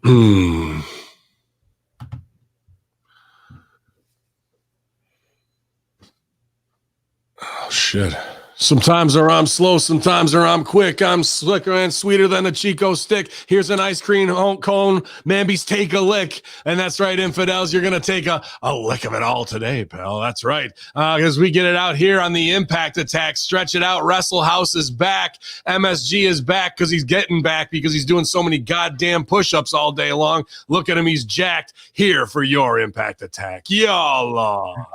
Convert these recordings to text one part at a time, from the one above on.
Oh, shit. Sometimes or I'm slow, sometimes or I'm quick. I'm slicker and sweeter than a Chico stick. Here's an ice cream cone. Mambies, take a lick. And that's right, infidels, you're going to take a lick of it all today, pal. That's right. Because we get it out here on the Impact Attack. Stretch it out. Wrestle House is back. MSG is back because he's getting back because he's doing so many goddamn push-ups all day long. Look at him. He's jacked. Here for your Impact Attack. Y'all.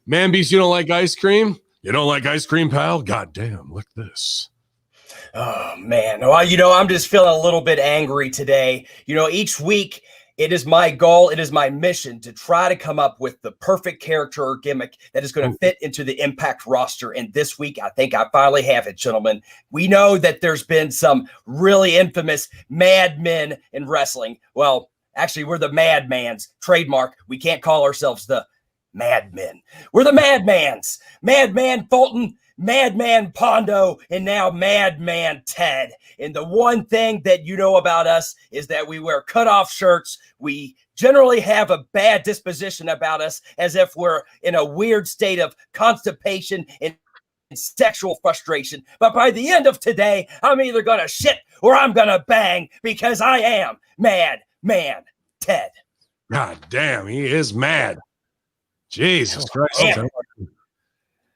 Mambies, you don't like ice cream? You don't like ice cream, pal? God damn, look at this. Oh, man. Well, I'm just feeling a little bit angry today. Each week, it is my goal, it is my mission to try to come up with the perfect character or gimmick that is going to fit into the Impact roster. And this week, I think I finally have it, gentlemen. We know that there's been some really infamous madmen in wrestling. Well, actually, we're the Madmans. Trademark. We can't call ourselves the Madmen. We're the Madmans. Madman Fulton, Madman Pondo, and now Madman Ted. And the one thing that you know about us is that we wear cutoff shirts. We generally have a bad disposition about us, as if we're in a weird state of constipation and sexual frustration. But by the end of today, I'm either going to shit or I'm going to bang, because I am Madman Ted. God damn, he is mad. Jesus Christ. Damn.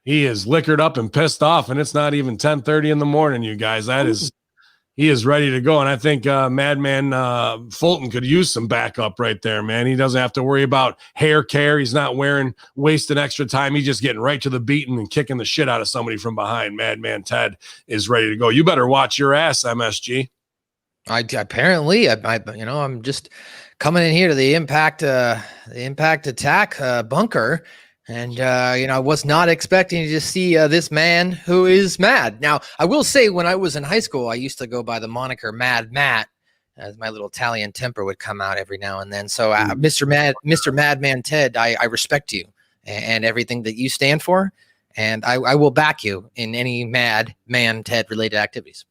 He is liquored up and pissed off, and it's not even 10:30 in the morning, you guys. He is ready to go. And I think Madman Fulton could use some backup right there, man. He doesn't have to worry about hair care. He's not wasting extra time. He's just getting right to the beating and kicking the shit out of somebody from behind. Madman Ted is ready to go. You better watch your ass, MSG. I'm just coming in here to the Impact Attack bunker, and I was not expecting to just see this man who is mad. Now, I will say, when I was in high school, I used to go by the moniker Mad Matt, as my little Italian temper would come out every now and then. So, Mr. Madman Ted, I respect you and everything that you stand for, and I will back you in any Madman Ted related activities.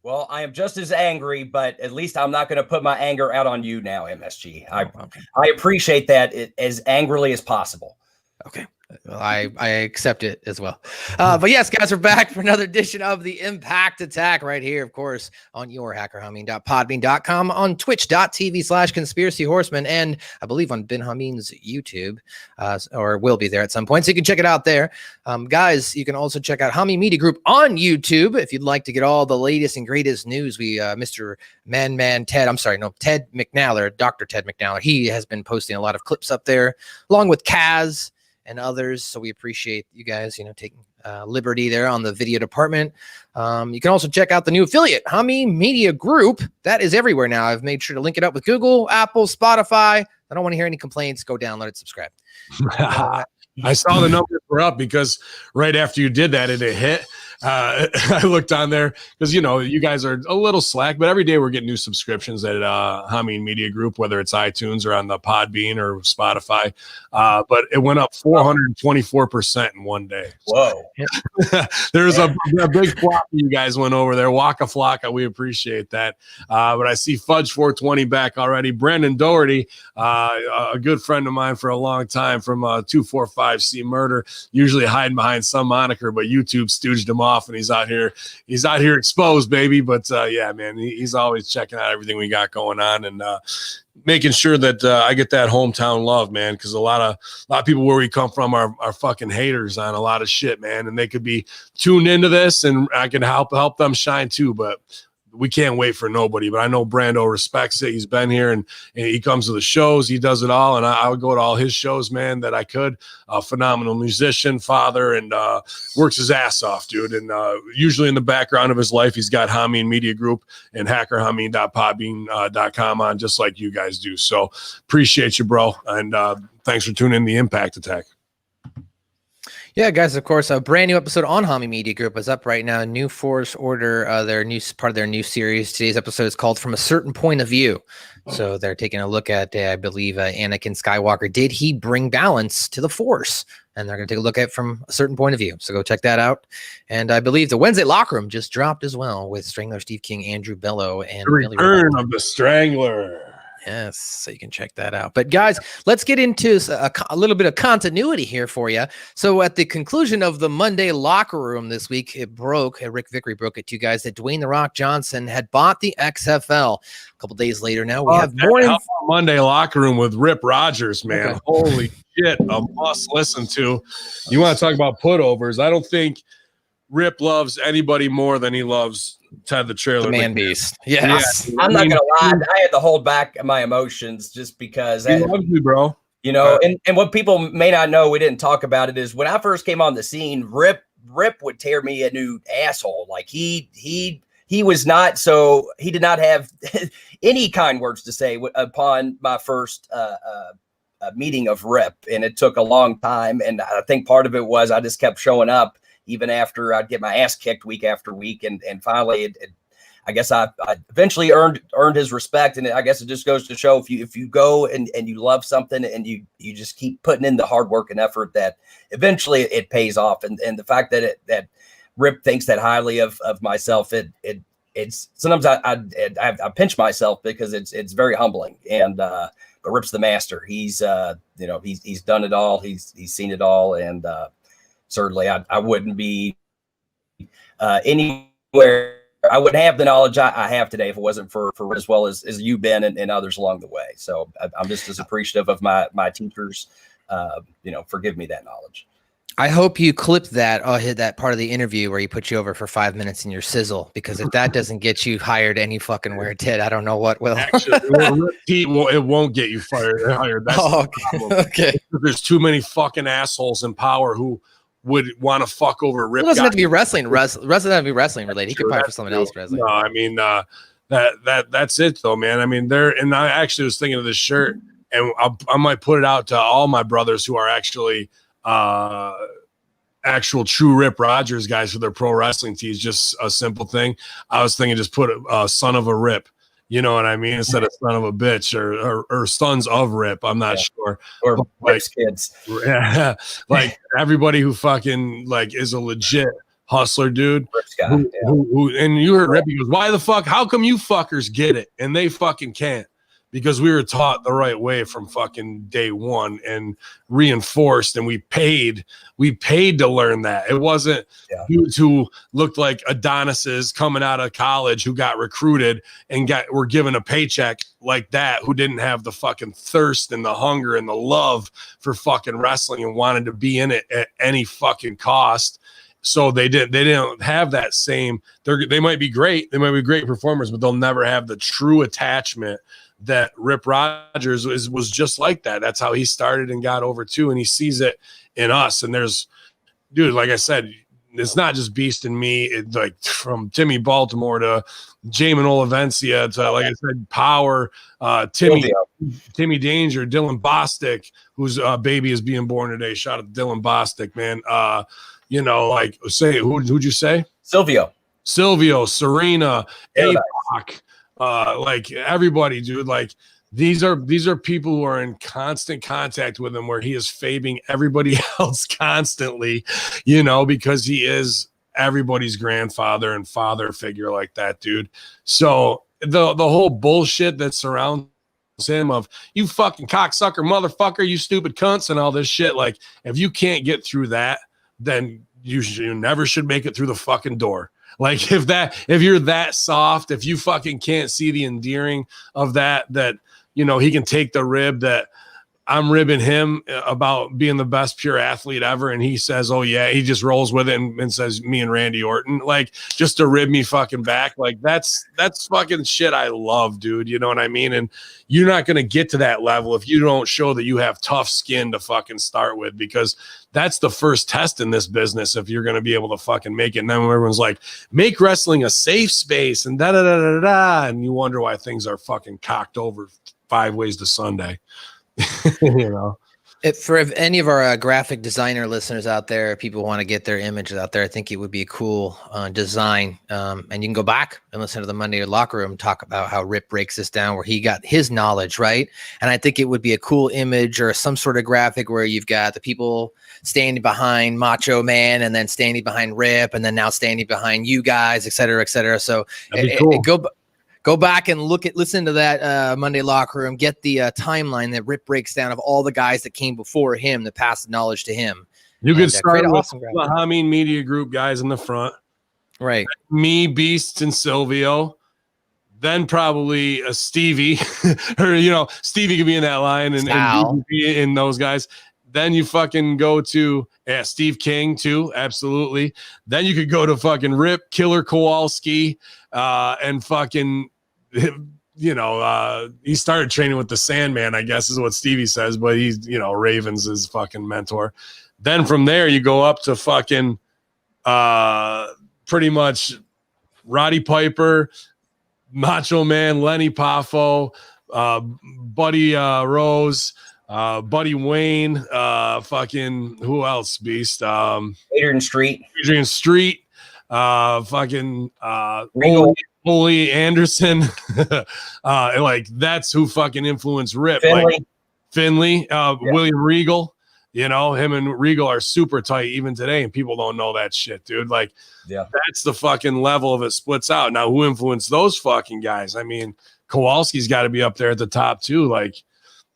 Well, I am just as angry, but at least I'm not going to put my anger out on you now, MSG. I appreciate that as angrily as possible. Okay. Well, I accept it as well. But yes, guys, we're back for another edition of the Impact Attack right here, of course, on your hackerhamin.podbean.com, on twitch.tv/conspiracy horseman, and I believe on Ben Hamin's YouTube, or will be there at some point. So you can check it out there. Guys, you can also check out Hamin Media Group on YouTube if you'd like to get all the latest and greatest news. Ted McNally, Dr. Ted McNally, he has been posting a lot of clips up there, along with Kaz and others. So we appreciate you guys, taking liberty there on the video department. You can also check out the new affiliate, Hamin Media Group. That is everywhere now. I've made sure to link it up with Google, Apple, Spotify. I don't want to hear any complaints. Go download it, subscribe. I saw the numbers were up because right after you did that, it hit. I looked on there because, you guys are a little slack, but every day we're getting new subscriptions at Hamin Media Group, whether it's iTunes or on the Podbean or Spotify. But it went up 424% in one day. Whoa. There's a big flock you guys went over there. Waka Flocka. We appreciate that. But I see Fudge 420 back already. Brandon Doherty, a good friend of mine for a long time from 245C Murder, usually hiding behind some moniker, but YouTube stooged him off, and he's out here exposed, baby. But yeah, man, he's always checking out everything we got going on, and making sure that I get that hometown love, man, because a lot of people where we come from are fucking haters on a lot of shit, man, and they could be tuned into this, and I can help them shine too. But we can't wait for nobody. But I know Brando respects it. He's been here, and he comes to the shows. He does it all, and I would go to all his shows, man, that I could. A phenomenal musician, father, and works his ass off, dude. And usually in the background of his life, he's got Hamin Media Group and hackerhamin.podbean.com on, just like you guys do. So appreciate you, bro, and thanks for tuning in the Impact Attack. Yeah, guys, of course, a brand new episode on Hamin Media Group is up right now. New Force Order, their new part of their new series. Today's episode is called From a Certain Point of View. So they're taking a look at, I believe, Anakin Skywalker. Did he bring balance to the Force? and they're going to take a look at it from a certain point of view. So go check that out. And I believe the Wednesday Locker Room just dropped as well with Strangler Steve King, Andrew Bello, and the return of the Strangler. Yes, so you can check that out. But guys, let's get into a little bit of continuity here for you. So at the conclusion of the Monday Locker Room this week, it broke, Rick Vickery broke it to you guys, that Dwayne "The Rock" Johnson had bought the XFL. A couple days later now, we have more Monday Locker Room with Rip Rogers, man. Okay. Holy shit, a must listen to. You want to talk about putovers? I don't think Rip loves anybody more than he loves Ted the Trailer. The man beast. Yes. Yeah. I'm not going to lie. I had to hold back my emotions just because. He loves you, bro. You know, and what people may not know, we didn't talk about it, is when I first came on the scene, Rip would tear me a new asshole. Like he was not, so he did not have any kind words to say upon my first meeting of Rip. And it took a long time. And I think part of it was I just kept showing up even after I'd get my ass kicked week after week. And finally, I guess I eventually earned his respect. And I guess it just goes to show if you go and you love something and you just keep putting in the hard work and effort, that eventually it pays off. And the fact that Rip thinks that highly of myself, it's sometimes I pinch myself because it's very humbling. And but Rip's the master. He's he's done it all. He's seen it all. And certainly I wouldn't be anywhere. I wouldn't have the knowledge I have today if it wasn't for as well as you've been and others along the way. So I'm just as appreciative of my teachers, for giving me that knowledge. I hope you clip that hit that part of the interview where he put you over for 5 minutes in your sizzle, because if that doesn't get you hired any fucking where it did, I don't know what will. Actually, it won't get you hired. That's okay. There's too many fucking assholes in power who would want to fuck over Rip. It doesn't have to be wrestling. Wrestling doesn't have to be wrestling related. He could probably for someone else wrestling. No, I mean that's it though, man. I mean and I actually was thinking of this shirt, and I might put it out to all my brothers who are actually actual true Rip Rogers guys for their pro wrestling tees. Just a simple thing. I was thinking just put son of a Rip. You know what I mean? Instead of son of a bitch or sons of Rip. I'm not sure. Or Rip's kids. Yeah. Like everybody who fucking like is a legit hustler, dude. Who and you heard Rip, he goes, why the fuck? How come you fuckers get it and they fucking can't? Because we were taught the right way from fucking day one and reinforced, and we paid to learn that. It wasn't dudes who looked like Adonises coming out of college who got recruited and were given a paycheck like that, who didn't have the fucking thirst and the hunger and the love for fucking wrestling and wanted to be in it at any fucking cost. So they didn't have that same. They might be great. They might be great performers, but they'll never have the true attachment that Rip Rogers was just like that. That's how he started and got over too. And he sees it in us. And dude, like I said, it's not just Beast and me. It's like from Timmy Baltimore to Jamin Olivencia to, like I said, Power, Timmy Danger, Dylan Bostic, whose baby is being born today. Shout out to Dylan Bostic, man. Like say, who'd you say? Silvio, Serena, APOC. Like everybody, dude, like these are people who are in constant contact with him, where he is favoring everybody else constantly, because he is everybody's grandfather and father figure like that, dude. So the whole bullshit that surrounds him of you fucking cocksucker motherfucker, you stupid cunts and all this shit, like if you can't get through that, then you never should make it through the fucking door. Like if you're that soft, if you fucking can't see the endearing of that he can take the rib that I'm ribbing him about being the best pure athlete ever. And he says, oh yeah, he just rolls with it and says me and Randy Orton, like just to rib me fucking back. Like that's fucking shit I love, dude. You know what I mean? And you're not going to get to that level if you don't show that you have tough skin to fucking start with, because that's the first test in this business. If you're going to be able to fucking make it. And then everyone's like, make wrestling a safe space and da da da da da. And you wonder why things are fucking cocked over 5 ways to Sunday. If any of our graphic designer listeners out there, people want to get their images out there, I think it would be a cool design. And you can go back and listen to the Monday Locker Room talk about how Rip breaks this down, where he got his knowledge, right? And I think it would be a cool image or some sort of graphic where you've got the people standing behind Macho Man and then standing behind Rip and then now standing behind you guys, et cetera, et cetera. So go back and listen to that Monday Locker Room. Get the timeline that Rip breaks down of all the guys that came before him that passed the knowledge to him. You could start with the Hamin Media Group guys in the front, right? Me, Beast, and Silvio. Then probably a Stevie, or Stevie could be in that line, and be in those guys. Then you fucking go to Steve King too, absolutely. Then you could go to fucking Rip, Killer Kowalski, and fucking, he started training with the Sandman, I guess is what Stevie says, but he's, Raven's his fucking mentor. Then from there you go up to fucking pretty much Roddy Piper, Macho Man, Lenny Poffo, Buddy Rose, Buddy Wayne, fucking who else? Beast, Adrian Street, fucking Holy Anderson, like that's who fucking influenced Rip. Finley, William Regal. Him and Regal are super tight even today, and people don't know that shit, dude. Like, that's the fucking level of it splits out. Now, who influenced those fucking guys? I mean, Kowalski's got to be up there at the top too. Like,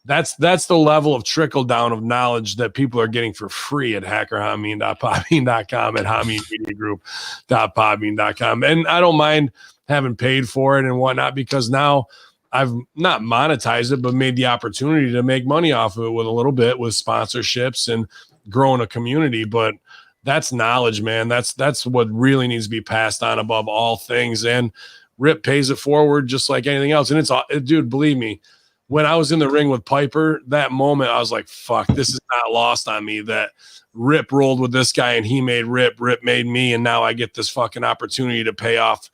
that's the level of trickle down of knowledge that people are getting for free at hackerhamin.podbean.com, at haminmediagroup.podbean.com. And I don't mind having paid for it and whatnot, because now I've not monetized it, but made the opportunity to make money off of it with a little bit with sponsorships and growing a community. But that's knowledge, man. That's what really needs to be passed on above all things. And Rip pays it forward just like anything else. And dude, believe me, when I was in the ring with Piper, that moment I was like, fuck, this is not lost on me that Rip rolled with this guy and he made Rip made me. And now I get this fucking opportunity to pay off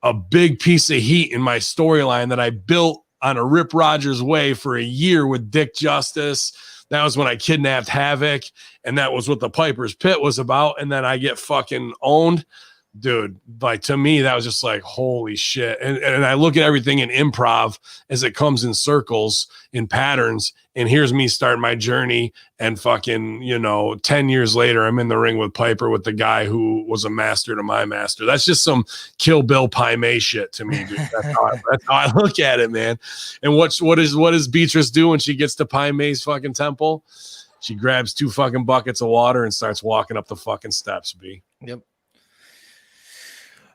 a big piece of heat in my storyline that I built on a Rip Rogers way for a year with Dick Justice. That was when I kidnapped Havoc, and that was what the Piper's Pit was about. And then I get fucking owned. Dude, like, to me, that was just like, holy shit. And I look at everything in improv as it comes in circles, in patterns. And here's me starting my journey. And fucking, 10 years later, I'm in the ring with Piper with the guy who was a master to my master. That's just some Kill Bill Pai Mei shit to me, dude. That's how I look at it, man. And what does Beatrice do when she gets to Pai Mei's fucking temple? She grabs 2 fucking buckets of water and starts walking up the fucking steps, B. Yep.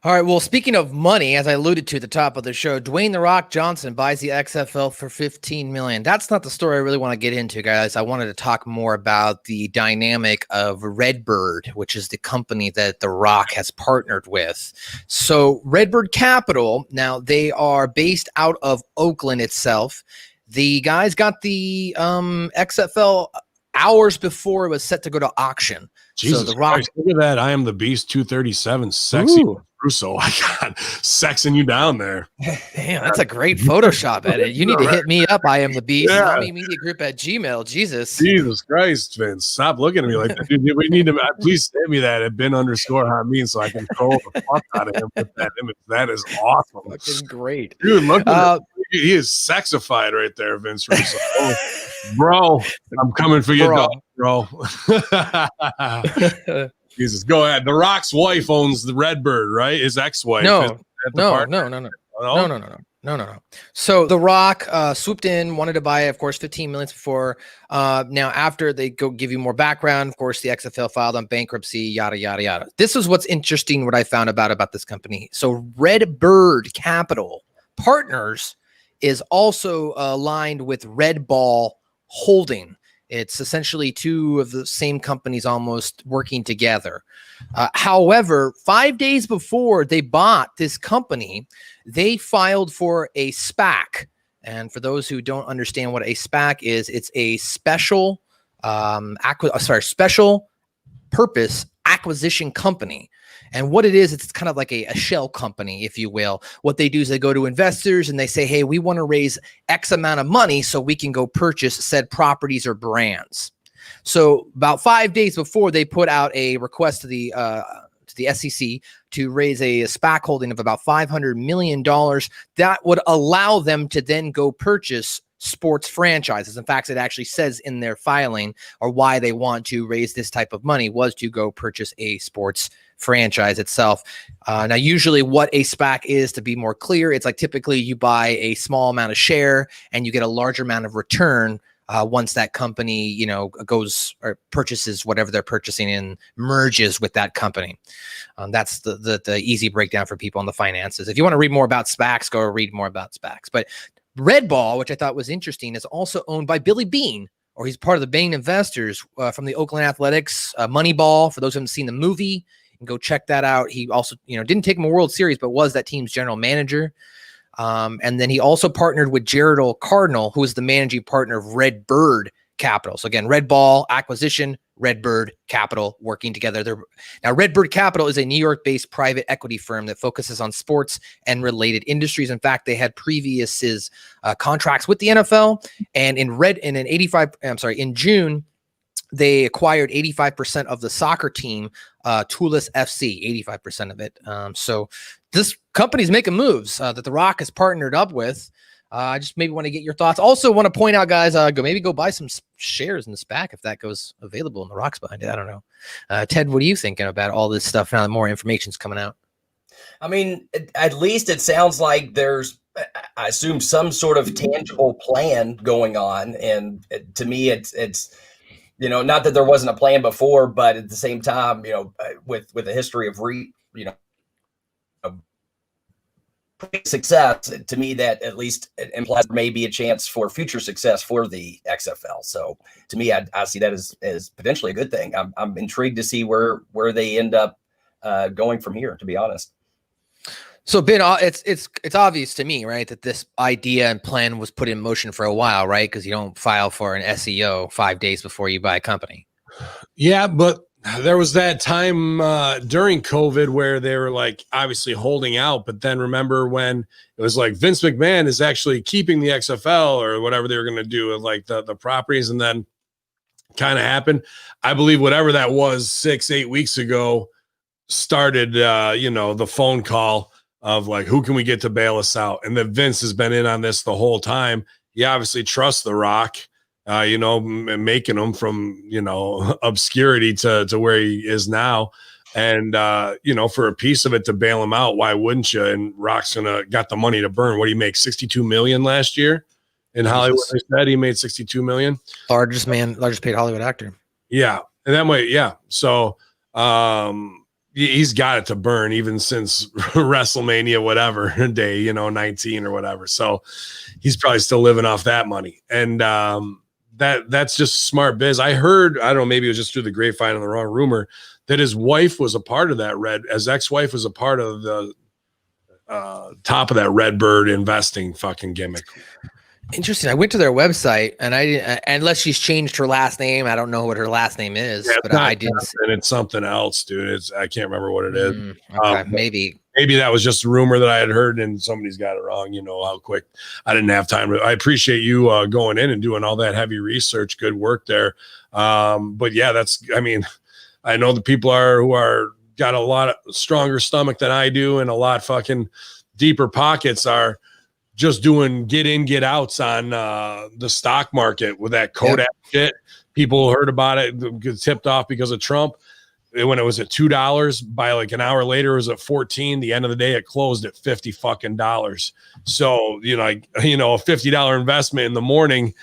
All right. Well, speaking of money, as I alluded to at the top of the show, Dwayne "The Rock" Johnson buys the XFL for $15 million. That's not the story I really want to get into, guys. I wanted to talk more about the dynamic of Redbird, which is the company that The Rock has partnered with. So Redbird Capital, now they are based out of Oakland itself. The guys got the XFL hours before it was set to go to auction. Jesus so The Rock, Christ, look at that. I am the Beast 237, sexy. Ooh. Russo, I got sexing you down there. Damn, that's a great Photoshop edit. You need to hit me up. I am the Beast. Yeah. Media Group at Gmail. Jesus Christ, Vince. Stop looking at me like that. Dude, we need to please send me that at bin_Hamin so I can troll the fuck out of him with that image. That is awesome. Fucking great. Dude, look at he is sexified right there, Vince Russo. Oh, bro, I'm coming for your dog, bro. Jesus, go ahead. The Rock's wife owns the Redbird, right? His ex-wife. No. So The Rock swooped in, wanted to buy it, of course, 15 million before. Now, after they go give you more background, of course, the XFL filed on bankruptcy, yada, yada, yada. This is what's interesting, what I found about this company. So Redbird Capital Partners is also aligned with Red Ball Holding. It's essentially 2 of the same companies almost working together. However, 5 days before they bought this company, they filed for a SPAC. And for those who don't understand what a SPAC is, it's a special purpose acquisition company. And what it is, it's kind of like a shell company, if you will. What they do is they go to investors and they say, hey, we want to raise X amount of money so we can go purchase said properties or brands. So about 5 days before, they put out a request to the SEC to raise a SPAC holding of about $500 million that would allow them to then go purchase sports franchises. In fact, it actually says in their filing, or why they want to raise this type of money was to go purchase a sports franchise itself. Now, usually what a SPAC is, to be more clear, it's like typically you buy a small amount of share and you get a larger amount of return once that company, goes or purchases whatever they're purchasing and merges with that company. That's the easy breakdown for people on the finances. If you want to read more about SPACs, go read more about SPACs. But Red Ball, which I thought was interesting, is also owned by Billy Beane, or he's part of the Bain investors from the Oakland Athletics. Moneyball, for those who haven't seen the movie, you can go check that out. He also, didn't take him a World Series, but was that team's general manager. And then he also partnered with Gerald Cardinal, who is the managing partner of Red Bird Capital. So again, Red Ball acquisition, Red Bird Capital working together. Now, Red Bird Capital is a New York-based private equity firm that focuses on sports and related industries. In fact, they had previous contracts with the NFL, and in June, they acquired 85% of the soccer team, Toulouse FC, 85% of it. So this company's making moves that The Rock has partnered up with. I just maybe want to get your thoughts. Also want to point out, guys, go buy some shares in the SPAC if that goes available and The Rock's behind it. I don't know. Ted, what are you thinking about all this stuff now that more information's coming out? I mean, at least it sounds like there's, I assume, some sort of tangible plan going on. And to me, it's not that there wasn't a plan before, but at the same time, with a history of success, to me, that at least implies there may be a chance for future success for the XFL. So to me, I see that as potentially a good thing. I'm intrigued to see where they end up going from here, to be honest. So Ben, it's obvious to me, right, that this idea and plan was put in motion for a while, right? Because you don't file for an SEO 5 days before you buy a company. Yeah, but there was that time during COVID where they were like obviously holding out, but then remember when it was like Vince McMahon is actually keeping the XFL or whatever they were going to do with like the properties, and then kind of happened. I believe whatever that was 6-8 weeks ago started, the phone call of like, who can we get to bail us out? And then Vince has been in on this the whole time. He obviously trusts The Rock. Making him from, obscurity to where he is now. And, for a piece of it to bail him out, why wouldn't you? And Rock's got the money to burn. What do you make? $62 million last year in Hollywood? They said he made $62 million. Largest paid Hollywood actor. Yeah. And that way, yeah. So, he's got it to burn even since WrestleMania, whatever day, 19 or whatever. So he's probably still living off that money. And, that's just smart biz. I heard, I don't know, maybe it was just through the grapevine and the wrong rumor, that his wife was a part of that his ex-wife was a part of the top of that Redbird investing fucking gimmick. Interesting. I went to their website and I didn't, unless she's changed her last name. I don't know what her last name is, but I didn't. And it's something else, dude. I can't remember what it is. Okay, maybe that was just a rumor that I had heard and somebody's got it wrong. How quick I didn't have time I appreciate you going in and doing all that heavy research. Good work there. But yeah, I know the people who are got a lot of stronger stomach than I do and a lot fucking deeper pockets are just doing get in, get outs on the stock market with that Kodak shit. People heard about it, get tipped off because of Trump. When it was at $2, by like an hour later, it was at 14. The end of the day, it closed at $50 fucking dollars. So, a $50 investment in the morning,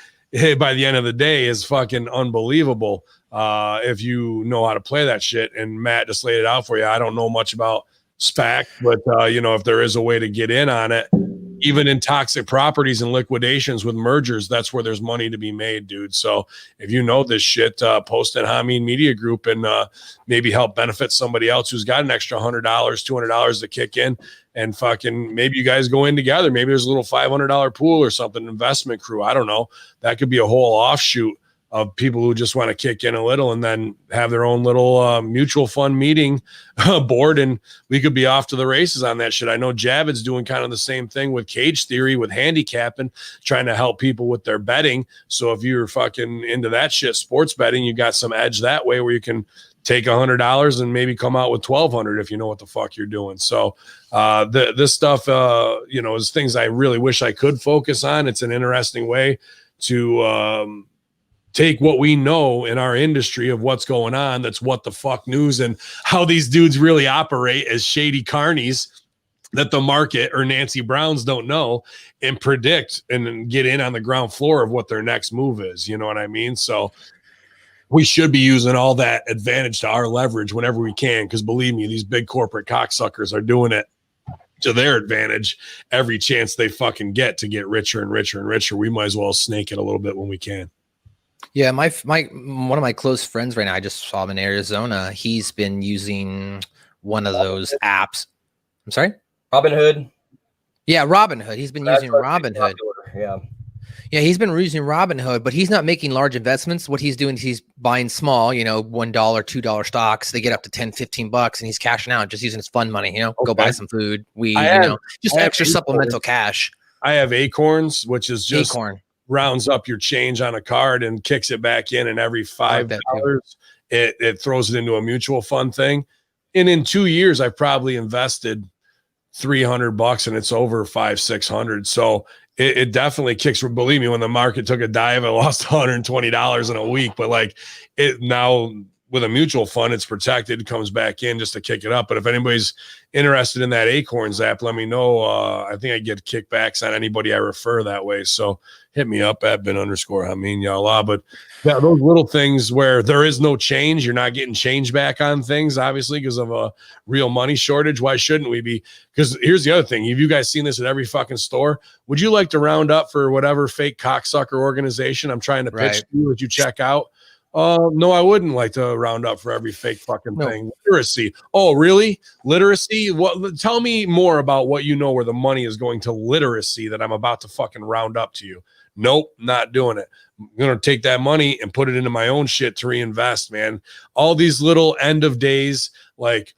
by the end of the day is fucking unbelievable. If you know how to play that shit. And Matt just laid it out for you. I don't know much about SPAC, but if there is a way to get in on it, even in toxic properties and liquidations with mergers, that's where there's money to be made, dude. So if you know this shit, post at Hamin Media Group and maybe help benefit somebody else who's got an extra $100, $200 to kick in, and fucking maybe you guys go in together. Maybe there's a little $500 pool or something, investment crew. I don't know. That could be a whole offshoot of people who just want to kick in a little and then have their own little mutual fund meeting board, and we could be off to the races on that shit. I know Javid's doing kind of the same thing with Cage Theory, with handicapping, trying to help people with their betting. So if you're fucking into that shit, sports betting, you got some edge that way where you can take $100 and maybe come out with $1,200 if you know what the fuck you're doing. So this stuff, is things I really wish I could focus on. It's an interesting way to take what we know in our industry of what's going on. That's what the fuck news, and how these dudes really operate as shady carnies that the market or Nancy Browns don't know, and predict and get in on the ground floor of what their next move is. You know what I mean? So we should be using all that advantage to our leverage whenever we can. Cause believe me, these big corporate cocksuckers are doing it to their advantage every chance they fucking get to get richer and richer and richer. We might as well snake it a little bit when we can. Yeah, my one of my close friends right now, I just saw him in Arizona. He's been using one of those apps. I'm sorry? Robinhood. Yeah, Robinhood. He's been using Robinhood. Yeah, he's been using Robinhood, but he's not making large investments. What he's doing is he's buying small, $1, $2 stocks. They get up to $10-15 and he's cashing out, just using his fund money, go buy some food, weed, just extra supplemental cash. I have Acorns, which is just Acorn. Rounds up your change on a card and kicks it back in, and every $5 it throws it into a mutual fund thing. And in 2 years, I've probably invested $300 and it's over $500-600. So it definitely kicks. Believe me, when the market took a dive, I lost $120 in a week. But like it now with a mutual fund, it's protected, comes back in just to kick it up. But if anybody's interested in that Acorns app, let me know. I think I get kickbacks on anybody I refer that way. So hit me up at @bin_Hamin Yallah. But yeah, those little things where there is no change, you're not getting change back on things, obviously, because of a real money shortage. Why shouldn't we be? Because here's the other thing. Have you guys seen this at every fucking store? Would you like to round up for whatever fake cocksucker organization I'm trying to pitch to you that you check out? No, I wouldn't like to round up for every fake fucking thing. Literacy. Oh, really? Literacy? What? Tell me more about what you know where the money is going to literacy that I'm about to fucking round up to you. Nope, not doing it. I'm going to take that money and put it into my own shit to reinvest, man. All these little end of days, like,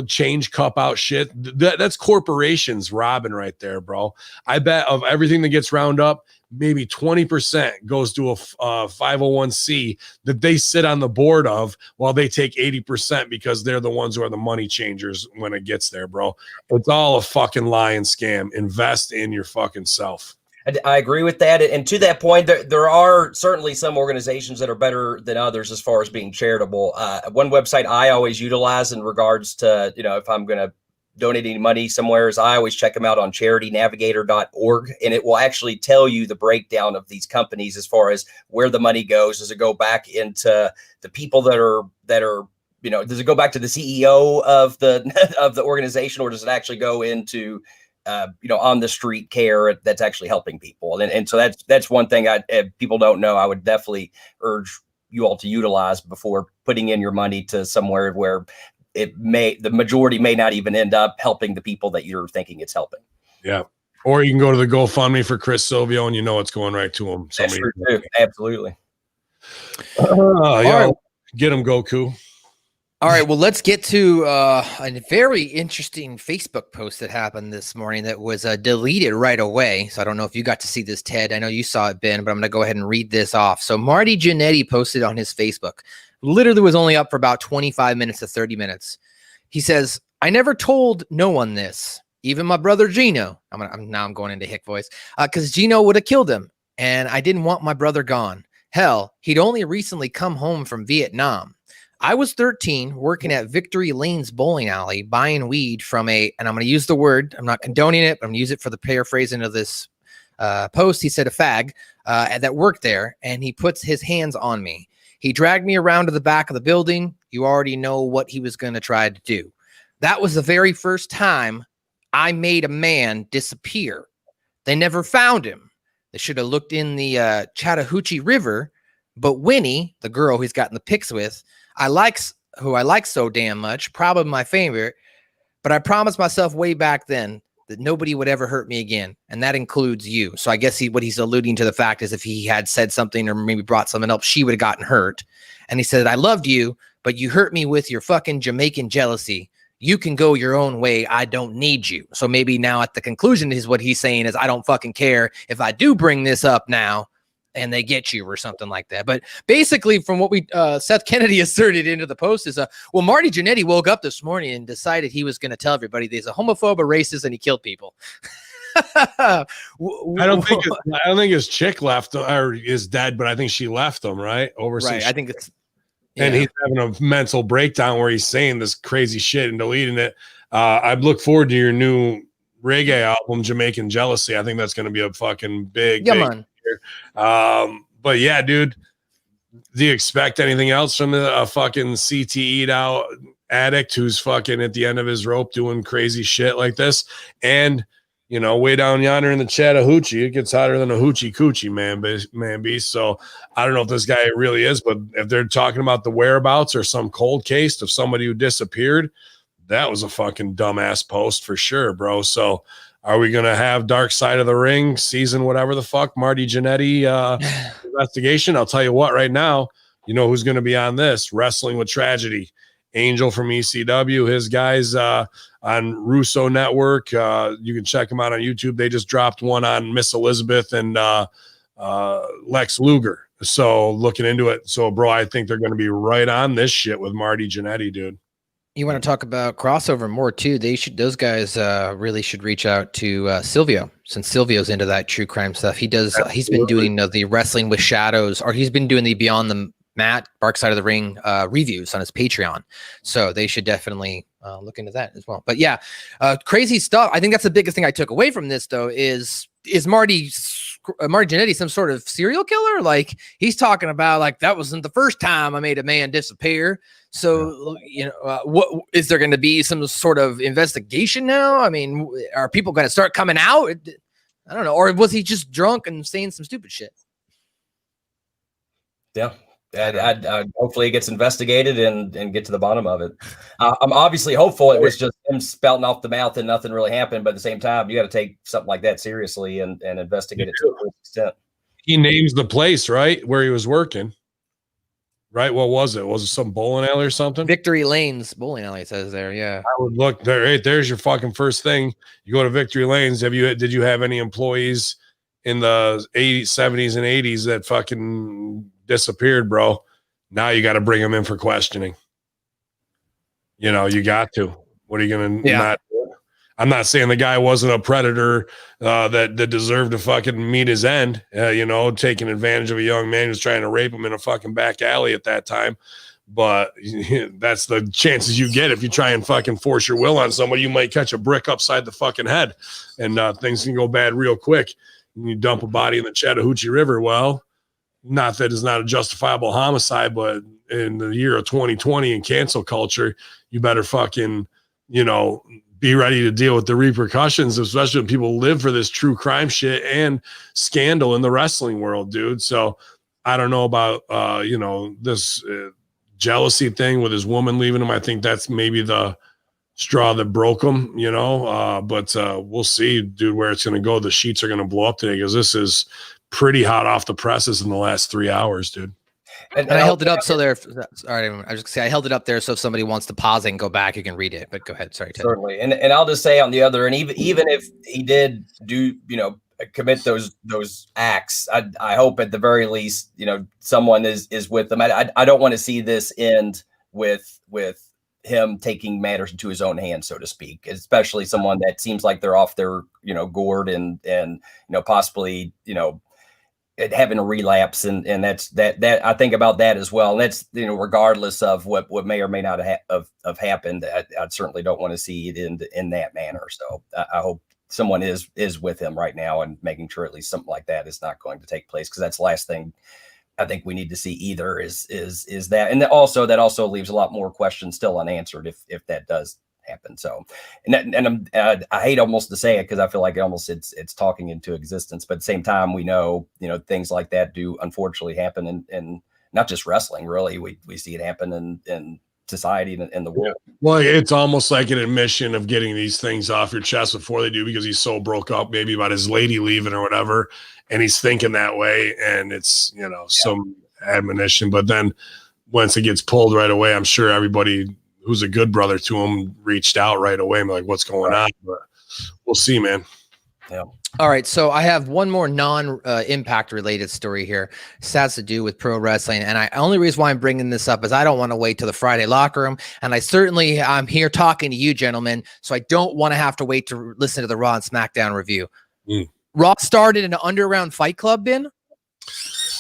change cup out shit. That's corporations robbing right there, bro. I bet of everything that gets round up, maybe 20% goes to a 501c that they sit on the board of, while they take 80% because they're the ones who are the money changers when it gets there, bro. It's all a fucking lie and scam. Invest in your fucking self. I agree with that. And to that point, there are certainly some organizations that are better than others as far as being charitable. One website I always utilize in regards to, if I'm going to donate any money somewhere, is I always check them out on charitynavigator.org. And it will actually tell you the breakdown of these companies as far as where the money goes. Does it go back into the people that are, does it go back to the CEO of the organization, or does it actually go into on the street care that's actually helping people? And so that's one thing people don't know. I would definitely urge you all to utilize before putting in your money to somewhere where the majority may not even end up helping the people that you're thinking it's helping. Yeah. Or you can go to the GoFundMe for Chris Silvio and it's going right to him. That's true too. Absolutely. Right. Get him, Goku. All right, well, let's get to a very interesting Facebook post that happened this morning that was deleted right away. So I don't know if you got to see this, Ted. I know you saw it, Ben, but I'm going to go ahead and read this off. So Marty Jannetty posted on his Facebook. Literally was only up for about 25 minutes to 30 minutes. He says, "I never told no one this, even my brother Gino." I'm going into Hick voice, because Gino would have killed him, and I didn't want my brother gone. Hell, he'd only recently come home from Vietnam. I was 13, working at Victory Lane's bowling alley, buying weed from and I'm going to use the word, I'm not condoning it, but I'm going to use it for the paraphrasing of this post. He said a fag that worked there, and he puts his hands on me. He dragged me around to the back of the building. You already know what he was going to try to do. That was the very first time I made a man disappear. They never found him. They should have looked in the Chattahoochee River, but Winnie, the girl he's gotten the pics with, who I like so damn much, probably my favorite, but I promised myself way back then that nobody would ever hurt me again, and that includes you. So I guess what he's alluding to the fact is if he had said something or maybe brought someone else, she would have gotten hurt. And he said, I loved you, but you hurt me with your fucking Jamaican jealousy. You can go your own way. I don't need you. So maybe now at the conclusion is what he's saying is I don't fucking care if I do bring this up now and they get you or something like that. But basically from what we Seth Kennedy asserted into the post is well, Marty Jannetty woke up this morning and decided he was going to tell everybody that he's a homophobe, a racist, and he killed people. I don't think his chick left or is dead, but I think she left him right overseas. Right. I think it's and he's having a mental breakdown where he's saying this crazy shit and deleting it. I look forward to your new reggae album, Jamaican Jealousy. I think that's going to be a fucking big. Man. But yeah, dude, do you expect anything else from a fucking CTE'd out addict who's fucking at the end of his rope doing crazy shit like this? And you know, way down yonder in the Chattahoochee, it gets hotter than a hoochie coochie, man beast. So I don't know if this guy really is, but if they're talking about the whereabouts or some cold case of somebody who disappeared, that was a fucking dumbass post for sure, bro. So are we going to have Dark Side of the Ring season, whatever the fuck, Marty Jannetty investigation? I'll tell you what, right now, you know who's going to be on this? Wrestling with Tragedy. Angel from ECW, his guys on Russo Network. You can check them out on YouTube. They just dropped one on Miss Elizabeth and Lex Luger. So looking into it. So, bro, I think they're going to be right on this shit with Marty Jannetty, dude. You want to talk about crossover more too? Those guys really should reach out to Silvio, since Silvio's into that true crime stuff. He's been doing the Wrestling with Shadows, or he's been doing the Beyond the Mat, Dark Side of the Ring reviews on his Patreon. So they should definitely look into that as well. But yeah, crazy stuff. I think that's the biggest thing I took away from this, though, is Marty Jannetty some sort of serial killer? Like, he's talking about, like, that wasn't the first time I made a man disappear. So, you know, what is there going to be some sort of investigation now? I mean, are people going to start coming out? I don't know. Or was he just drunk and saying some stupid shit? Yeah. I hopefully it gets investigated and get to the bottom of it. I'm obviously hopeful it was just him spouting off the mouth and nothing really happened. But at the same time, you got to take something like that seriously and investigate it to a certain extent. He names the place, right, where he was working. Right? What was it? Was it some bowling alley or something? Victory Lanes bowling alley, it says there. Yeah. I would look there. Right, there's your fucking first thing. You go to Victory Lanes. Did you have any employees in the 80s, 70s, and 80s that fucking disappeared, bro? Now you got to bring them in for questioning. You know, you got to. What are you going to not do? I'm not saying the guy wasn't a predator that deserved to fucking meet his end, you know, taking advantage of a young man who's trying to rape him in a fucking back alley at that time. But that's the chances you get if you try and fucking force your will on somebody. You might catch a brick upside the fucking head, and things can go bad real quick. You dump a body in the Chattahoochee River. Well, not that it's not a justifiable homicide, but in the year of 2020 in cancel culture, you better fucking, you know, be ready to deal with the repercussions, especially when people live for this true crime shit and scandal in the wrestling world, dude. So I don't know about, you know, this jealousy thing with his woman leaving him. I think that's maybe the straw that broke him, you know, but we'll see, dude, where it's going to go. The sheets are going to blow up today because this is pretty hot off the presses in the last 3 hours, dude. And I held it up so there. Sorry, I was just say I held it up there so if somebody wants to pause it and go back, you can read it. But go ahead. Sorry, Ted. Certainly. And I'll just say on the other, and even if he did do, you know, commit those acts, I hope at the very least, you know, someone is with them. I don't want to see this end with him taking matters into his own hands, so to speak, especially someone that seems like they're off their, you know, gourd and you know, possibly, you know, having a relapse, and that's I think about that as well. And that's, you know, regardless of what may or may not have happened, I certainly don't want to see it in that manner. So I hope someone is with him right now and making sure at least something like that is not going to take place, because that's the last thing I think we need to see either is that. And that also leaves a lot more questions still unanswered if that does happen. So, I hate almost to say it because I feel like it's talking into existence, but at the same time, we know, you know, things like that do unfortunately happen in not just wrestling, really. We see it happen in society and the world. Well, it's almost like an admission of getting these things off your chest before they do, because he's so broke up maybe about his lady leaving or whatever, and he's thinking that way, and it's, you know, some admonition. But then once it gets pulled right away, I'm sure everybody who's a good brother to him reached out right away and like, what's going on? But we'll see, man. Yeah. All right, so I have one more non-impact related story here. This has to do with pro wrestling, and only reason why I'm bringing this up is I don't want to wait till the Friday locker room, and I'm here talking to you gentlemen, so I don't want to have to wait to listen to the Raw and SmackDown review. Raw started an underground fight club, Ben?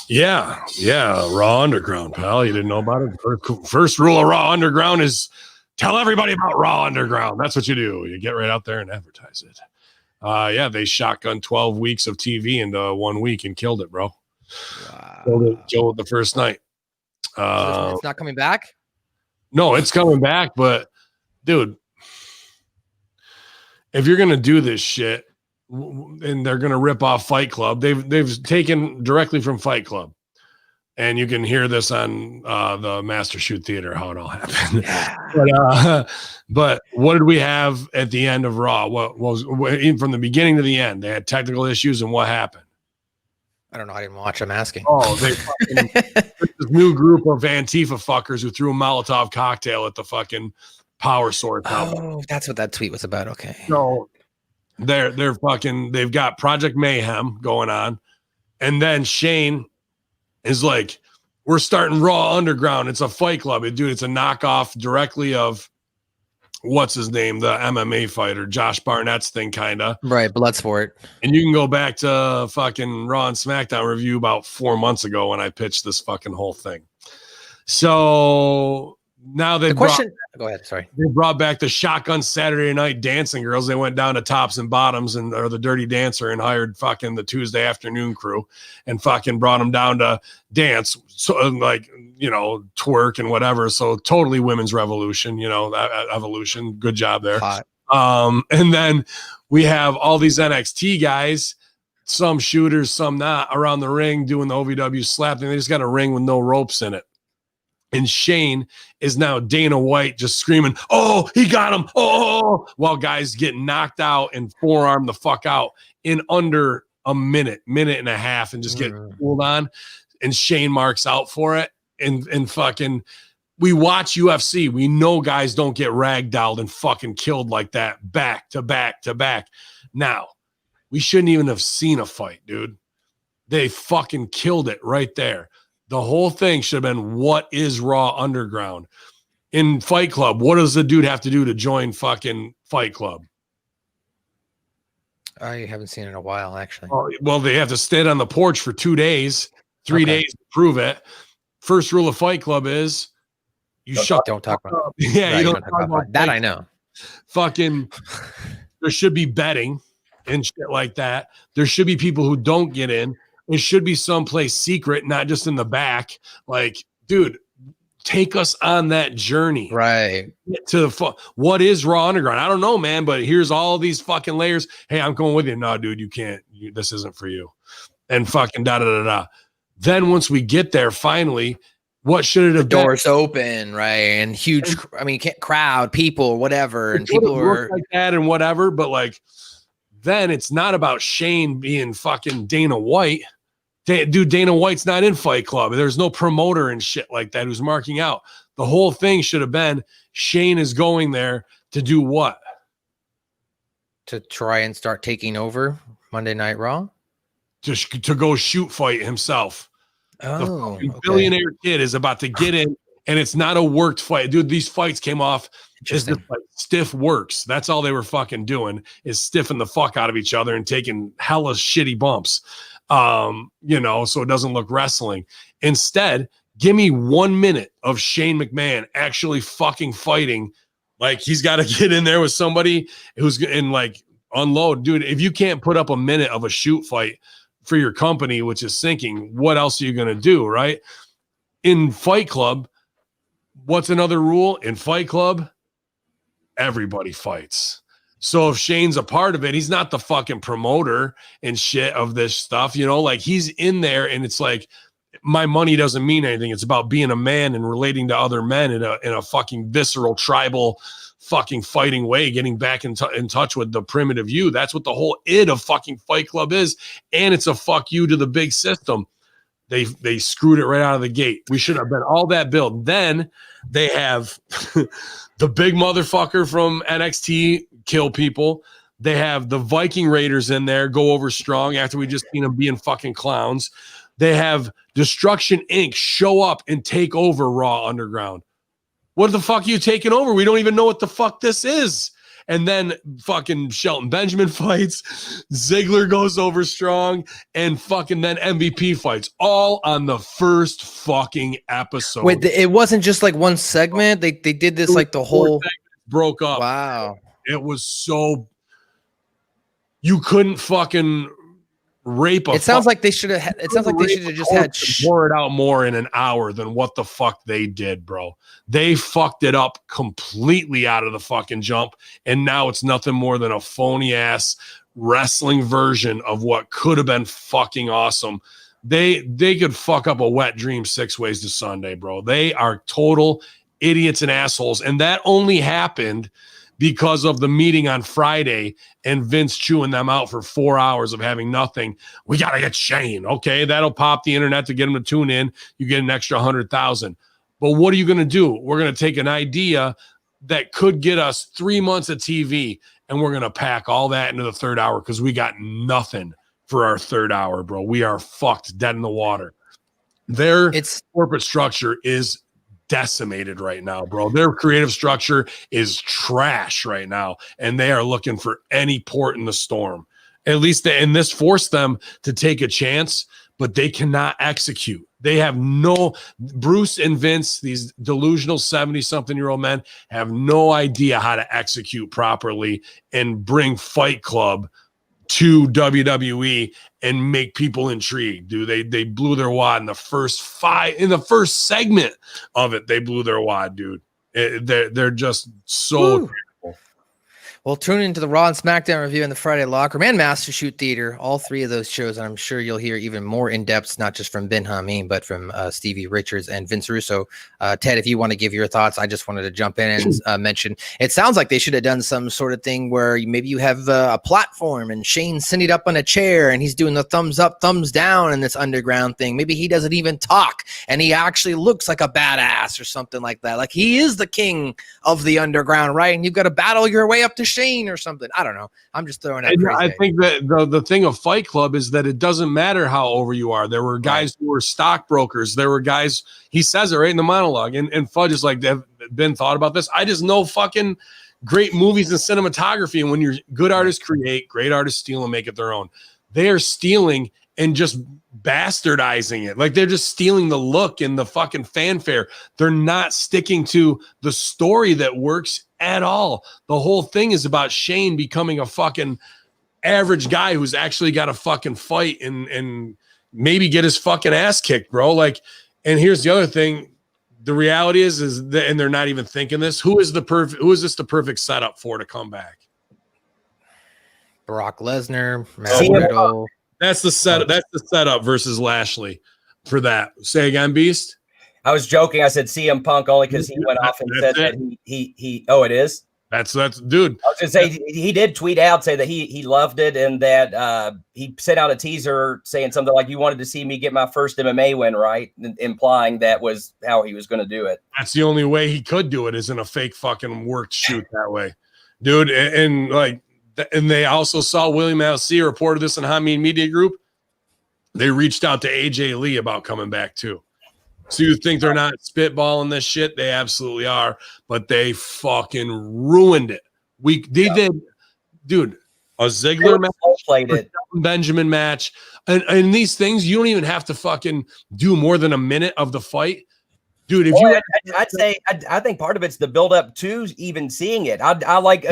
Yeah, Raw Underground, pal. You didn't know about it? First rule of Raw Underground is tell everybody about Raw Underground. That's what you do. You get right out there and advertise it. Yeah, they shotgunned 12 weeks of TV into 1 week and killed it, bro. Wow. Killed it the first night. It's not coming back? No, it's coming back, but dude, if you're gonna do this shit and they're gonna rip off Fight Club, they've taken directly from Fight Club. And you can hear this on the Master Shoot Theater, how it all happened. But what did we have at the end of Raw? What was from the beginning to the end? They had technical issues, and what happened? I don't know. I didn't watch. I'm asking. Oh, this new group of Antifa fuckers who threw a Molotov cocktail at the fucking Power Sword. Oh, that's what that tweet was about. Okay. So they've got Project Mayhem going on, and then Shane is like, we're starting Raw Underground. It's a fight club. Dude, it's a knockoff directly of what's his name, the MMA fighter, Josh Barnett's thing, kind of. Right, Bloodsport. And you can go back to fucking Raw and SmackDown review about 4 months ago when I pitched this fucking whole thing. So now go ahead, sorry. They brought back the Shotgun Saturday Night Dancing Girls. They went down to Tops and Bottoms or the Dirty Dancer and hired fucking the Tuesday afternoon crew and fucking brought them down to dance, so like, you know, twerk and whatever. So totally women's revolution, you know, evolution. Good job there. Hot. And then we have all these NXT guys, some shooters, some not, around the ring doing the OVW slap thing. They just got a ring with no ropes in it. And Shane is now Dana White just screaming, oh, he got him. Oh, while guys get knocked out and forearm the fuck out in under a minute and a half and just get pulled on. And Shane marks out for it. And fucking, we watch UFC. We know guys don't get ragdolled and fucking killed like that back to back to back. Now, we shouldn't even have seen a fight, dude. They fucking killed it right there. The whole thing should have been, what is Raw Underground? In Fight Club, what does the dude have to do to join fucking Fight Club? I haven't seen it in a while, actually. Well, they have to stand on the porch for 2 days, 3 days to prove it. First rule of Fight Club is you don't talk about it. Yeah, you don't talk about that. I know. Fucking, there should be betting and shit like that. There should be people who don't get in. It should be someplace secret, not just in the back. Like, dude, take us on that journey. Right. To what is Raw Underground? I don't know, man, but here's all these fucking layers. Hey, I'm going with you. No, dude, you can't. This isn't for you. And fucking da-da-da-da. Then once we get there, finally, what should it have been? Doors open, right? And huge, I mean, you can't crowd people, whatever. And people are like that and whatever, but like, then it's not about Shane being fucking Dana White. Dude, Dana White's not in Fight Club. There's no promoter and shit like that who's marking out. The whole thing should have been Shane is going there to do what? To try and start taking over Monday Night Raw? To go shoot fight himself. Oh, the billionaire kid is about to get in, and it's not a worked fight. Dude, these fights came off as like stiff works. That's all they were fucking doing, is stiffing the fuck out of each other and taking hella shitty bumps. You know, so it doesn't look wrestling. Instead, give me 1 minute of Shane McMahon actually fucking fighting. Like, he's got to get in there with somebody who's in, like, unload. Dude, if you can't put up a minute of a shoot fight for your company, which is sinking, what else are you going to do, right? In Fight Club, what's another rule? In Fight Club, everybody fights. So if Shane's a part of it, he's not the fucking promoter and shit of this stuff, you know, like, he's in there and it's like, my money doesn't mean anything. It's about being a man and relating to other men in a fucking visceral, tribal, fucking fighting way, getting back in touch with the primitive you. That's what the whole id of fucking Fight Club is. And it's a fuck you to the big system. They screwed it right out of the gate. We should have been all that build. Then they have the big motherfucker from NXT kill people. They have the Viking Raiders in there go over strong after we just seen them being fucking clowns. They have Destruction Inc. show up and take over Raw Underground. What the fuck are you taking over? We don't even know what the fuck this is. And then fucking Shelton Benjamin fights, Ziggler goes over strong, and fucking then MVP fights, all on the first fucking episode. Wait, it wasn't just like one segment? They did this like the whole broke up. Wow. It was so you couldn't fucking rape a It sounds like they should have just had pour it out more in an hour than what the fuck they did, bro. They fucked it up completely out of the fucking jump, and now it's nothing more than a phony ass wrestling version of what could have been fucking awesome. They could fuck up a wet dream 6 ways to Sunday, bro. They are total idiots and assholes, and that only happened because of the meeting on Friday and Vince chewing them out for 4 hours of having nothing. We got to get Shane. Okay, that'll pop the internet to get them to tune in. You get an extra 100,000. But what are you going to do? We're going to take an idea that could get us 3 months of TV, and we're going to pack all that into the third hour because we got nothing for our third hour, bro. We are fucked dead in the water. Their corporate structure is decimated right now, bro. Their creative structure is trash right now, and they are looking for any port in the storm. At least, and this forced them to take a chance, but they cannot execute. They have no, Bruce and Vince, these delusional 70-something-year-old men, have no idea how to execute properly and bring Fight Club to WWE and make people intrigued. Dude, they blew their wad in the first segment of it. They blew their wad, dude. They're just so terrible. Well, tune into the Raw and SmackDown review in the Friday Locker Room and Master Shoot Theater, all 3 of those shows. And I'm sure you'll hear even more in-depth, not just from Ben Hamin, but from Stevie Richards and Vince Russo. Ted, if you want to give your thoughts, I just wanted to jump in and mention, it sounds like they should have done some sort of thing where maybe you have a platform and Shane's sitting up on a chair and he's doing the thumbs up, thumbs down in this underground thing. Maybe he doesn't even talk and he actually looks like a badass or something like that. Like he is the king of the underground, right? And you've got to battle your way up to Shane or something. I don't know. I'm just throwing out. I think that the thing of Fight Club is that it doesn't matter how over you are. There were guys who were stockbrokers. There were guys, he says it right in the monologue, and Fudge is like, have been thought about this? I just know fucking great movies and cinematography, and when you're good artists create, great artists steal and make it their own. They are stealing and just bastardizing it. Like they're just stealing the look and the fucking fanfare. They're not sticking to the story that works at all. The whole thing is about Shane becoming a fucking average guy who's actually got to fucking fight and maybe get his fucking ass kicked, bro. Like, and here's the other thing. The reality is that, and they're not even thinking this. Who is this the perfect setup for to come back? Brock Lesnar, Matt Riddle. That's the setup. That's the setup versus Lashley for that. Say again, Beast. I was joking. I said CM Punk only because he went off and said that he. Oh, it is. That's dude. I was gonna say he did tweet out say that he loved it and that he sent out a teaser saying something like, "You wanted to see me get my first MMA win, right?" Implying that was how he was going to do it. That's the only way he could do it is in a fake fucking worked shoot that way, dude. And they also saw Willie Mack reported this in Hamin Media Group. They reached out to AJ Lee about coming back too. So you think they're not spitballing this shit? They absolutely are, but they fucking ruined it. They did, dude, a Ziggler match, Benjamin match, and these things, you don't even have to fucking do more than a minute of the fight. Dude, if I think part of it's the build up to even seeing it. I like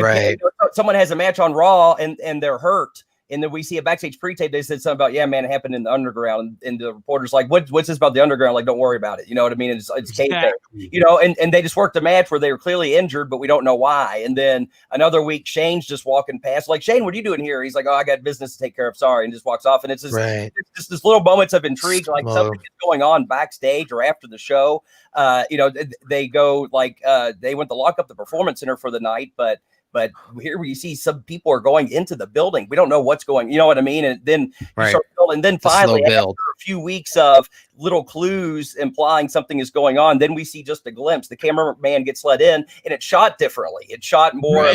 someone has a match on Raw and they're hurt And then we see a backstage pre-tape. They said something about, yeah, man, it happened in the underground. And the reporter's like, what's this about the underground? Like, don't worry about it. You know what I mean? It's kayfabe, you know, and they just worked a match where they were clearly injured, but we don't know why. And then another week, Shane's just walking past, like, Shane, what are you doing here? He's like, oh, I got business to take care of. Sorry. And just walks off. And it's just, it's just this little moments of intrigue, like something is going on backstage or after the show. You know, they go like, they went to lock up the Performance Center for the night, but here you see some people are going into the building. We don't know what's going, you know what I mean? And then and then finally after a few weeks of little clues implying something is going on, then we see just a glimpse. The cameraman gets let in and it's shot differently. It's shot more.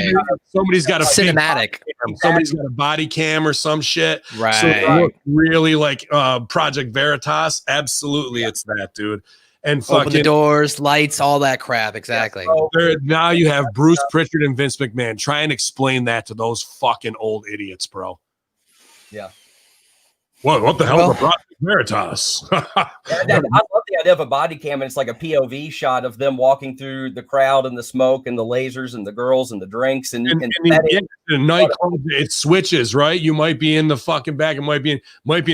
Somebody's got a cinematic. Somebody's got a body cam or some shit. Right. So it looked really like Project Veritas. Absolutely, it's that, dude. And open the doors, lights, all that crap. Exactly. Now you have Bruce Pritchard and Vince McMahon. Try and explain that to those fucking old idiots, bro. Yeah. What the hell is a Project Veritas? I love the idea of a body cam, and it's like a POV shot of them walking through the crowd and the smoke and the lasers and the girls and the drinks and the nightclub. It switches, right? You might be in the fucking back. It might be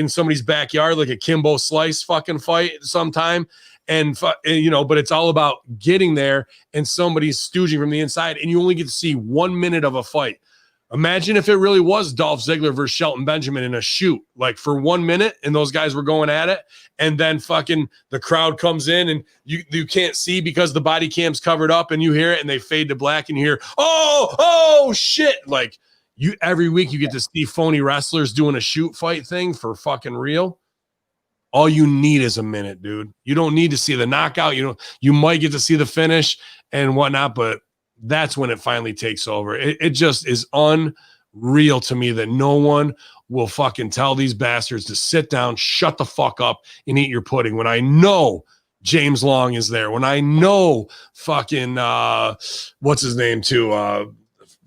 in somebody's backyard, like a Kimbo Slice fucking fight sometime. And you know, but it's all about getting there and somebody's stooging from the inside, and you only get to see 1 minute of a fight. Imagine if it really was Dolph Ziggler versus Shelton Benjamin in a shoot, like for 1 minute, and those guys were going at it, and then fucking the crowd comes in, and you can't see because the body cam's covered up, and you hear it, and they fade to black, and you hear, oh shit, like every week you get to see phony wrestlers doing a shoot fight thing for fucking real. All you need is a minute, dude. You don't need to see the knockout. You might get to see the finish and whatnot, but that's when it finally takes over. It just is unreal to me that no one will fucking tell these bastards to sit down, shut the fuck up, and eat your pudding. When I know James Long is there, when I know fucking what's his name too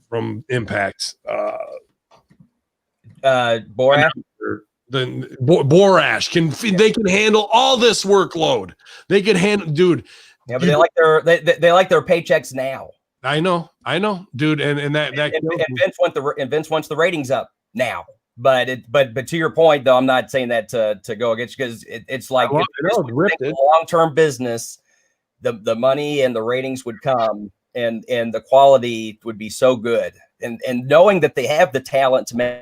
from Impact, Borat. Then Borash they can handle all this workload. They can handle, dude. Yeah, but they like their paychecks now. I know, dude. And Vince wants the ratings up now. But to your point though, I'm not saying that to go against, because it's like long-term business, the money and the ratings would come and the quality would be so good. And knowing that they have the talent to make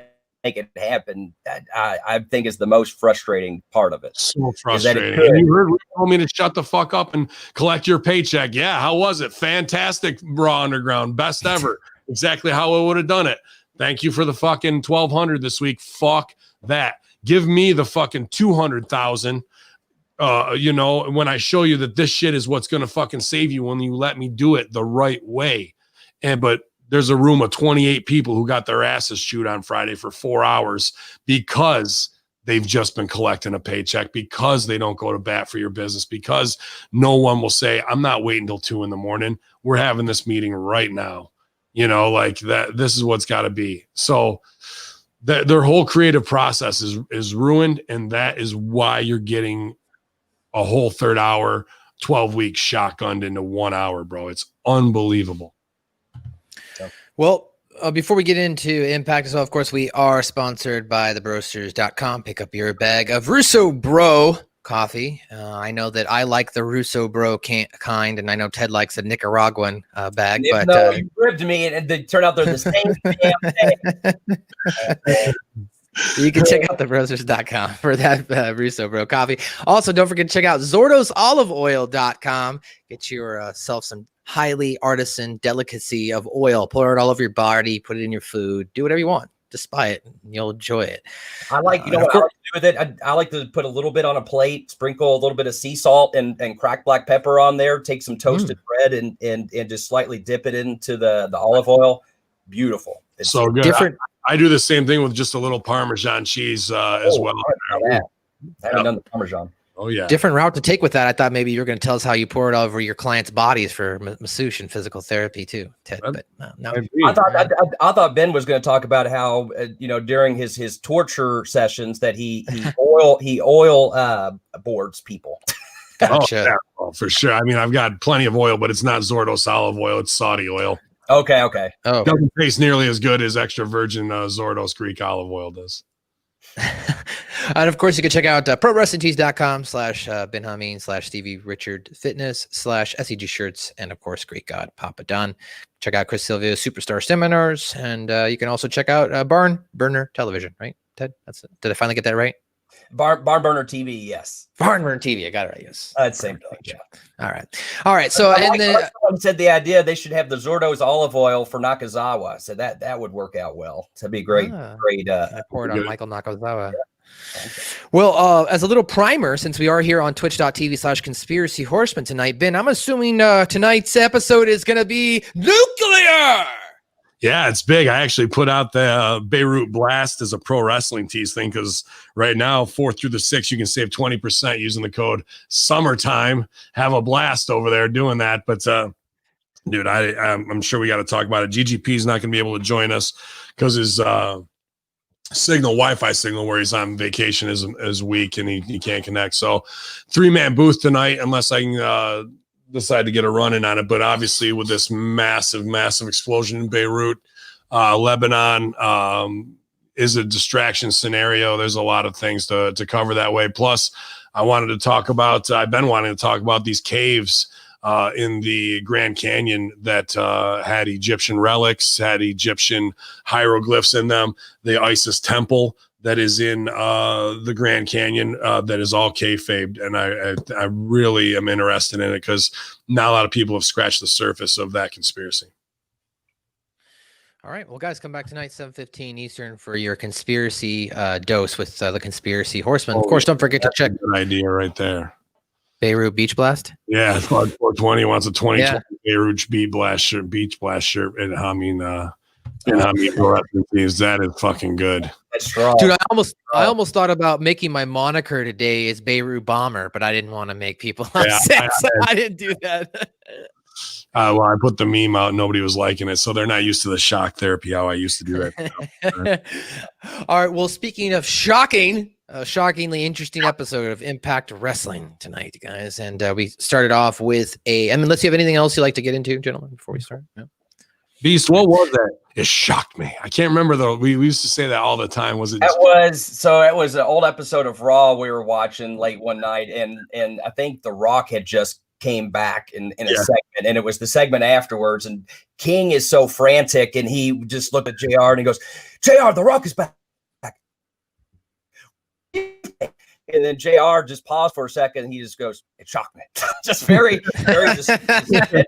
it happen, I think is the most frustrating part of it. So frustrating. You heard Rick told me to shut the fuck up and collect your paycheck. Yeah, how was it? Fantastic, Raw Underground, best ever. Exactly how I would have done it. Thank you for the fucking 1,200 this week. Fuck that. Give me the fucking 200,000. You know, when I show you that this shit is what's gonna fucking save you when you let me do it the right way. But there's a room of 28 people who got their asses chewed on Friday for 4 hours because they've just been collecting a paycheck, because they don't go to bat for your business, because no one will say, I'm not waiting till 2 a.m. We're having this meeting right now. You know, like that, this is what's got to be. So their whole creative process is ruined. And that is why you're getting a whole third hour, 12 weeks shotgunned into 1 hour, bro. It's unbelievable. Well, before we get into Impact as well, of course, we are sponsored by thebrosters.com. Pick up your bag of Russo Bro coffee. I know that I like the Russo Bro kind, and I know Ted likes a Nicaraguan bag. But no, you ribbed me, and they turn out they're the same damn thing. You can check out thebrosters.com for that Russo Bro coffee. Also, don't forget to check out ZordosOliveOil.com. Get yourself some highly artisan delicacy of oil. Pour it all over your body, put it in your food, do whatever you want. Just buy it and you'll enjoy it. I like, what I like to do with it. I like to put a little bit on a plate, sprinkle a little bit of sea salt and cracked black pepper on there, take some toasted bread and just slightly dip it into the olive oil. Beautiful. It's so good. Different. I do the same thing with just a little Parmesan cheese as well. I haven't done the Parmesan. Oh yeah. Different route to take with that. I thought maybe you were going to tell us how you pour it over your clients' bodies for masseuse and physical therapy too, Ted. But no. I thought Ben was going to talk about how during his torture sessions that he oil boards people. Gotcha. Oh, yeah. Oh, for sure. I mean, I've got plenty of oil, but it's not Zordos olive oil. It's Saudi oil. Okay. Okay. Oh, Doesn't taste nearly as good as extra virgin Zordo's Greek olive oil does. and of course, you can check out prowrestlingtees.com/Ben Hamin /Stevie Richard Fitness /SEG shirts, and of course, Greek God Papa Don. Check out Chris Silvio's Superstar Seminars, and you can also check out Barn Burner Television, right, Ted? That's it. Did I finally get that right? Barn Burner TV, yes. Barn Burner TV, I got it right, yes. Same thing, yeah. All right. So, and then someone said the idea they should have the Zordo's olive oil for Nakazawa. So that would work out well. So that'd be great. Great. I poured on Michael Nakazawa. Yeah. Well, as a little primer, since we are here on twitch.tv/conspiracy horseman tonight, Ben, I'm assuming tonight's episode is going to be nuclear. Yeah, it's big. I actually put out the Beirut Blast as a pro wrestling tees thing because right now, 4th through the 6th, you can save 20% using the code summertime. Have a blast over there doing that. But dude, I'm sure we got to talk about it. GGP is not going to be able to join us because his Wi-Fi signal where he's on vacation is weak and he can't connect. So 3-man booth tonight, unless I can decide to get a run in on it. But obviously with this massive explosion in Beirut, Lebanon is a distraction scenario. There's a lot of things to cover that way. Plus I've been wanting to talk about these caves in the Grand Canyon that had Egyptian relics, had Egyptian hieroglyphs in them, the Isis temple that is in the Grand Canyon that is all kayfabed. And I really am interested in it because not a lot of people have scratched the surface of that conspiracy. All right. Well, guys, come back tonight, 7:15 Eastern for your conspiracy dose with the Conspiracy Horseman. Of course, don't forget to check. Good idea right there. Beirut Beach Blast. Yeah, 420 wants a 2020 Beirut Beach Blast shirt, and Hamin. That is fucking good. That's strong. Dude, I almost thought about making my moniker today as Beirut Bomber, but I didn't want to make people upset, so I didn't do that. Well, I put the meme out, nobody was liking it, so they're not used to the shock therapy how I used to do that. All right. Well, speaking of shocking, a shockingly interesting episode of Impact Wrestling tonight, guys, and we started off with unless you have anything else you'd like to get into, gentlemen, before we start. No? Beast, what was that? It shocked me. I can't remember though. We used to say that all the time. Was it? It was an old episode of Raw we were watching late one night, and I think The Rock had just came back in a segment, and it was the segment afterwards. And King is so frantic, and he just looked at JR and he goes, "JR, The Rock is back." And then JR just paused for a second. And he just goes, "It shocked me." Just very, very just it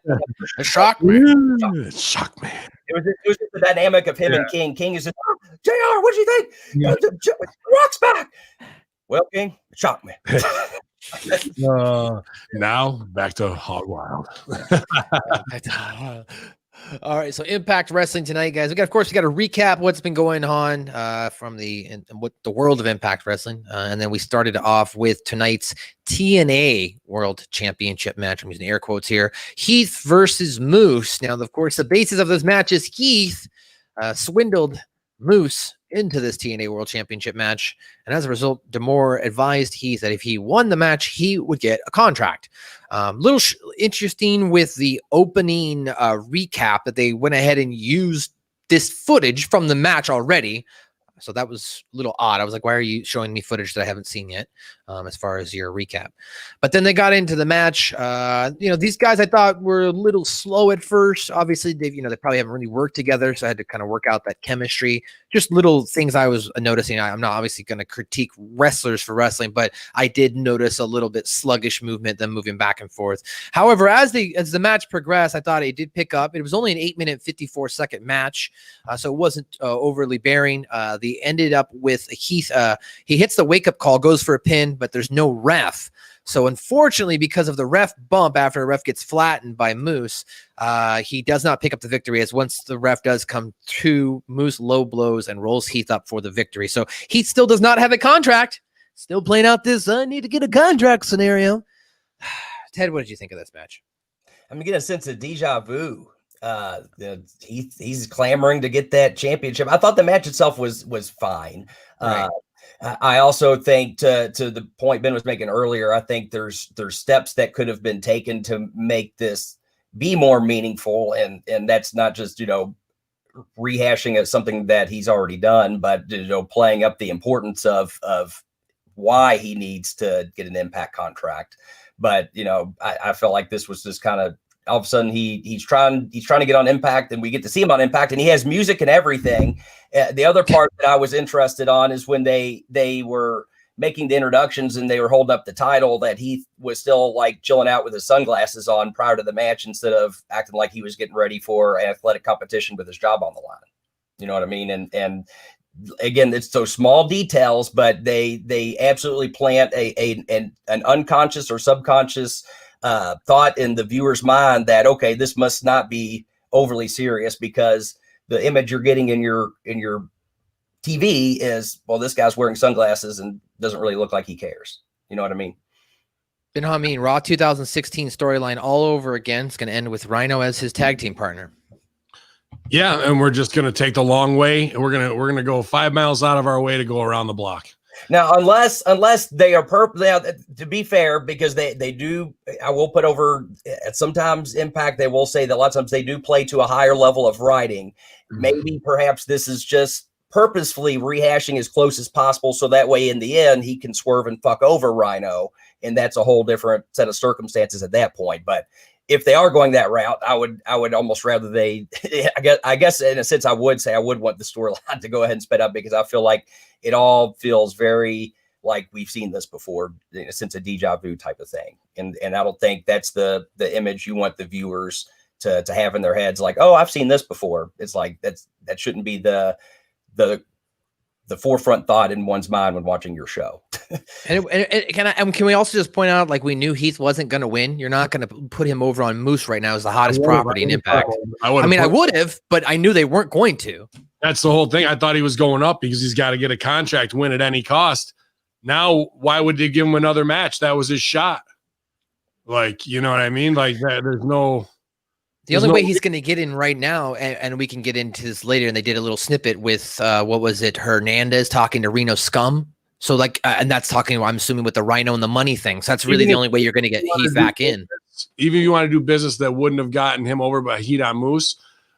shocked me. It shocked me. It was just the dynamic of him and King. King is just, "JR, what do you think? The Rock's back." Well, King, it shocked me. Now back to Hog Wild. All right, so Impact Wrestling tonight, guys. We got to recap what's been going on from the world of Impact Wrestling, and then we started off with tonight's TNA World Championship match. I'm using air quotes here. Heath versus Moose. Now, of course, the basis of this match is Heath swindled Moose into this TNA World Championship match, and as a result, D'Amore advised Heath that if he won the match, he would get a contract. Little interesting with the opening recap that they went ahead and used this footage from the match already. So that was a little odd. I was like, why are you showing me footage that I haven't seen yet, as far as your recap? But then they got into the match. These guys I thought were a little slow at first. Obviously, they probably haven't really worked together, so I had to kind of work out that chemistry. Just little things I was noticing. I'm not obviously going to critique wrestlers for wrestling, but I did notice a little bit sluggish movement, them moving back and forth. However, as the match progressed, I thought it did pick up. It was only an 8-minute, 54-second match, so it wasn't overly bearing. They ended up with Heath. He hits the wake-up call, goes for a pin, but there's no ref. So unfortunately, because of the ref bump after a ref gets flattened by Moose, he does not pick up the victory, as once the ref does come to, Moose low blows and rolls Heath up for the victory. So Heath still does not have a contract. Still playing out this I need to get a contract scenario. Ted, what did you think of this match? I'm getting a sense of deja vu. He's clamoring to get that championship. I thought the match itself was fine. Right. I also think to the point Ben was making earlier, I think there's steps that could have been taken to make this be more meaningful, and that's not just, you know, rehashing it something that he's already done, but, you know, playing up the importance of why he needs to get an Impact contract. But, you know, I felt like this was just kind of, all of a sudden he's trying to get on Impact, and we get to see him on Impact, and he has music and everything. The other part that I was interested on is when they were making the introductions and they were holding up the title, that Heath was still like chilling out with his sunglasses on prior to the match, instead of acting like he was getting ready for an athletic competition with his job on the line. You know what I mean? And again, it's those small details, but they absolutely plant an unconscious or subconscious thought in the viewer's mind that, okay, this must not be overly serious, because the image you're getting in your TV is, well, this guy's wearing sunglasses and doesn't really look like he cares. You know what I mean? Ben Hamin, Raw 2016 storyline all over again. It's going to end with Rhino as his tag team partner. Yeah, and we're just going to take the long way, and we're going to go 5 miles out of our way to go around the block. Now, unless they are to be fair, because they do, I will put over, sometimes Impact, they will say that a lot of times they do play to a higher level of writing. Maybe perhaps this is just purposefully rehashing as close as possible, so that way in the end he can swerve and fuck over Rhino, and that's a whole different set of circumstances at that point. But if they are going that route, I would almost rather they, I guess in a sense I would say I would want the storyline to go ahead and sped up, because I feel like it all feels very like we've seen this before, in a sense, a deja vu type of thing. And I don't think that's the image you want the viewers to have in their heads, like, oh, I've seen this before. It's like, that shouldn't be the forefront thought in one's mind when watching your show. and can we also just point out, like, we knew Heath wasn't going to win. You're not going to put him over on Moose right now as the hottest property in Impact. I would have, but I knew they weren't going to. That's the whole thing. I thought he was going up because he's got to get a contract, win at any cost. Now, why would they give him another match? That was his shot. Like, you know what I mean? Like, there's no... The only way he's going to get in right now, and we can get into this later, and they did a little snippet with, what was it, Hernandez talking to Reno Scum. So, like, and that's talking, I'm assuming, with the Rhino and the money thing. So that's really the only way you're going to get Heath back in. Even if you want to do business that wouldn't have gotten him over by heat on Moose,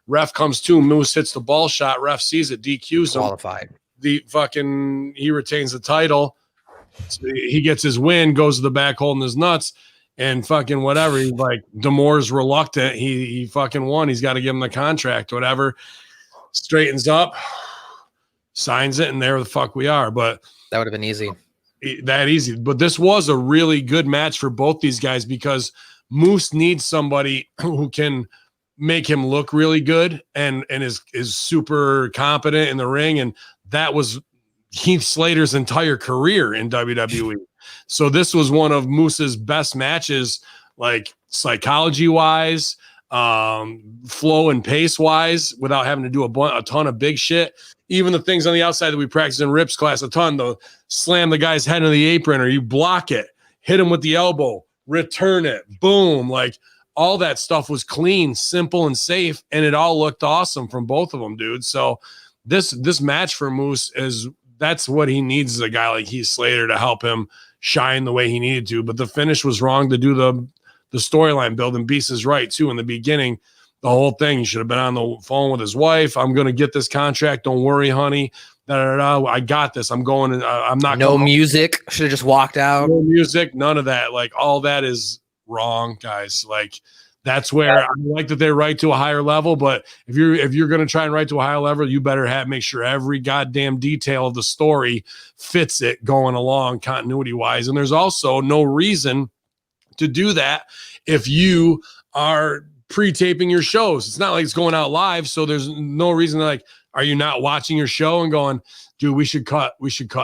ref comes to, Moose hits the ball shot, ref sees it, DQs him. Qualified. He retains the title. So he gets his win, goes to the back holding his nuts. And fucking whatever, he's like, D'Amore's reluctant. He fucking won. He's got to give him the contract, whatever. Straightens up, signs it, and there the fuck we are. But that would have been easy. That easy. But this was a really good match for both these guys, because Moose needs somebody who can make him look really good and is super competent in the ring. And that was Heath Slater's entire career in WWE. So this was one of Moose's best matches, like psychology wise, flow and pace wise, without having to do a ton of big shit. Even the things on the outside that we practice in Rips class a ton, though, slam the guy's head into the apron, or you block it, hit him with the elbow, return it, boom. Like, all that stuff was clean, simple, and safe, and it all looked awesome from both of them, dude. So this match for Moose that's what he needs, is a guy like Heath Slater to help him shine the way he needed to. But the finish was wrong to do the storyline build, and Beast is right too. In the beginning, the whole thing, he should have been on the phone with his wife. I'm going to get this contract. Don't worry, honey. I got this. I'm going, and I'm not. No music. Should have just walked out. No music. None of that. Like, all that is wrong, guys. Like, that's where I like that they write to a higher level. But if you're going to try and write to a higher level, you better make sure every goddamn detail of the story fits it going along continuity wise. And there's also no reason to do that if you are pre-taping your shows. It's not like it's going out live, so there's no reason to, like, are you not watching your show and going, dude, we should cut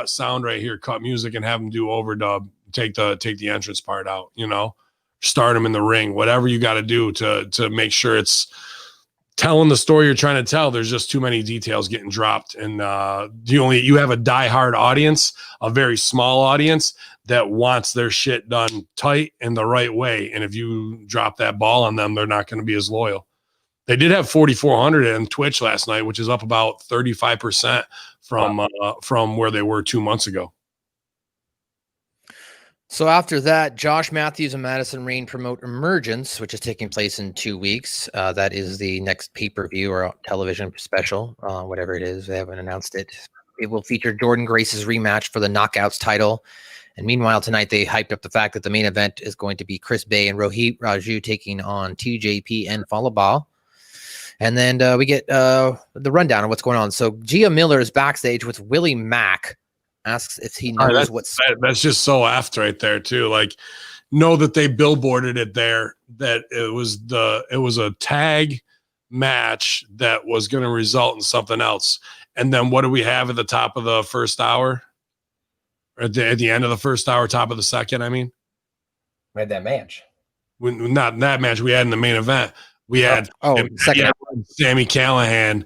sound right here, cut music, and have them do overdub, take the entrance part out, you know? Start them in the ring, whatever you got to do to make sure it's telling the story you're trying to tell. There's just too many details getting dropped. And you have a diehard audience, a very small audience that wants their shit done tight and the right way. And if you drop that ball on them, they're not going to be as loyal. They did have 4,400 on Twitch last night, which is up about 35% from where they were 2 months ago. So after that, Josh Matthews and Madison Rain promote Emergence, which is taking place in 2 weeks. That is the next pay-per-view or television special, whatever it is. They haven't announced it. It will feature Jordan Grace's rematch for the Knockouts title. And meanwhile, tonight they hyped up the fact that the main event is going to be Chris Bay and Rohit Raju taking on TJP and Falaba. And then we get the rundown of what's going on. So Gia Miller is backstage with Willie Mack. Asks if he knows that's just so aft right there too. Like, know that they billboarded it there, that it was a tag match that was going to result in something else. And then what do we have at the top of the first hour? Or at the end of the first hour, top of the second, I mean? We had that match. Not that match we had in the main event. We had Sami Callahan,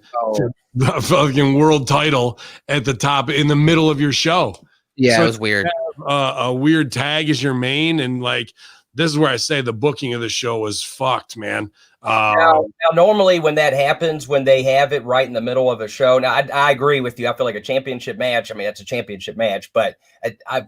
the fucking world title at the top in the middle of your show. Yeah, so it was weird. A weird tag is your main, and like this is where I say the booking of the show was fucked, man. Now, normally when that happens, when they have it right in the middle of a show, now I agree with you. I feel like a championship match. I mean, that's a championship match, but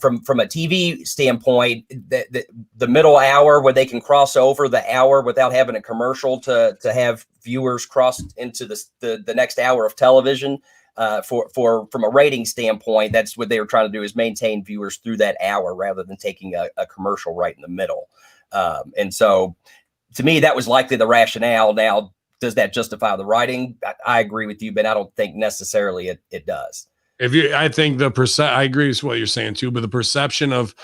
from a TV standpoint, the middle hour where they can cross over the hour without having a commercial to have viewers cross into the next hour of television. From a rating standpoint, that's what they were trying to do, is maintain viewers through that hour rather than taking a commercial right in the middle. And so, to me, that was likely the rationale. Now, does that justify the writing? I agree with you, but I don't think necessarily it does. I think I agree with what you're saying too, but the perception of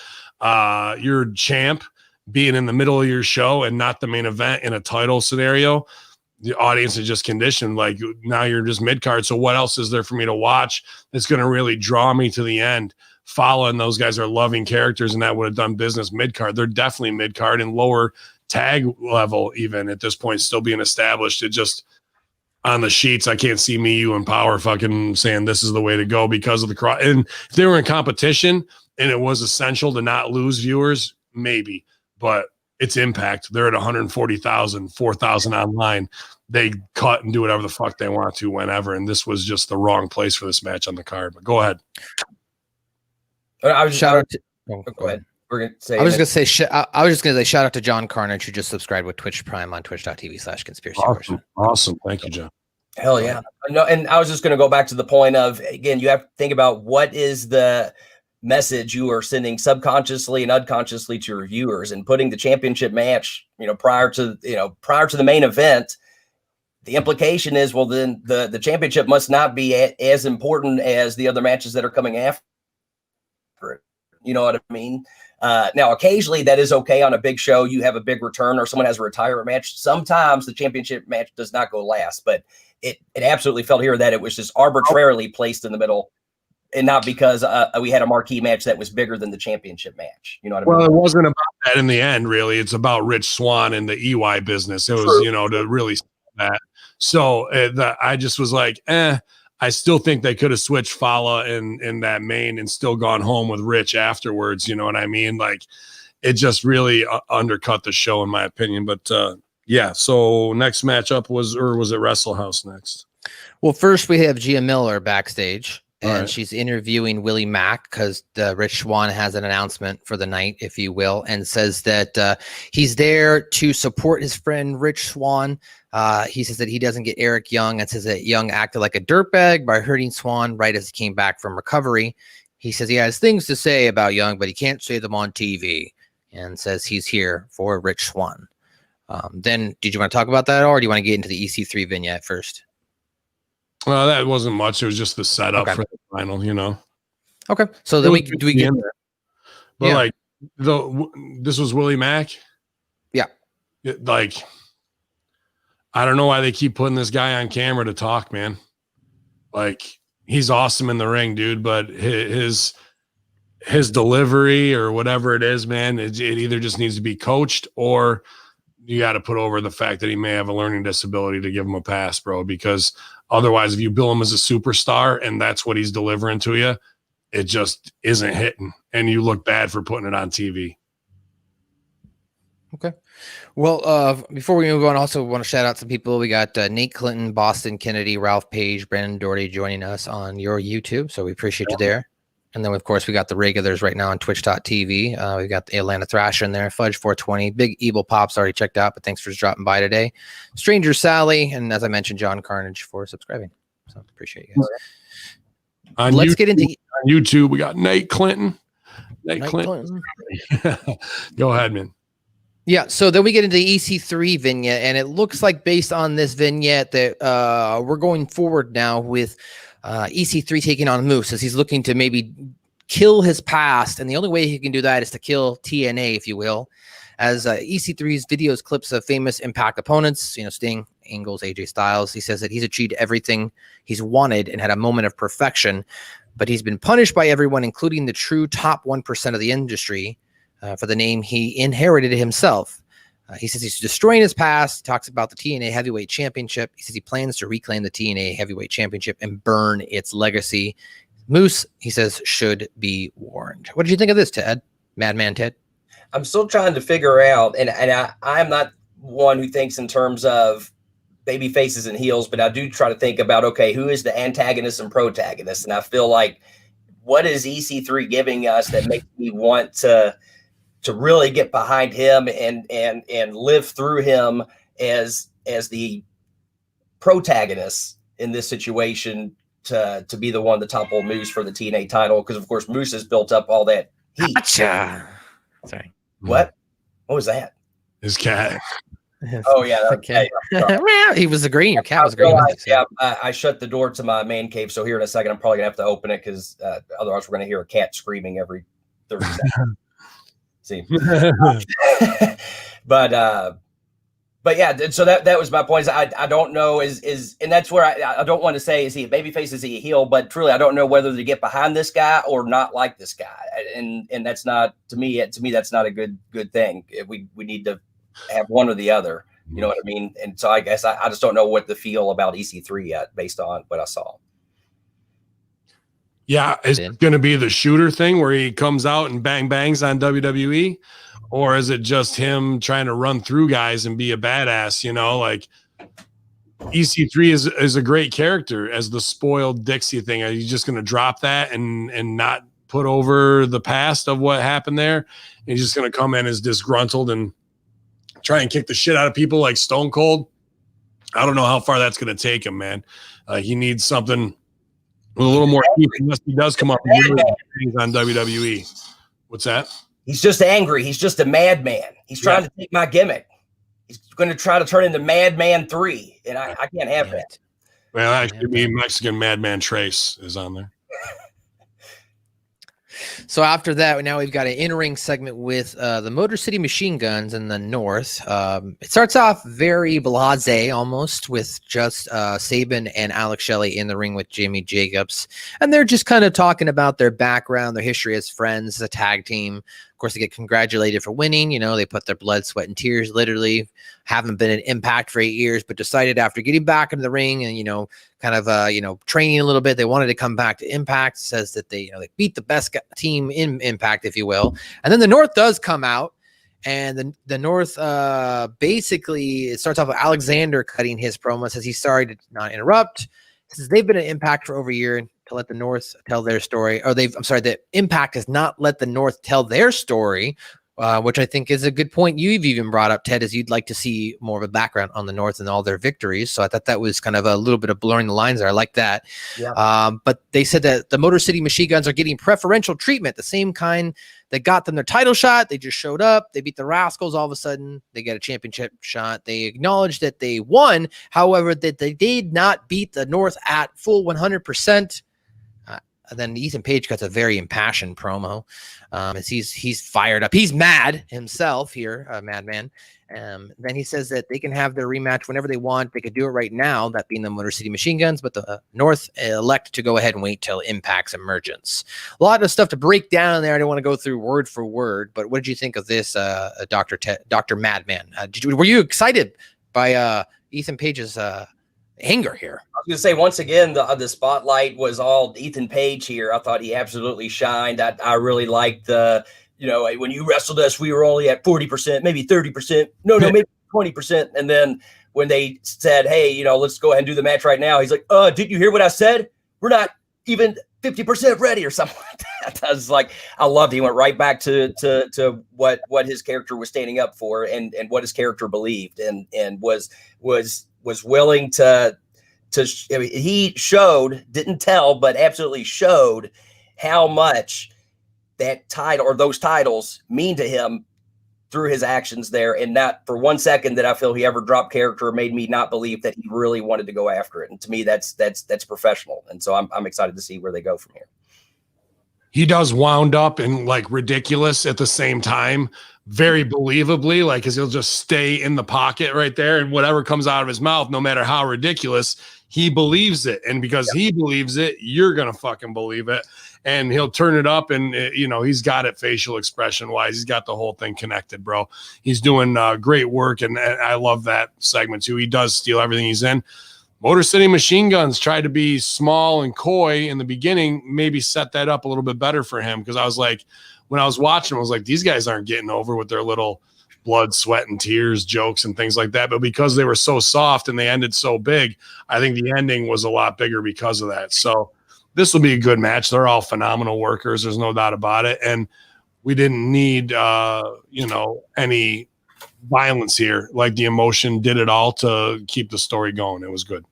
your champ being in the middle of your show and not the main event in a title scenario, the audience is just conditioned. Like, now you're just mid card. So what else is there for me to watch that's going to really draw me to the end? Fala and those guys are loving characters, and that would have done business mid card. They're definitely mid card and lower tag level, even at this point, still being established. It just, on the sheets, I can't see me, you, and Power fucking saying this is the way to go because of the cross. And if they were in competition and it was essential to not lose viewers, maybe, but it's Impact. They're at 140,000, 4,000 online. They cut and do whatever the fuck they want to whenever. And this was just the wrong place for this match on the card. But go ahead. Go ahead. I was just gonna say shout out to John Carnage, who just subscribed with Twitch Prime on twitch.tv/conspiracy. Awesome. Thank you, John. Hell yeah. No, and I was just gonna go back to the point of, again, you have to think about what is the message you are sending subconsciously and unconsciously to your viewers, and putting the championship match, prior to the main event. The implication is, well, then the championship must not be as important as the other matches that are coming after it. You know what I mean? Now, occasionally that is okay on a big show. You have a big return or someone has a retirement match. Sometimes the championship match does not go last, but it absolutely felt here that it was just arbitrarily placed in the middle, and not because we had a marquee match that was bigger than the championship match. You know what I mean? Well, it wasn't about that in the end, really. It's about Rich Swan and the EY business. It was, to really that. So I just was like, I still think they could have switched Fala in that main and still gone home with Rich afterwards. You know what I mean? Like, it just really undercut the show, in my opinion. But yeah, so next matchup was it Wrestle House next? Well, first we have Gia Miller backstage, and right. She's interviewing Willie Mack because Rich Swan has an announcement for the night, if you will, and says that he's there to support his friend Rich Swan. He says that he doesn't get Eric Young, and says that Young acted like a dirtbag by hurting Swan right as he came back from recovery. He says he has things to say about Young, but he can't say them on TV, and says he's here for Rich Swan. Then, did you want to talk about that, or do you want to get into the Ec3 vignette first? Well, that wasn't much. It was just the setup for the final, Okay, so then we get in there. But this was Willie Mack. Yeah. I don't know why they keep putting this guy on camera to talk, man. Like, he's awesome in the ring, dude, but his delivery or whatever it is, man, it either just needs to be coached, or you got to put over the fact that he may have a learning disability to give him a pass, bro, because otherwise, if you bill him as a superstar and that's what he's delivering to you, it just isn't hitting, and you look bad for putting it on TV. Okay. Well, before we move on, I also want to shout out some people. We got Nate Clinton, Boston Kennedy, Ralph Page, Brandon Doherty joining us on your YouTube, so we appreciate you there. And then, of course, we got the regulars right now on twitch.tv. We got the Atlanta Thrasher in there, Fudge 420, Big Evil Pops already checked out, but thanks for dropping by today. Stranger Sally, and as I mentioned, John Carnage for subscribing. So appreciate you guys. Let's get into on YouTube. We got Nate Clinton. Nate Clinton. Go ahead, man. Yeah, so then we get into the EC3 vignette, and it looks like based on this vignette that we're going forward now with EC3 taking on Moose as he's looking to maybe kill his past, and the only way he can do that is to kill TNA, if you will, as EC3's videos clips of famous Impact opponents, Sting, Angles, AJ Styles. He says that he's achieved everything he's wanted and had a moment of perfection, but he's been punished by everyone, including the true top 1% of the industry, for the name he inherited himself. He says he's destroying his past. He talks about the TNA Heavyweight Championship. He says he plans to reclaim the TNA Heavyweight Championship and burn its legacy. Moose, he says, should be warned. What did you think of this, Ted? Madman Ted? I'm still trying to figure out, and I'm not one who thinks in terms of baby faces and heels, but I do try to think about, okay, who is the antagonist and protagonist? And I feel like, what is EC3 giving us that makes me want to really get behind him and live through him as the protagonist in this situation to be the one to topple Moose for the TNA title? Because of course Moose has built up all that heat. Gotcha. Sorry. What was that? His cat. Oh yeah, okay. He was agreeing. Your cat was agreeing. Yeah, I shut the door to my man cave, so here in a second I'm probably gonna have to open it because otherwise we're gonna hear a cat screaming every 30 seconds. See, but yeah, so that was my point. Is I don't know is and that's where I don't want to say, is he a babyface, is he a heel, but truly I don't know whether to get behind this guy or not like this guy, and that's not to me that's not a good thing. We need to have one or the other, you know what I mean? And so I guess I just don't know what to feel about EC3 yet based on what I saw. Yeah, is it going to be the shooter thing where he comes out and bangs on WWE? Or is it just him trying to run through guys and be a badass? Like EC3 is a great character as the spoiled Dixie thing. Are you just going to drop that and not put over the past of what happened there? He's just going to come in as disgruntled and try and kick the shit out of people like Stone Cold? I don't know how far that's going to take him, man. He needs something with a little more heat unless he does come up on WWE. What's that? He's just angry. He's just a madman. He's trying to take my gimmick. He's going to try to turn into Madman 3, and I can't have that. Well, actually, Mexican Madman Trace is on there. So after that, now we've got an in-ring segment with the Motor City Machine Guns in the North. It starts off very blasé almost with just Sabin and Alex Shelley in the ring with Jimmy Jacobs. And they're just kind of talking about their background, their history as friends, as a tag team. Of course, they get congratulated for winning. They put their blood, sweat, and tears, literally. Haven't been in Impact for 8 years, but decided after getting back into the ring and, kind of, training a little bit, they wanted to come back to Impact. Says that they beat the best team in Impact, if you will. And then the North does come out, and the North basically, it starts off with Alexander cutting his promo. Says he's sorry to not interrupt. Says they've been in Impact for over a year to let the North tell their story. The Impact has not let the North tell their story, which I think is a good point you've even brought up, Ted, is you'd like to see more of a background on the North and all their victories. So I thought that was kind of a little bit of blurring the lines there. I like that. Yeah. But they said that the Motor City Machine Guns are getting preferential treatment, the same kind that got them their title shot. They just showed up. They beat the Rascals. All of a sudden, they get a championship shot. They acknowledged that they won. However, that they did not beat the North at full 100%. And then Ethan Page cuts a very impassioned promo as he's fired up. He's mad himself here, Madman. Then he says that they can have their rematch whenever they want. They could do it right now, that being the Motor City Machine Guns, but the North elect to go ahead and wait till Impact's emergence. A lot of stuff to break down in there. I don't want to go through word for word, but what did you think of this, Dr. Madman? Were you excited by Ethan Page's anger here? I was going to say, once again, the spotlight was all Ethan Page here. I thought he absolutely shined. I really liked the, when you wrestled us, we were only at 40%, maybe 30%. No, maybe 20%. And then when they said, hey, let's go ahead and do the match right now, he's like, didn't you hear what I said? We're not even 50% ready or something like that. I was like, I loved it. He went right back to what his character was standing up for and what his character believed and was willing to I mean, he showed, didn't tell, but absolutely showed how much that title or those titles mean to him through his actions there. And not for 1 second that I feel he ever dropped character, made me not believe that he really wanted to go after it. And to me, that's professional. And so I'm excited to see where they go from here. He does wound up and like ridiculous at the same time, very believably, like, cause he'll just stay in the pocket right there. And whatever comes out of his mouth, no matter how ridiculous, he believes it. And because he believes it, you're going to fucking believe it. And he'll turn it up and, you know, he's got it facial expression wise. He's got the whole thing connected, bro. He's doing great work. And I love that segment too. He does steal everything he's in. Motor City Machine Guns tried to be small and coy in the beginning, maybe set that up a little bit better for him. Cause I was like, when I was watching, I was like, these guys aren't getting over with their little blood, sweat, and tears jokes and things like that. But because they were so soft and they ended so big, I think the ending was a lot bigger because of that. So this will be a good match. They're all phenomenal workers. There's no doubt about it. And we didn't need, you know, any violence here. Like the emotion did it all to keep the story going. It was good.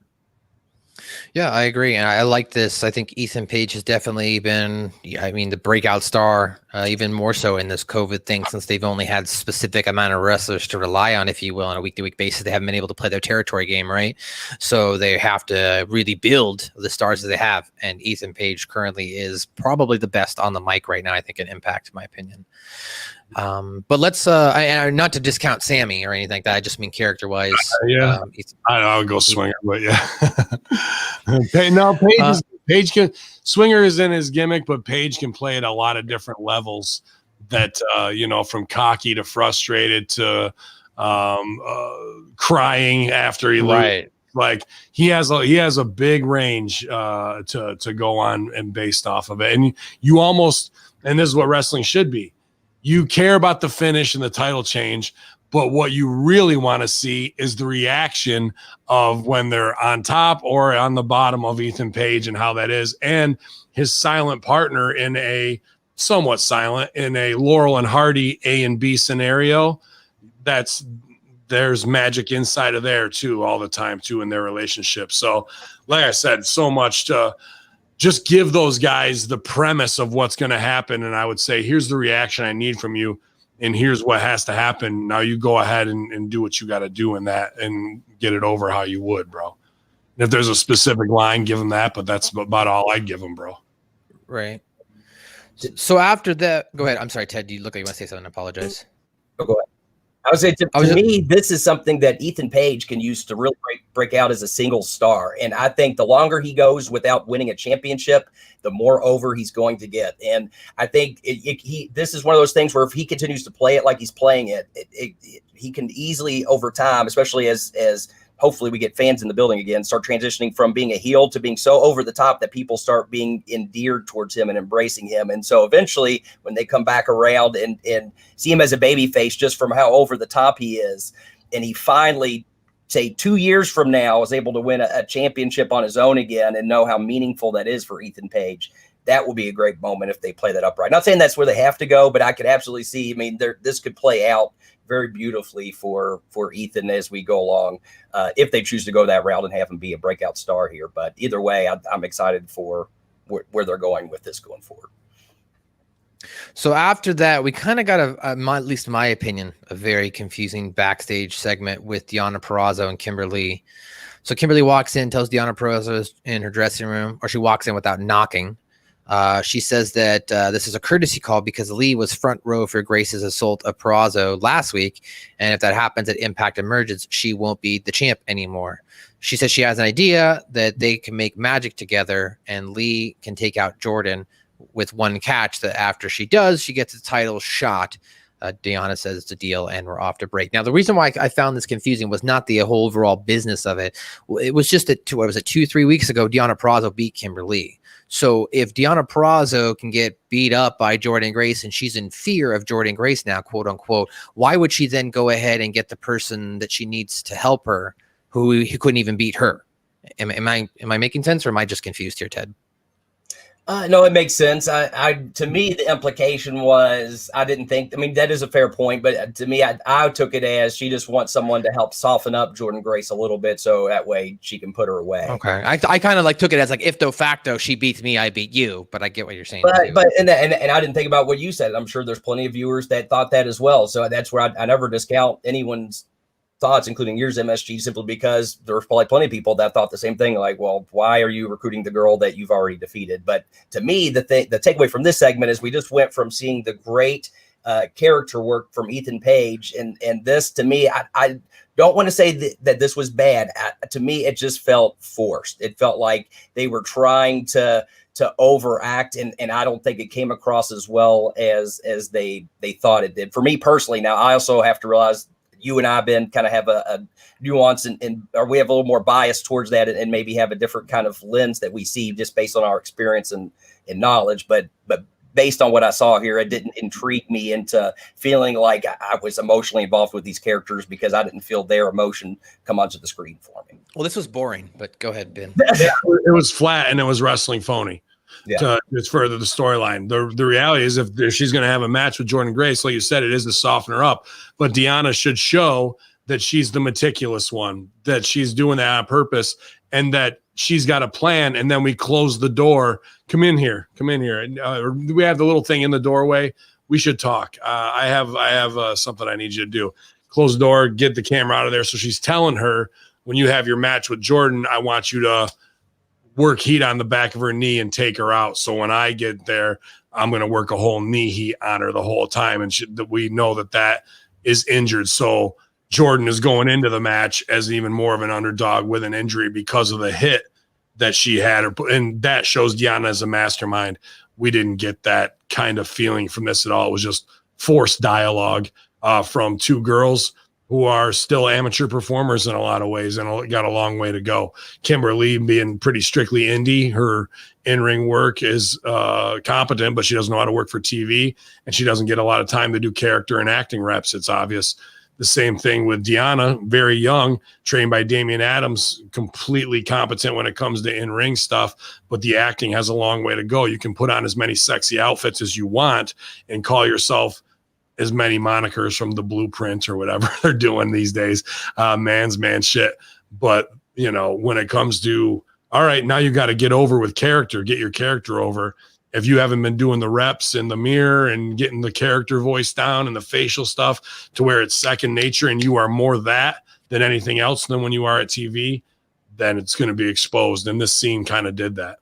Yeah, I agree. And I like this. I think Ethan Page has definitely been, I mean, the breakout star, even more so in this COVID thing, since they've only had specific amount of wrestlers to rely on, if you will, on a week-to-week basis. They haven't been able to play their territory game, right? So they have to really build the stars that they have. And Ethan Page currently is probably the best on the mic right now, I think, in Impact, in my opinion. But let's not to discount Sami or anything like that. I just mean character wise. I'll go Swinger, but yeah. No, Page can Swinger is in his gimmick, but Page can play at a lot of different levels. That you know, from cocky to frustrated to crying after he loses. Like he has a big range to go on and based off of it. And you almost, and this is what wrestling should be. You care about the finish and the title change, but what you really want to see is the reaction of when they're on top or on the bottom of Ethan Page and how that is, and his silent partner in a somewhat silent in a Laurel and Hardy A and B scenario. There's magic inside of there too, all the time too, in their relationship. So like I said, so much to just give those guys the premise of what's going to happen. And I would say, here's the reaction I need from you. And here's what has to happen. Now you go ahead and do what you got to do in that and get it over how you would, bro. And if there's a specific line, give them that, but that's about all I'd give them, bro. Right. So after that, go ahead. I'm sorry, Ted, you look like you want to say something. I apologize. Oh, go ahead. I would say to me, this is something that Ethan Page can use to really break out as a single star. And I think the longer he goes without winning a championship, the more over he's going to get. And I think this is one of those things where if he continues to play it like he's playing it, he can easily over time, especially as hopefully we get fans in the building again, start transitioning from being a heel to being so over the top that people start being endeared towards him and embracing him. And so eventually when they come back around and see him as a baby face just from how over the top he is, and he finally, say 2 years from now, is able to win a championship on his own again and know how meaningful that is for Ethan Page, that will be a great moment if they play that up right. Not saying that's where they have to go, but I could absolutely see, I mean, this could play out very beautifully for Ethan as we go along, if they choose to go that route and have him be a breakout star here. But either way, I'm excited for where they're going with this going forward. So after that, we kind of got at least in my opinion, a very confusing backstage segment with Deonna Purrazzo and Kimberly. So Kimberly walks in, tells Deonna Purrazzo in her dressing room, or she walks in without knocking. She says that this is a courtesy call because Lee was front row for Grace's assault of Purrazzo last week. And if that happens at Impact Emergence, she won't be the champ anymore. She says she has an idea that they can make magic together and Lee can take out Jordan with one catch, that after she does, she gets a title shot. Deonna says it's a deal and we're off to break. Now, the reason why I found this confusing was not the whole overall business of it. It was just that 2-3 weeks ago, Deonna Purrazzo beat Kimberly. So if Deonna Purrazzo can get beat up by Jordynne Grace and she's in fear of Jordynne Grace now, quote unquote, why would she then go ahead and get the person that she needs to help her who couldn't even beat her? Am I making sense, or am I just confused here, Ted? No, it makes sense. To me, the implication was I didn't think. I mean, that is a fair point, but to me, I took it as she just wants someone to help soften up Jordan Grace a little bit, so that way she can put her away. Okay, I kind of like took it as like if de facto she beats me, I beat you. But I get what you're saying. But and I didn't think about what you said. I'm sure there's plenty of viewers that thought that as well. So that's where I never discount anyone's thoughts, including yours, MSG, simply because there's probably plenty of people that thought the same thing. Like, well, why are you recruiting the girl that you've already defeated? But to me, the takeaway from this segment is we just went from seeing the great character work from Ethan Page, and this, to me, I don't want to say that this was bad. To me, it just felt forced. It felt like they were trying to overact, and I don't think it came across as well as they thought it did. For me personally, now I also have to realize you and I, Ben, kind of have a nuance or we have a little more bias towards that, and maybe have a different kind of lens that we see just based on our experience and knowledge. But based on what I saw here, it didn't intrigue me into feeling like I was emotionally involved with these characters because I didn't feel their emotion come onto the screen for me. Well, this was boring, but go ahead, Ben. It was flat and it was wrestling phony. Yeah. To just further the storyline. The reality is if she's going to have a match with Jordan Grace, like you said, it is to soften her up. But Deonna should show that she's the meticulous one, that she's doing that on purpose, and that she's got a plan. And then we close the door. Come in here. And we have the little thing in the doorway. We should talk. I have something I need you to do. Close the door, get the camera out of there. So she's telling her, when you have your match with Jordan, I want you to work heat on the back of her knee and take her out. So when I get there, I'm going to work a whole knee heat on her the whole time. And that we know that is injured. So Jordan is going into the match as even more of an underdog with an injury because of the hit that she had. And that shows Deonna as a mastermind. We didn't get that kind of feeling from this at all. It was just forced dialogue from two girls who are still amateur performers in a lot of ways and got a long way to go. Kimberly being pretty strictly indie, her in-ring work is competent, but she doesn't know how to work for TV, and she doesn't get a lot of time to do character and acting reps. It's obvious. The same thing with Deonna, very young, trained by Damian Adams, completely competent when it comes to in-ring stuff, but the acting has a long way to go. You can put on as many sexy outfits as you want and call yourself as many monikers from the Blueprint or whatever they're doing these days, man's man shit. But, when it comes to, all right, now you got to get over with character, get your character over. If you haven't been doing the reps in the mirror and getting the character voice down and the facial stuff to where it's second nature and you are more that than anything else than when you are at TV, then it's going to be exposed. And this scene kind of did that.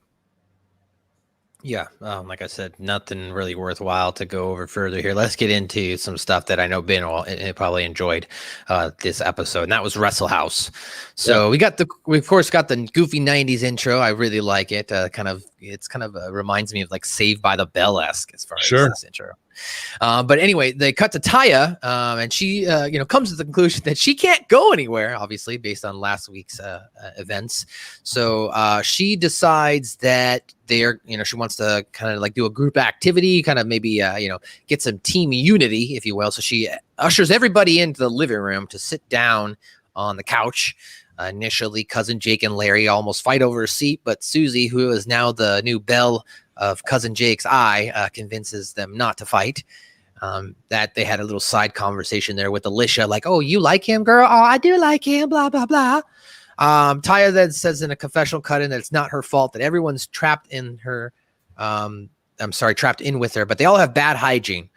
Yeah, like I said, nothing really worthwhile to go over further here. Let's get into some stuff that I know Ben probably enjoyed this episode, and that was Wrestle House. So we of course got the goofy '90s intro. I really like it. It kind of reminds me of like Saved by the Bell-esque as far as this intro. But anyway, they cut to Taya, and she comes to the conclusion that she can't go anywhere, obviously based on last week's events. So she decides that she wants to kind of like do a group activity, kind of maybe get some team unity, if you will. So she ushers everybody into the living room to sit down on the couch. Initially, Cousin Jake and Larry almost fight over a seat, but Susie, who is now the new belle of Cousin Jake's eye, convinces them not to fight. That they had a little side conversation there with Alicia, like, "Oh, you like him, girl? Oh, I do like him, blah, blah, blah." Taya then says in a confessional cut in that it's not her fault, that everyone's trapped in with her, but they all have bad hygiene.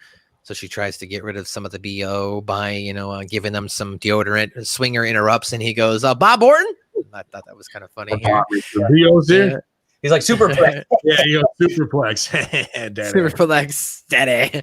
So she tries to get rid of some of the BO by, giving them some deodorant. Swinger interrupts and he goes, Bob Orton? I thought that was kind of funny here. BO's here? He's like, superplex. Yeah, he goes, superplex. Superplex, daddy.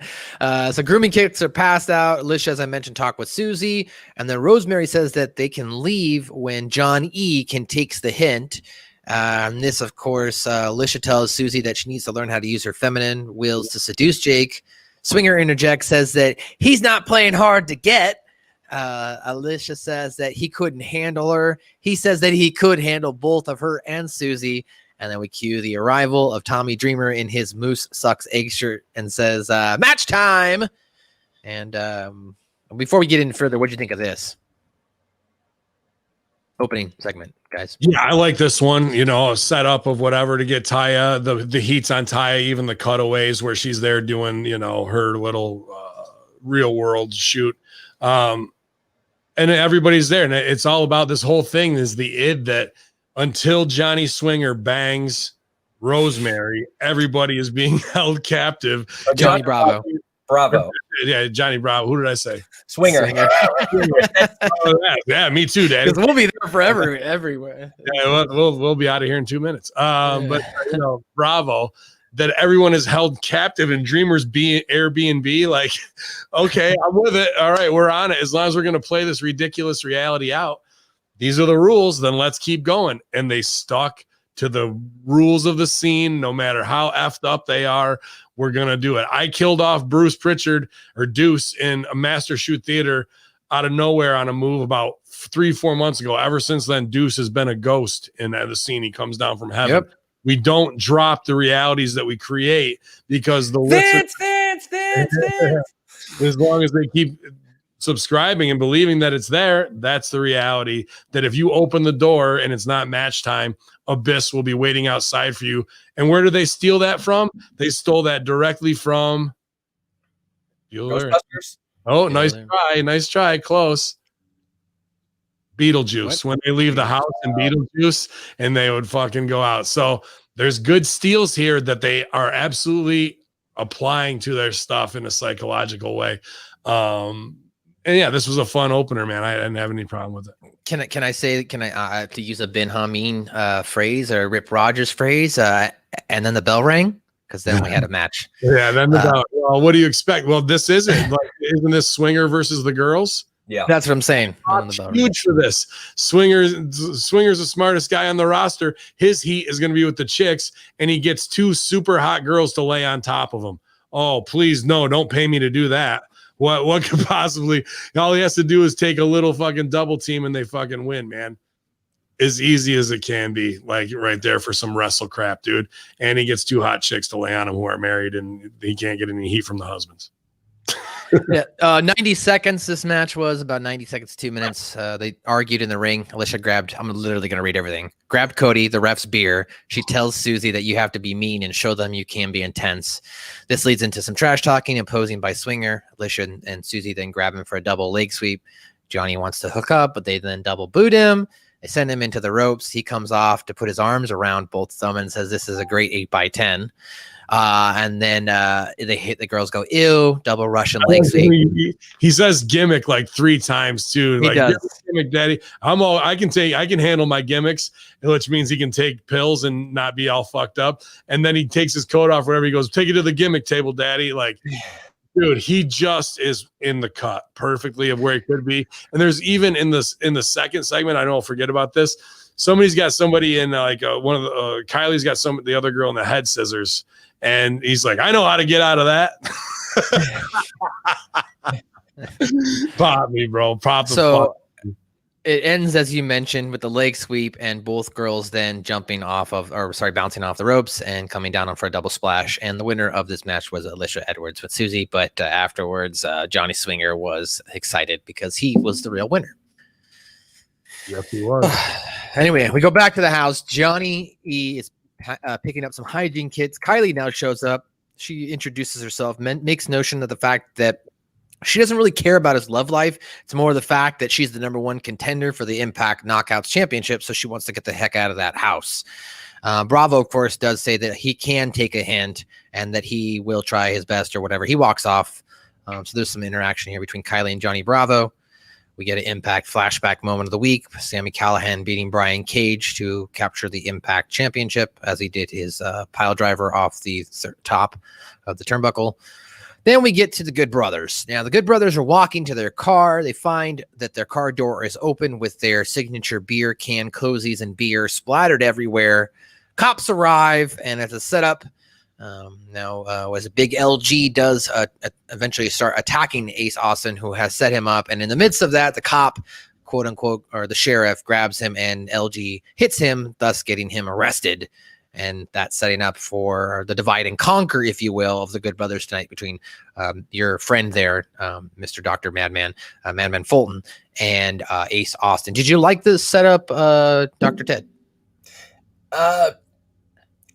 So grooming kits are passed out. Alicia, as I mentioned, talk with Susie. And then Rosemary says that they can leave when John E. takes the hint. And this, of course, Alicia tells Susie that she needs to learn how to use her feminine wills to seduce Jake. Swinger interjects, says that he's not playing hard to get. Alicia says that he couldn't handle her. He says that he could handle both of her and Susie. And then we cue the arrival of Tommy Dreamer in his Moose Sucks Egg shirt and says, match time. And before we get any further, what do you think of this? opening segment, guys. Yeah, I like this one. You know, a setup of whatever to get Taya. The heat's on Taya. Even the cutaways where she's there doing, you know, her little real world shoot. And everybody's there, and it's all about this whole thing is the id that until Johnny Swinger bangs Rosemary, everybody is being held captive. Johnny Bravo. Yeah, Johnny Bravo. Who did I say? Swinger. Yeah, me too, Daddy. We'll be there forever, everywhere. Yeah, we'll be out of here in 2 minutes. But you know, Bravo, that everyone is held captive in Dreamers Airbnb. Like, okay, I'm with it. All right, we're on it. As long as we're going to play this ridiculous reality out, these are the rules. Then let's keep going. And they stuck to the rules of the scene, no matter how effed up they are. We're going to do it. I killed off Bruce Pritchard or Deuce in a Master Shoot Theater out of nowhere on a move about 3-4 months ago. Ever since then, Deuce has been a ghost in the scene. He comes down from heaven. Yep. We don't drop the realities that we create because the Vince. As long as they keep subscribing and believing that it's there, that's the reality. That if you open the door and it's not match time, Abyss will be waiting outside for you. And where do they steal that from? They stole that directly from Ghostbusters. Oh, nice try, close. Beetlejuice. When they leave the house in Beetlejuice, and they would fucking go out. So there's good steals here that they are absolutely applying to their stuff in a psychological way. And yeah, this was a fun opener, man. I didn't have any problem with it. Can I to use a Ben Hamin phrase or Rip Rogers phrase, and then the bell rang? Because then we had a match. Yeah, then the bell. Well, what do you expect? Well, this isn't isn't this Swinger versus the girls? Yeah, that's what I'm saying. Huge for this. Swinger's the smartest guy on the roster. His heat is going to be with the chicks, and he gets 2 super hot girls to lay on top of him. Oh, please, no, don't pay me to do that. What could possibly? All he has to do is take a little fucking double team, and they fucking win, man. As easy as it can be, like right there for some wrestle crap, dude. And he gets 2 hot chicks to lay on him who are married, and he can't get any heat from the husbands. Yeah, 90 seconds. This match was about 90 seconds, 2 minutes. They argued in the ring. Alicia grabbed, I'm literally going to read everything. Grabbed Cody, the ref's beer. She tells Susie that you have to be mean and show them you can be intense. This leads into some trash talking and posing by Swinger. Alicia and Susie then grab him for a double leg sweep. Johnny wants to hook up, but they then double boot him. They send him into the ropes. He comes off to put his arms around both of them and says, this is a great 8x10. And then they hit the girls go, ew, double Russian leg sweep. He says gimmick like 3 times too. He like does. Gimmick daddy. I can handle my gimmicks, which means he can take pills and not be all fucked up. And then he takes his coat off wherever he goes, take it to the gimmick table, daddy. Like, dude, he just is in the cut perfectly of where he could be. And there's even in the second segment, I don't forget about this. Somebody's got somebody in one of the Kylie's got the other girl in the head scissors. And he's like, I know how to get out of that. Pop me, bro. So it ends, as you mentioned, with the leg sweep and both girls then bouncing off the ropes and coming down on for a double splash. And the winner of this match was Alicia Edwards with Susie. But afterwards, Johnny Swinger was excited because he was the real winner. Yes, he was. Anyway, we go back to the house. Johnny is picking up some hygiene kits. Kylie now shows up. She introduces herself, makes notion of the fact that she doesn't really care about his love life. It's more the fact that she's the #1 contender for the Impact Knockouts Championship, so she wants to get the heck out of that house. Bravo, of course, does say that he can take a hint and that he will try his best or whatever. He walks off. So there's some interaction here between Kylie and Johnny Bravo. We get an Impact flashback moment of the week. Sami Callihan beating Brian Cage to capture the Impact Championship as he did his pile driver off the top of the turnbuckle. Then we get to the Good Brothers. Now, the Good Brothers are walking to their car. They find that their car door is open with their signature beer can cozies and beer splattered everywhere. Cops arrive, and as a setup, as Big LG does eventually start attacking Ace Austin, who has set him up. And in the midst of that, the cop, quote unquote, or the sheriff grabs him and LG hits him, thus getting him arrested. And that's setting up for the divide and conquer, if you will, of the Good Brothers tonight between your friend there, Mr. Dr. Madman Fulton, and Ace Austin. Did you like this setup, Dr. Ted?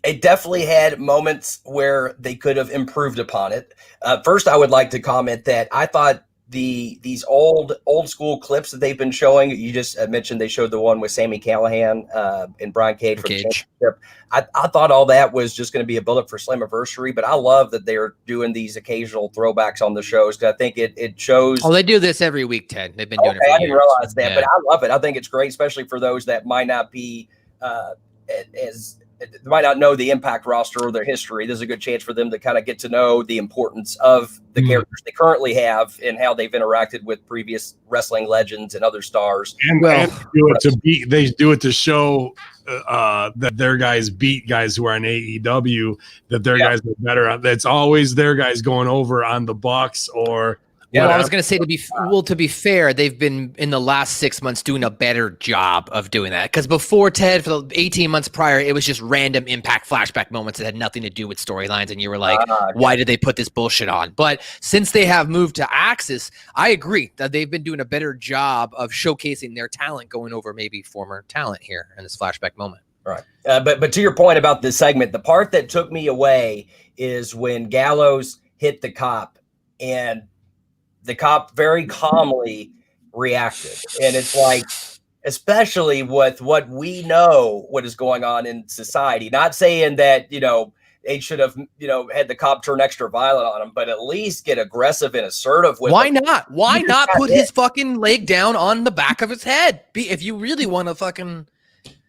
It definitely had moments where they could have improved upon it. First, I would like to comment that I thought these old school clips that they've been showing, you just mentioned they showed the one with Sami Callihan and Brian Cage from Championship. I thought all that was just going to be a bullet for Slammiversary, but I love that they're doing these occasional throwbacks on the shows, because I think it shows. Oh, they do this every week, Ted. They've been doing it for I didn't years. realize that, but I love it. I think it's great, especially for those that might not be might not know the Impact roster or their history. There's a good chance for them to kind of get to know the importance of the characters they currently have and how they've interacted with previous wrestling legends and other stars. And they do it to show that their guys beat guys who are in AEW, that their guys are better. It's always their guys going over on the Bucks or. Well, I was going to say, to be fair, they've been in the last 6 months doing a better job of doing that. Because before, Ted, for the 18 months prior, it was just random Impact flashback moments that had nothing to do with storylines, and you were like, why did they put this bullshit on? But since they have moved to Axis, I agree that they've been doing a better job of showcasing their talent, going over maybe former talent here in this flashback moment. Right. But to your point about this segment, the part that took me away is when Gallows hit the cop, and the cop very calmly reacted. And it's like, especially with what we know, what is going on in society, not saying that, they should have, had the cop turn extra violent on him, but at least get aggressive and assertive with Why him. not? Why not put his fucking leg down on the back of his head? If you really want to fucking,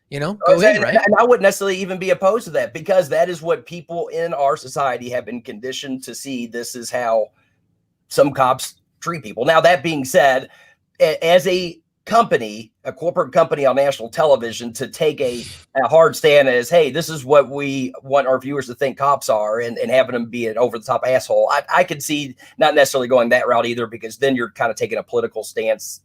go ahead, right? And I wouldn't necessarily even be opposed to that, because that is what people in our society have been conditioned to see. This is how some cops treat people. Now, that being said, as a company, a corporate company on national television, to take a hard stand as, hey, this is what we want our viewers to think cops are, and having them be an over-the-top asshole, I could see not necessarily going that route either, because then you're kind of taking a political stance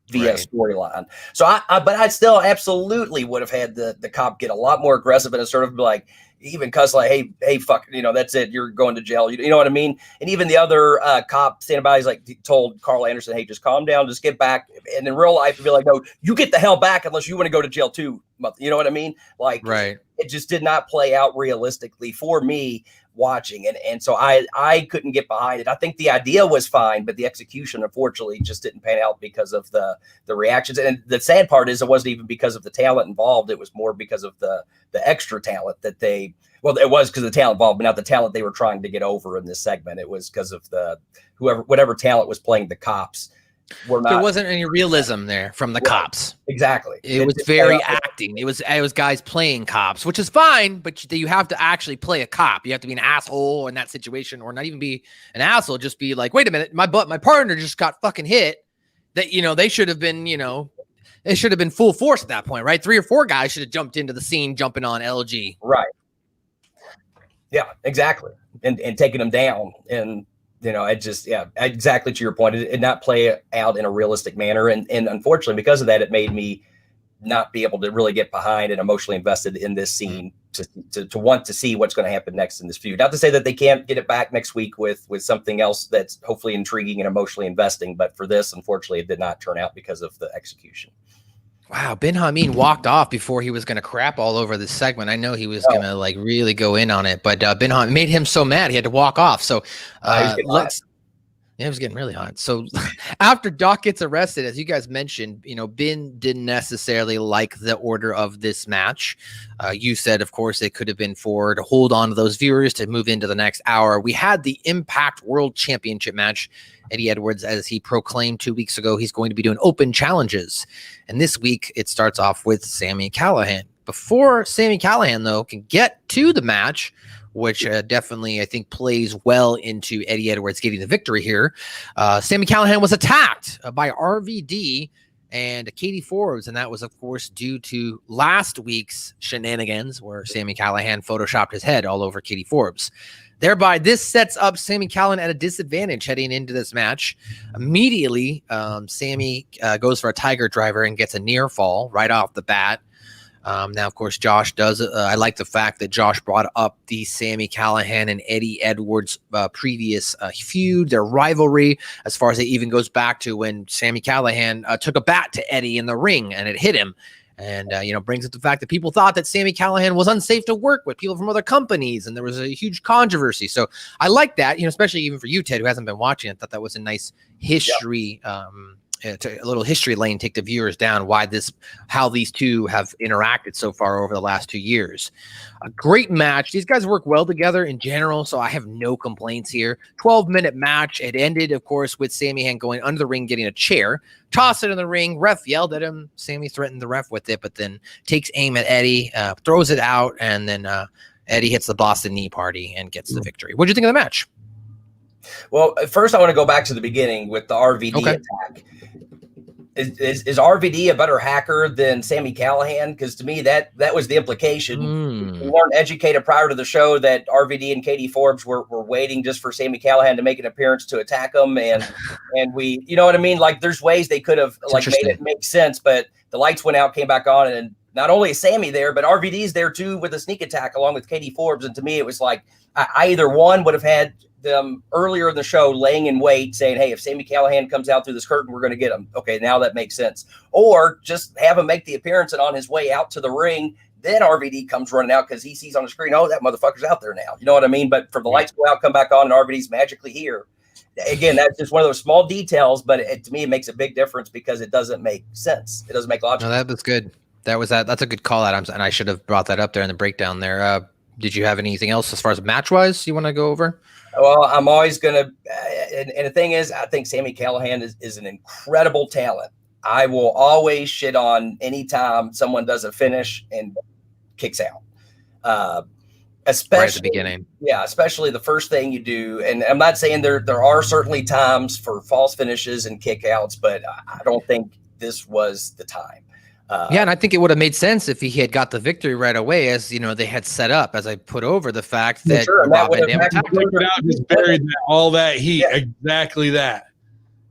via storyline. So but I still absolutely would have had the cop get a lot more aggressive and sort of be like, even cuss like, hey, fuck, that's it. You're going to jail. You know what I mean? And even the other cop standing by, he's like, told Carl Anderson, hey, just calm down, just get back. And in real life, it'd be like, no, you get the hell back unless you want to go to jail too. You know what I mean? Like, it just did not play out realistically for me watching. And so I couldn't get behind it. I think the idea was fine, but the execution, unfortunately, just didn't pan out because of the reactions. And the sad part is, it wasn't even because of the talent involved. It was more because of the extra talent that it was because of the talent involved, but not the talent they were trying to get over in this segment. It was because of whatever talent was playing the cops. There wasn't any realism there from the cops. Exactly. It was very acting. It was guys playing cops, which is fine, but you have to actually play a cop. You have to be an asshole in that situation, or not even be an asshole. Just be like, wait a minute, my partner just got fucking hit. That they should have been, it should have been full force at that point, right? 3 or 4 guys should have jumped into the scene, jumping on LG. Right. Yeah, exactly. And taking them down. And it just, exactly to your point, it did not play out in a realistic manner. And unfortunately, because of that, it made me not be able to really get behind and emotionally invested in this scene to want to see what's going to happen next in this feud. Not to say that they can't get it back next week with something else that's hopefully intriguing and emotionally investing, but for this, unfortunately, it did not turn out because of the execution. Wow, Ben Hamin walked off before he was going to crap all over this segment. I know he was going to really go in on it, but Ben Hamin made him so mad he had to walk off. So it was getting really hot. So after Doc gets arrested, as you guys mentioned, Ben didn't necessarily like the order of this match. You said, of course, it could have been to hold on to those viewers to move into the next hour. We had the Impact World Championship match. Eddie Edwards, as he proclaimed 2 weeks ago, he's going to be doing open challenges. And this week, it starts off with Sami Callihan. Before Sami Callihan, though, can get to the match, which definitely, I think, plays well into Eddie Edwards getting the victory here, Sami Callihan was attacked by RVD and Katie Forbes, and that was, of course, due to last week's shenanigans where Sami Callihan photoshopped his head all over Katie Forbes. Thereby, this sets up Sami Callihan at a disadvantage heading into this match. Immediately, Sami goes for a tiger driver and gets a near fall right off the bat. Now, of course, Josh does. I like the fact that Josh brought up the Sami Callihan and Eddie Edwards previous feud, their rivalry, as far as it even goes back to when Sami Callihan took a bat to Eddie in the ring and it hit him. And, brings up the fact that people thought that Sami Callihan was unsafe to work with, people from other companies, and there was a huge controversy. So I like that, especially even for you, Ted, who hasn't been watching. I thought that was a nice history, a little history lane, take the viewers down how these two have interacted so far over the last 2 years. A great match. These guys work well together in general, so I have no complaints here. 12-minute match. It ended, of course, with Sami Callihan going under the ring, getting a chair, tossed it in the ring. Ref yelled at him. Sami threatened the ref with it, but then takes aim at Eddie, throws it out, and then Eddie hits the Boston Knee Party and gets the victory. What do you think of the match? Well, first I want to go back to the beginning with the RVD attack. Is RVD a better hacker than Sami Callihan? Because to me, that was the implication. We weren't educated prior to the show that RVD and Katie Forbes were waiting just for Sami Callihan to make an appearance to attack them, and we, you know what I mean? Like, there's ways they could have made it make sense, but the lights went out, came back on, and not only is Sami there, but RVD's there too with a sneak attack along with Katie Forbes. And to me, it was like I either one would have had them earlier in the show laying in wait saying, hey, if Sami Callihan comes out through this curtain, we're going to get him. Okay, now that makes sense. Or just have him make the appearance, and on his way out to the ring, then RVD comes running out because he sees on the screen, oh, that motherfucker's out there now. You know what I mean? But for the lights go out, come back on, and RVD's magically here. Again, that's just one of those small details, but to me, it makes a big difference because it doesn't make sense. It doesn't make logic. No, that was good. That's a good call out, and I should have brought that up there in the breakdown there. Did you have anything else as far as match-wise you want to go over? Well, I'm always going to and the thing is, I think Sami Callihan is an incredible talent. I will always shit on anytime someone does a finish and kicks out. Especially right at the beginning. Yeah, especially the first thing you do. And I'm not saying there are certainly times for false finishes and kickouts, but I don't think this was the time. And I think it would have made sense if he had got the victory right away, as they had set up. As I put over the fact that Rob Van Dam just buried all that heat. Yeah.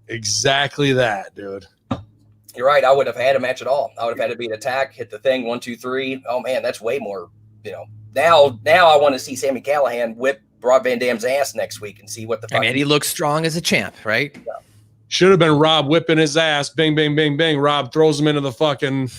Exactly that, dude. You're right. I would have had a match at all. I would have had to be an attack, hit the thing 1, 2, 3. Oh man, that's way more. Now I want to see Sami Callihan whip Rob Van Dam's ass next week and see what the fuck. And Eddie looks strong as a champ, right? Yeah. Should have been Rob whipping his ass. Bing, bing, bing, bing. Rob throws him into the fucking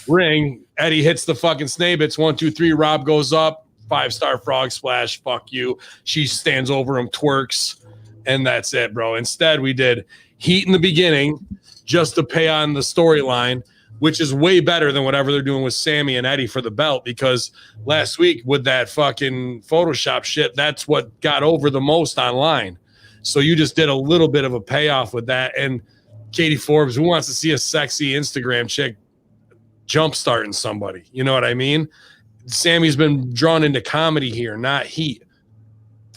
ring. Eddie hits the fucking snabits. 1, 2, 3. Rob goes up. 5-star frog splash. Fuck you. She stands over him, twerks, and that's it, bro. Instead, we did heat in the beginning just to pay on the storyline, which is way better than whatever they're doing with Sami and Eddie for the belt, because last week with that fucking Photoshop shit, that's what got over the most online. So you just did a little bit of a payoff with that. And Katie Forbes, who wants to see a sexy Instagram chick jumpstarting somebody? You know what I mean? Sammy's been drawn into comedy here, not heat.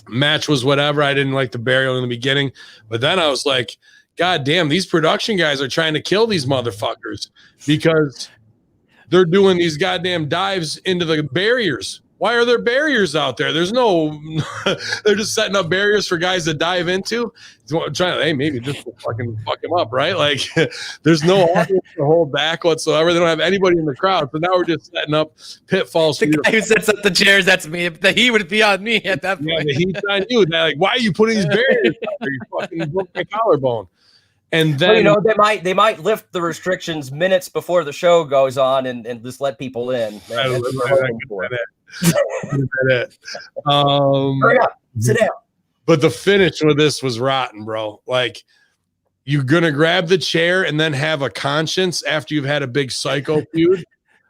Match was whatever. I didn't like the burial in the beginning. But then I was like, God damn, these production guys are trying to kill these motherfuckers because they're doing these goddamn dives into the barriers. Why are there barriers out there? There's no, they're just setting up barriers for guys to dive into. Hey, maybe just to fucking fuck him up, right? Like, there's no audience to hold back whatsoever. They don't have anybody in the crowd. So now we're just setting up pitfalls. The guy who sets up the chairs, that's me. The heat would be on me at that point. Yeah, the heat's on you. They're like, why are you putting these barriers out there? You fucking broke my collarbone. And then they might lift the restrictions minutes before the show goes on and just let people in. Hurry up, sit down. But the finish with this was rotten, bro. Like, you're gonna grab the chair and then have a conscience after you've had a big psycho feud.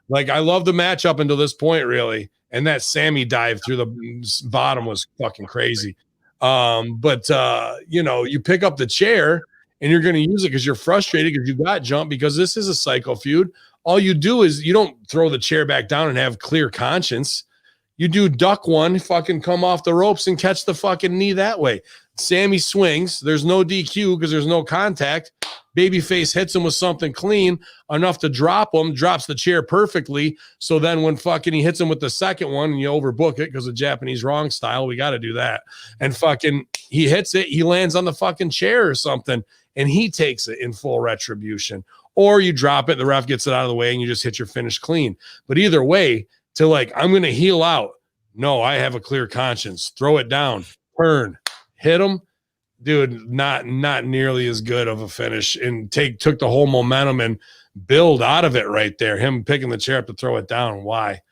Like, I love the match up until this point, really. And that Sami dive through the bottom was fucking crazy. But you pick up the chair and you're going to use it because you're frustrated because you got jumped, because this is a psycho feud. All you do is you don't throw the chair back down and have clear conscience. You do duck one, fucking come off the ropes and catch the fucking knee that way. Sami swings. There's no DQ because there's no contact. Babyface hits him with something clean enough to drop him, drops the chair perfectly. So then when fucking he hits him with the second one and you overbook it because of Japanese wrong style, we got to do that. And fucking he hits it, he lands on the fucking chair or something, and he takes it in full retribution. Or you drop it, the ref gets it out of the way, and you just hit your finish clean. But either way, to like, I'm going to heel out. No, I have a clear conscience. Throw it down, turn, hit him. Dude, not nearly as good of a finish, and took the whole momentum and build out of it right there. Him picking the chair up to throw it down. Why?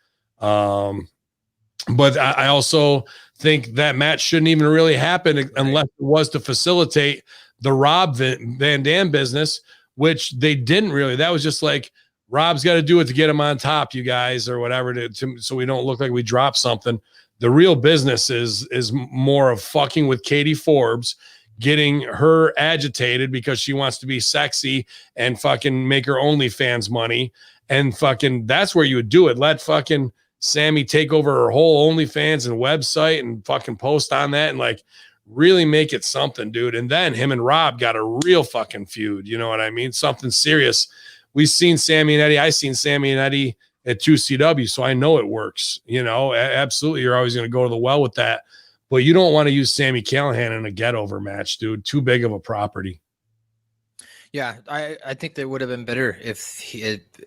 But I also think that match shouldn't even really happen unless it was to facilitate the Rob Van Dam business, which they didn't really. That was just like, Rob's got to do it to get him on top, you guys, or whatever, so we don't look like we dropped something. The real business is more of fucking with Katie Forbes, getting her agitated because she wants to be sexy and fucking make her OnlyFans money. And fucking, that's where you would do it. Let fucking Sami take over her whole OnlyFans and website and fucking post on that and like really make it something, dude. And then him and Rob got a real fucking feud. You know what I mean? Something serious. We've seen Sami and Eddie. I seen Sami and Eddie at 2CW, so I know it works. You know, absolutely. You're always going to go to the well with that. But you don't want to use Sami Callihan in a get-over match, dude. Too big of a property. Yeah, I think that would have been better if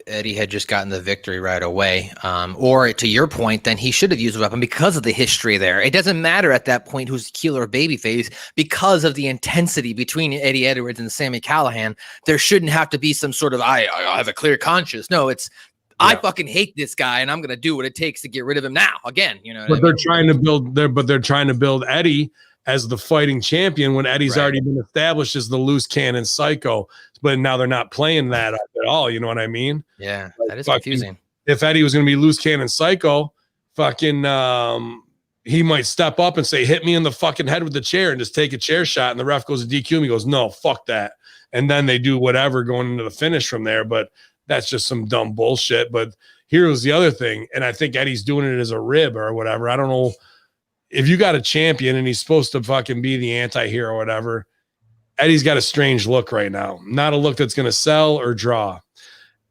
Eddie had just gotten the victory right away. Or to your point, then he should have used a weapon because of the history there. It doesn't matter at that point who's heel or babyface because of the intensity between Eddie Edwards and Sami Callihan. There shouldn't have to be some sort of, I have a clear conscience. No, it's, I fucking hate this guy, and I'm going to do what it takes to get rid of him now. Again, you know. But they're trying to build Eddie as the fighting champion when Eddie's already been established as the loose cannon psycho. But now they're not playing that up at all. You know what I mean? Yeah, that is confusing. If Eddie was going to be loose cannon psycho, fucking, he might step up and say, "Hit me in the fucking head with the chair," and just take a chair shot. And the ref goes to DQ him. He goes, "No, fuck that." And then they do whatever going into the finish from there. But that's just some dumb bullshit. But here was the other thing. And I think Eddie's doing it as a rib or whatever. I don't know if you got a champion and he's supposed to fucking be the anti-hero or whatever. Eddie's got a strange look right now. Not a look that's going to sell or draw.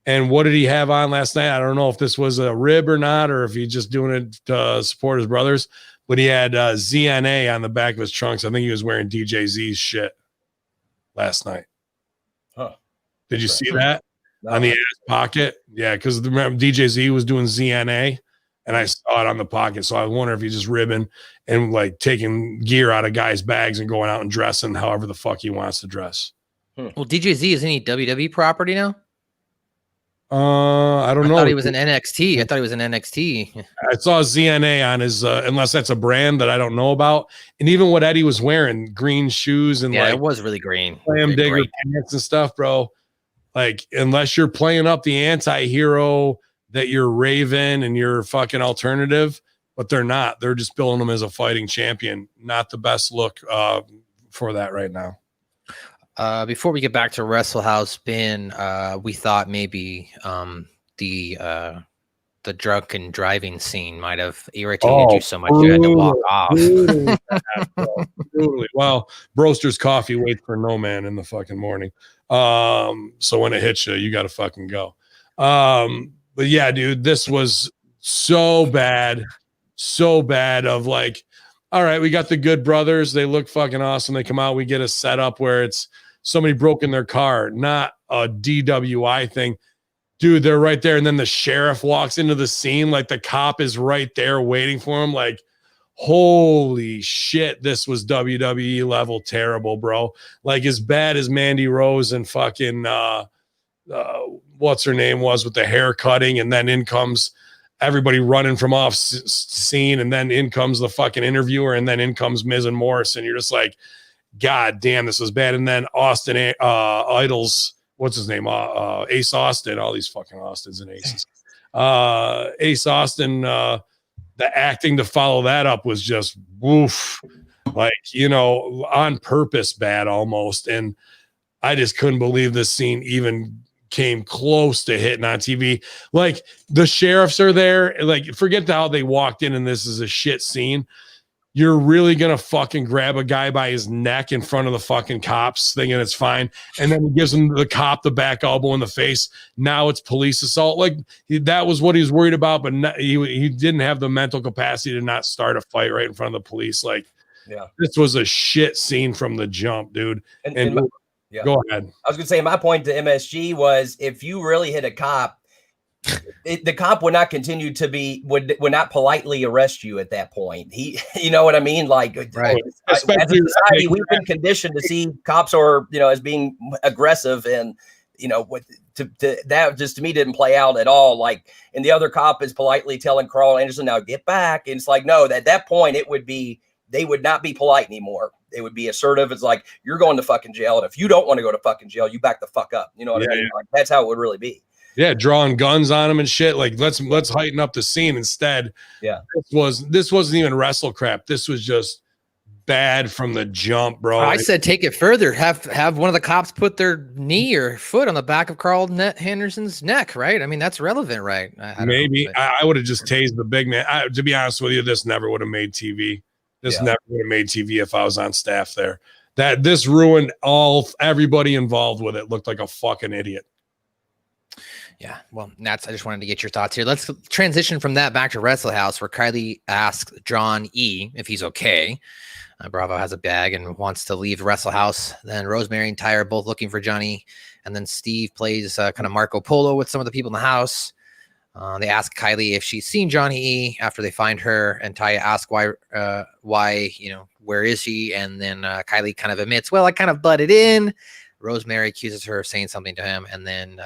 And what did he have on last night? I don't know if this was a rib or not, or if he's just doing it to support his brothers, but he had ZNA on the back of his trunks. I think he was wearing DJ Z's shit last night. Huh. Did you see that? On the ass pocket? Yeah, because remember DJ Z was doing ZNA, and I saw it on the pocket. So I wonder if he's just ribbing and like taking gear out of guys' bags and going out and dressing however the fuck he wants to dress. Well, DJ Z is any WWE property now? I don't know. I thought he was in NXT. I thought he was in NXT. I saw ZNA on his, unless that's a brand that I don't know about. And even what Eddie was wearing, green shoes and it was really green. Slam digger pants and stuff, bro. Like, unless you're playing up the anti-hero that you're Raven and you're fucking alternative, but they're not. They're just billing them as a fighting champion. Not the best look for that right now. Before we get back to Wrestle House, Ben, we thought maybe the drunken driving scene might have irritated you so much you had to walk off. Totally. Well, Broster's coffee waits for no man in the fucking morning. So when it hits you, you got to fucking go. But yeah, dude, this was so bad of like, all right, we got the Good Brothers. They look fucking awesome. They come out. We get a setup where it's somebody broke in their car, not a DWI thing. Dude, they're right there. And then the sheriff walks into the scene. Like the cop is right there waiting for him. Like, holy shit, this was WWE level terrible, bro. Like as bad as Mandy Rose and fucking, what's her name was with the hair cutting. And then in comes everybody running from off scene. And then in comes the fucking interviewer. And then in comes Miz and Morrison. You're just like, God damn, this was bad. And then Austin Idols, what's his name? Ace Austin, all these fucking Austins and Aces. Ace Austin, the acting to follow that up was just woof, like, you know, on purpose bad almost. And I just couldn't believe this scene even came close to hitting on TV. Like the sheriffs are there. Like, forget how they walked in and this is a shit scene. you're really gonna fucking grab a guy by his neck in front of the fucking cops thinking it's fine, and then he gives him the cop the back elbow in the face. Now it's police assault. Like that was what he was worried about, but he didn't have the mental capacity to not start a fight right in front of the police. Like, this was a shit scene from the jump, dude. And go ahead. I was gonna say my point to MSG was, if you really hit a cop, the cop would not continue to would not politely arrest you at that point. You know what I mean? Like, right. As a society, we've been conditioned to see cops are, as being aggressive, and that just to me didn't play out at all. Like, and the other cop is politely telling Carl Anderson, "Now get back." And it's like, no, at that point they would not be polite anymore. They would be assertive. It's like, you're going to fucking jail, and if you don't want to go to fucking jail, you back the fuck up. You know what I mean? Like, that's how it would really be. Yeah, drawing guns on him and shit. Like, let's heighten up the scene instead. Yeah, this wasn't even wrestle crap. This was just bad from the jump, bro. I said take it further. Have one of the cops put their knee or foot on the back of Carl Anderson's neck, right? I mean, that's relevant, right? Maybe I would have just tased the big man. To be honest with you, this never would have made TV. This never would have made TV if I was on staff there. This ruined everybody involved with it. Looked like a fucking idiot. Yeah, well, Nats, I just wanted to get your thoughts here. Let's transition from that back to Wrestle House, where Kylie asks John E. if he's okay. Bravo has a bag and wants to leave Wrestle House. Then Rosemary and Ty are both looking for Johnny. And then Steve plays kind of Marco Polo with some of the people in the house. They ask Kylie if she's seen Johnny E. after they find her. And Ty asks why, where is she? And then Kylie kind of admits, well, I kind of butted in. Rosemary accuses her of saying something to him. And then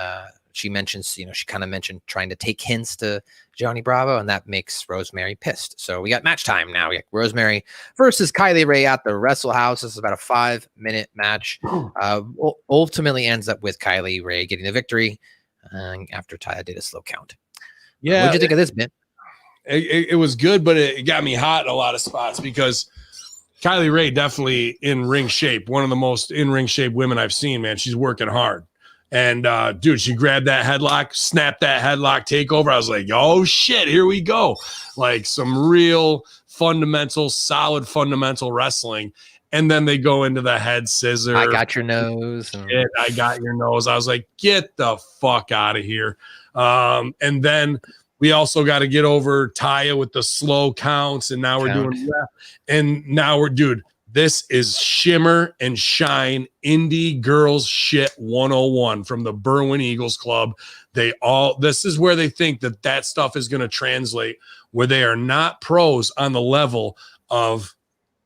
she mentions, she kind of mentioned trying to take hints to Johnny Bravo, and that makes Rosemary pissed. So we got match time now. We got Rosemary versus Kylie Ray at the Wrestle House. This is about a 5-minute match. Ultimately ends up with Kylie Ray getting the victory after Taya did a slow count. Yeah. What did you think of this bit? It was good, but it got me hot in a lot of spots because Kylie Ray definitely in ring shape. One of the most in ring shape women I've seen, man. She's working hard. And dude, she grabbed that headlock, snapped that headlock takeover. I was like, oh shit, here we go. Like some real solid fundamental wrestling. And then they go into the head scissor. I got your nose. I got your nose. I was like, get the fuck out of here. And then we also got to get over Taya with the slow counts. And now we're doing that. And now this is shimmer and shine indie girls shit 101 from the Berwyn Eagles Club. This is where they think that stuff is going to translate, where they are not pros on the level of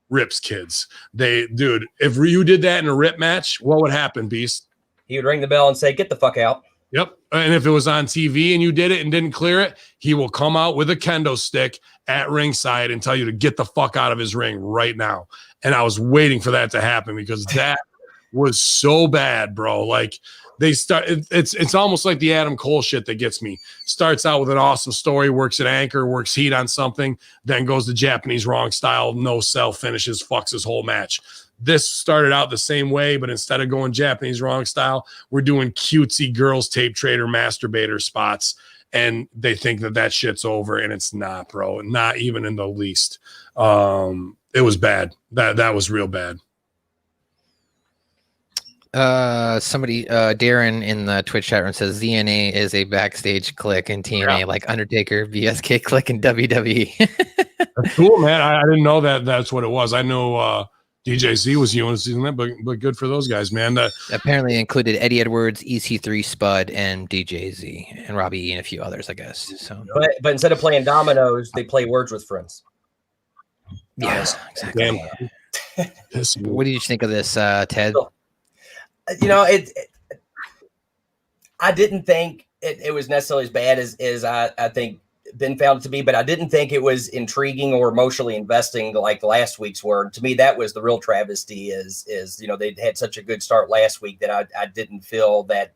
Rip's kids. If you did that in a Rip match, what would happen, Beast? He would ring the bell and say, get the fuck out. Yep. And if it was on TV and you did it and didn't clear it, he will come out with a kendo stick at ringside and tell you to get the fuck out of his ring right now. And I was waiting for that to happen because that was so bad, bro. Like it's almost like the Adam Cole shit that gets me. Starts out with an awesome story, works at anchor, works heat on something, then goes to Japanese wrong style, no sell, finishes, fucks his whole match. This started out the same way, but instead of going Japanese wrong style, we're doing cutesy girls tape trader masturbator spots. And they think that shit's over, and it's not, bro. Not even in the least. It was bad. That was real bad. Somebody, Darren in the Twitch chat room says ZNA is a backstage click in TNA, like Undertaker, BSK click in WWE. That's cool, man. I didn't know that's what it was. I know DJZ was using that, but good for those guys, man. Apparently included Eddie Edwards, EC3 Spud, and DJZ, and Robbie E, and a few others, I guess. So, but instead of playing dominoes, they play Words with Friends. Yes, exactly. Damn. What did you think of this, Ted? I didn't think it was necessarily as bad as I think Ben found it to be, but I didn't think it was intriguing or emotionally investing like last week's were. To me, that was the real travesty is they had such a good start last week that I didn't feel that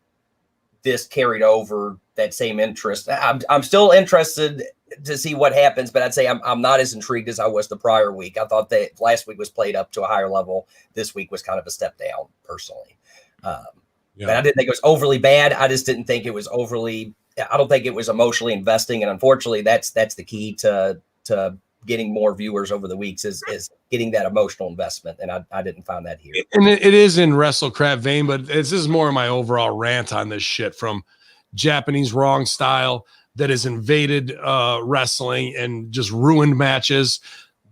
this carried over that same interest. I'm still interested to see what happens, but I'd say I'm not as intrigued as I was the prior week. I thought that last week was played up to a higher level. This week was kind of a step down personally. But I didn't think it was overly bad. I just didn't think it was overly, I don't think it was emotionally investing. And unfortunately that's the key to getting more viewers over the weeks is getting that emotional investment. And I didn't find that here. And it is in WrestleCrap vein, but this is more of my overall rant on this shit from Japanese wrong style that has invaded wrestling and just ruined matches.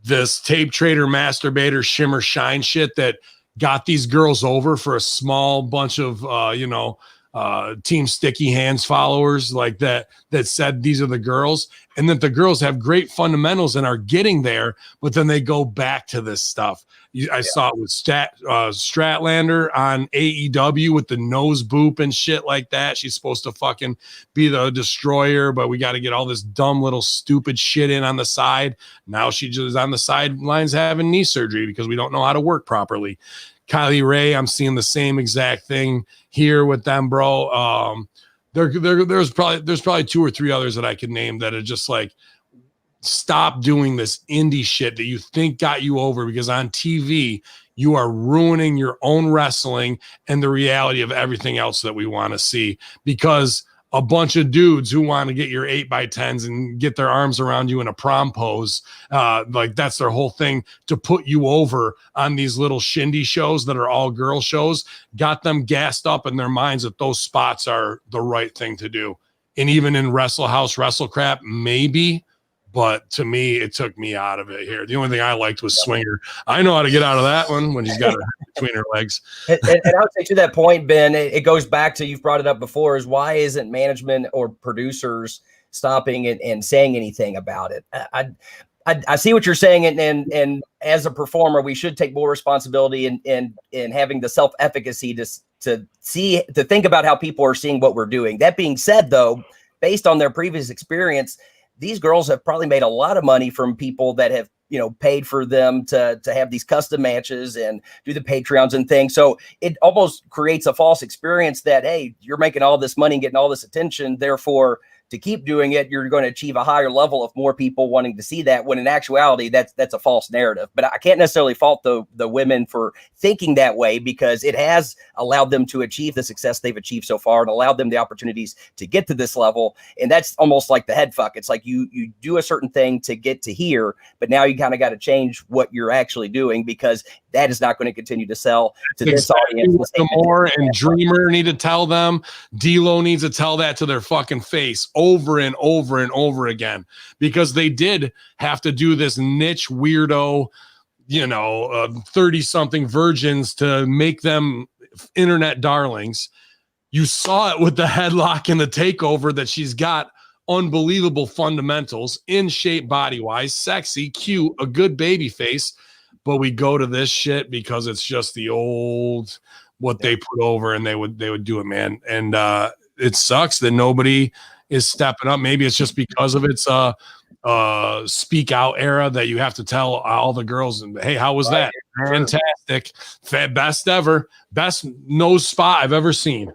This tape trader, masturbator, shimmer shine shit that got these girls over for a small bunch of, Team Sticky Hands followers like that said these are the girls, and that the girls have great fundamentals and are getting there, but then they go back to this stuff. I saw it with Stratlander on AEW with the nose boop and shit like that. She's supposed to fucking be the destroyer, but we got to get all this dumb little stupid shit in on the side. Now she just on the sidelines having knee surgery because we don't know how to work properly. Kylie Ray, I'm seeing the same exact thing here with them, bro. There's probably 2 or 3 others that I could name that are just like, stop doing this indie shit that you think got you over, because on TV you are ruining your own wrestling and the reality of everything else that we want to see, because a bunch of dudes who want to get your 8x10s and get their arms around you in a prom pose, like that's their whole thing, to put you over on these little shindy shows that are all girl shows, got them gassed up in their minds that those spots are the right thing to do. And even in Wrestle House, WrestleCrap, maybe, but to me, it took me out of it here. The only thing I liked was Swinger. I know how to get out of that one when she's got her between her legs. And I would say to that point, Ben, it goes back to, you've brought it up before, is why isn't management or producers stopping and saying anything about it? I see what you're saying, and as a performer, we should take more responsibility in having the self-efficacy to think about how people are seeing what we're doing. That being said, though, based on their previous experience, these girls have probably made a lot of money from people that have, paid for them to have these custom matches and do the Patreons and things. So it almost creates a false experience that, hey, you're making all this money and getting all this attention, therefore, to keep doing it, you're going to achieve a higher level of more people wanting to see that, when in actuality, that's a false narrative. But I can't necessarily fault the women for thinking that way, because it has allowed them to achieve the success they've achieved so far and allowed them the opportunities to get to this level. And that's almost like the head fuck. It's like you do a certain thing to get to here, but now you kind of got to change what you're actually doing, because that is not going to continue to sell to this audience. More and Dreamer need to tell them. D-Lo needs to tell that to their fucking face over and over and over again, because they did have to do this niche weirdo, 30-something virgins to make them internet darlings. You saw it with the headlock and the takeover, that she's got unbelievable fundamentals, in shape, body-wise, sexy, cute, a good baby face. But we go to this shit because it's just the old, what they put over, and they would do it, man. And it sucks that nobody is stepping up. Maybe it's just because of its speak out era that you have to tell all the girls, hey, how was that? Fantastic. Best ever. Best nose spot I've ever seen.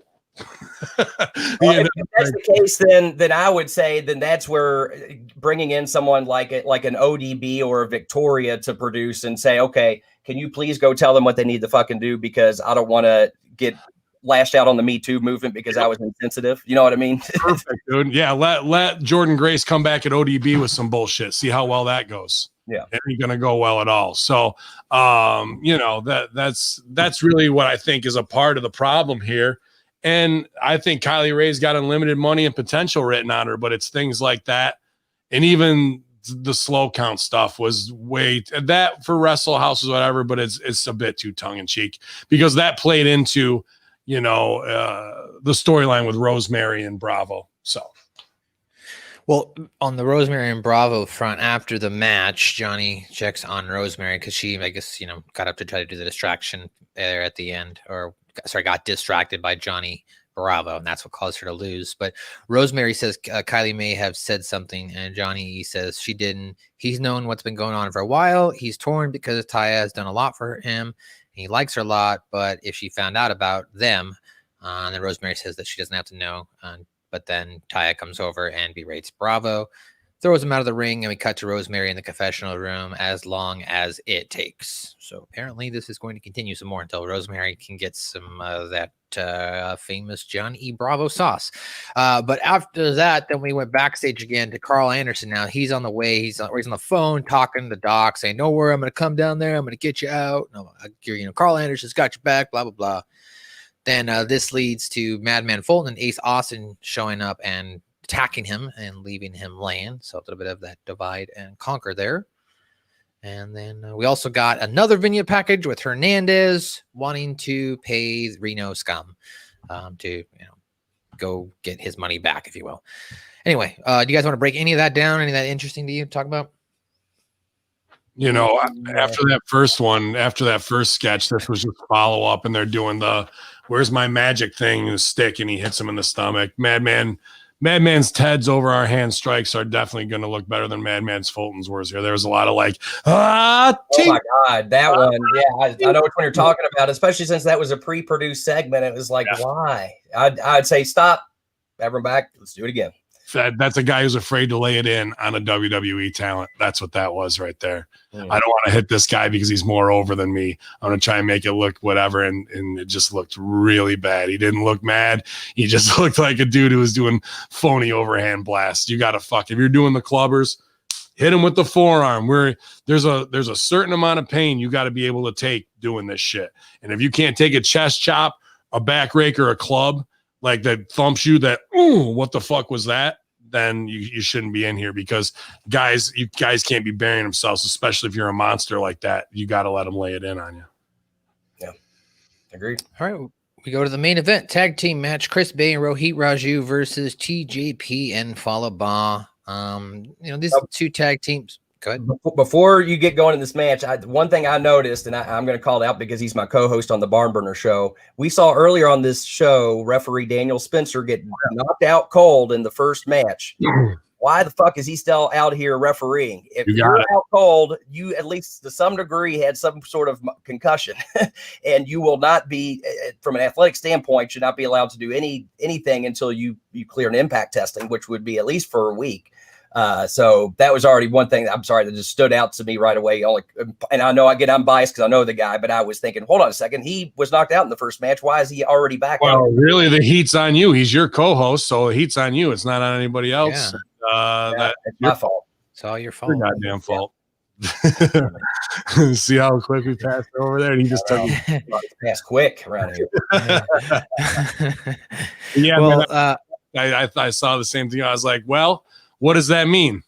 If that's the case, then I would say that's where bringing in someone like an ODB or a Victoria to produce and say, okay, can you please go tell them what they need to fucking do, because I don't want to get lashed out on the Me Too movement because I was insensitive. You know what I mean? Perfect, dude. Yeah, let Jordan Grace come back at ODB with some bullshit. See how well that goes. Yeah, it ain't gonna go well at all. So, that's really what I think is a part of the problem here. And I think Kylie Ray's got unlimited money and potential written on her, but it's things like that. And even the slow count stuff was that for Wrestle House is whatever, but it's a bit too tongue in cheek, because that played into, the storyline with Rosemary and Bravo. So. Well, on the Rosemary and Bravo front, after the match, Johnny checks on Rosemary because she, I guess, got up to try to do the distraction there at the end, got distracted by Johnny Bravo, and that's what caused her to lose. But Rosemary says Kylie may have said something, and Johnny says she didn't. He's known what's been going on for a while. He's torn because Taya has done a lot for him. He likes her a lot, but if she found out about them, and then Rosemary says that she doesn't have to know. But then Taya comes over and berates Bravo. throws him out of the ring, and we cut to Rosemary in the confessional room as long as it takes. So apparently this is going to continue some more until Rosemary can get some of that famous John E. Bravo sauce. But after that, then we went backstage again to Carl Anderson. Now he's on the way. He's on the phone talking to Doc, saying, "Don't worry, I'm going to come down there. I'm going to get you out. No, Carl Anderson's got your back, blah, blah, blah." Then this leads to Madman Fulton and Ace Austin showing up and attacking him and leaving him laying. So a little bit of that divide and conquer there. And then we also got another vignette package with Hernandez wanting to pay Reno Scum to go get his money back, if you will. Anyway, do you guys want to break any of that down? Any of that interesting to you to talk about? After that first sketch, this was just follow up, and they're doing the "Where's my magic" thing, and stick, and he hits him in the stomach. Madman's Ted's over our hand strikes are definitely going to look better than Madman's Fulton's words here. There was a lot of oh my God, that one. Yeah, I know which one you're talking about, especially since that was a pre-produced segment. It was like, why? I'd say stop, everyone back. Let's do it again. That's a guy who's afraid to lay it in on a WWE talent. That's what that was right there. I don't want to hit this guy because he's more over than me. I'm going to try and make it look whatever. And it just looked really bad. He didn't look mad. He just looked like a dude who was doing phony overhand blasts. You got to if you're doing the clubbers, hit him with the forearm. There's a certain amount of pain you got to be able to take doing this shit. And if you can't take a chest chop, a back rake, or a club like that thumps you, that, what the fuck was that? Then you shouldn't be in here, because you guys can't be burying themselves, especially if you're a monster like that. You got to let them lay it in on you. Yeah, agreed. All right, we go to the main event tag team match: Chris Bay and Rohit Raju versus TJP and Fallah Bahh. These two tag teams. Go ahead. Before you get going in this match, one thing I noticed, and I'm going to call it out because he's my co-host on the Barn Burner show. We saw earlier on this show referee Daniel Spencer get knocked out cold in the first match. Why the fuck is he still out here refereeing? If you're out cold, you at least to some degree had some sort of concussion, and you will not be, from an athletic standpoint, should not be allowed to do anything until you clear an impact testing, which would be at least for a week. So that was already one thing that just stood out to me right away. And I know I'm biased because I know the guy, but I was thinking, hold on a second, he was knocked out in the first match. Why is he already back? Well, really, the heat's on you. He's your co-host, so the heat's on you. It's not on anybody else. That's my fault. It's all your fault. Your goddamn fault. See how quick we passed over there, and he just took it. Pass quick around here. Yeah, well, I saw the same thing. I was like, well, what does that mean?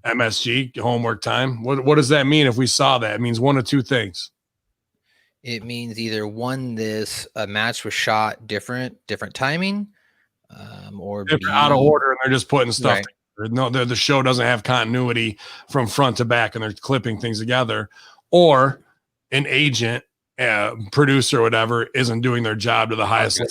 MSG, homework time. What does that mean if we saw that? It means one of two things. It means either one, a match was shot different timing, or out of order, and they're just putting stuff together. No, the show doesn't have continuity from front to back, and they're clipping things together. Or an agent, producer, or whatever, isn't doing their job to the highest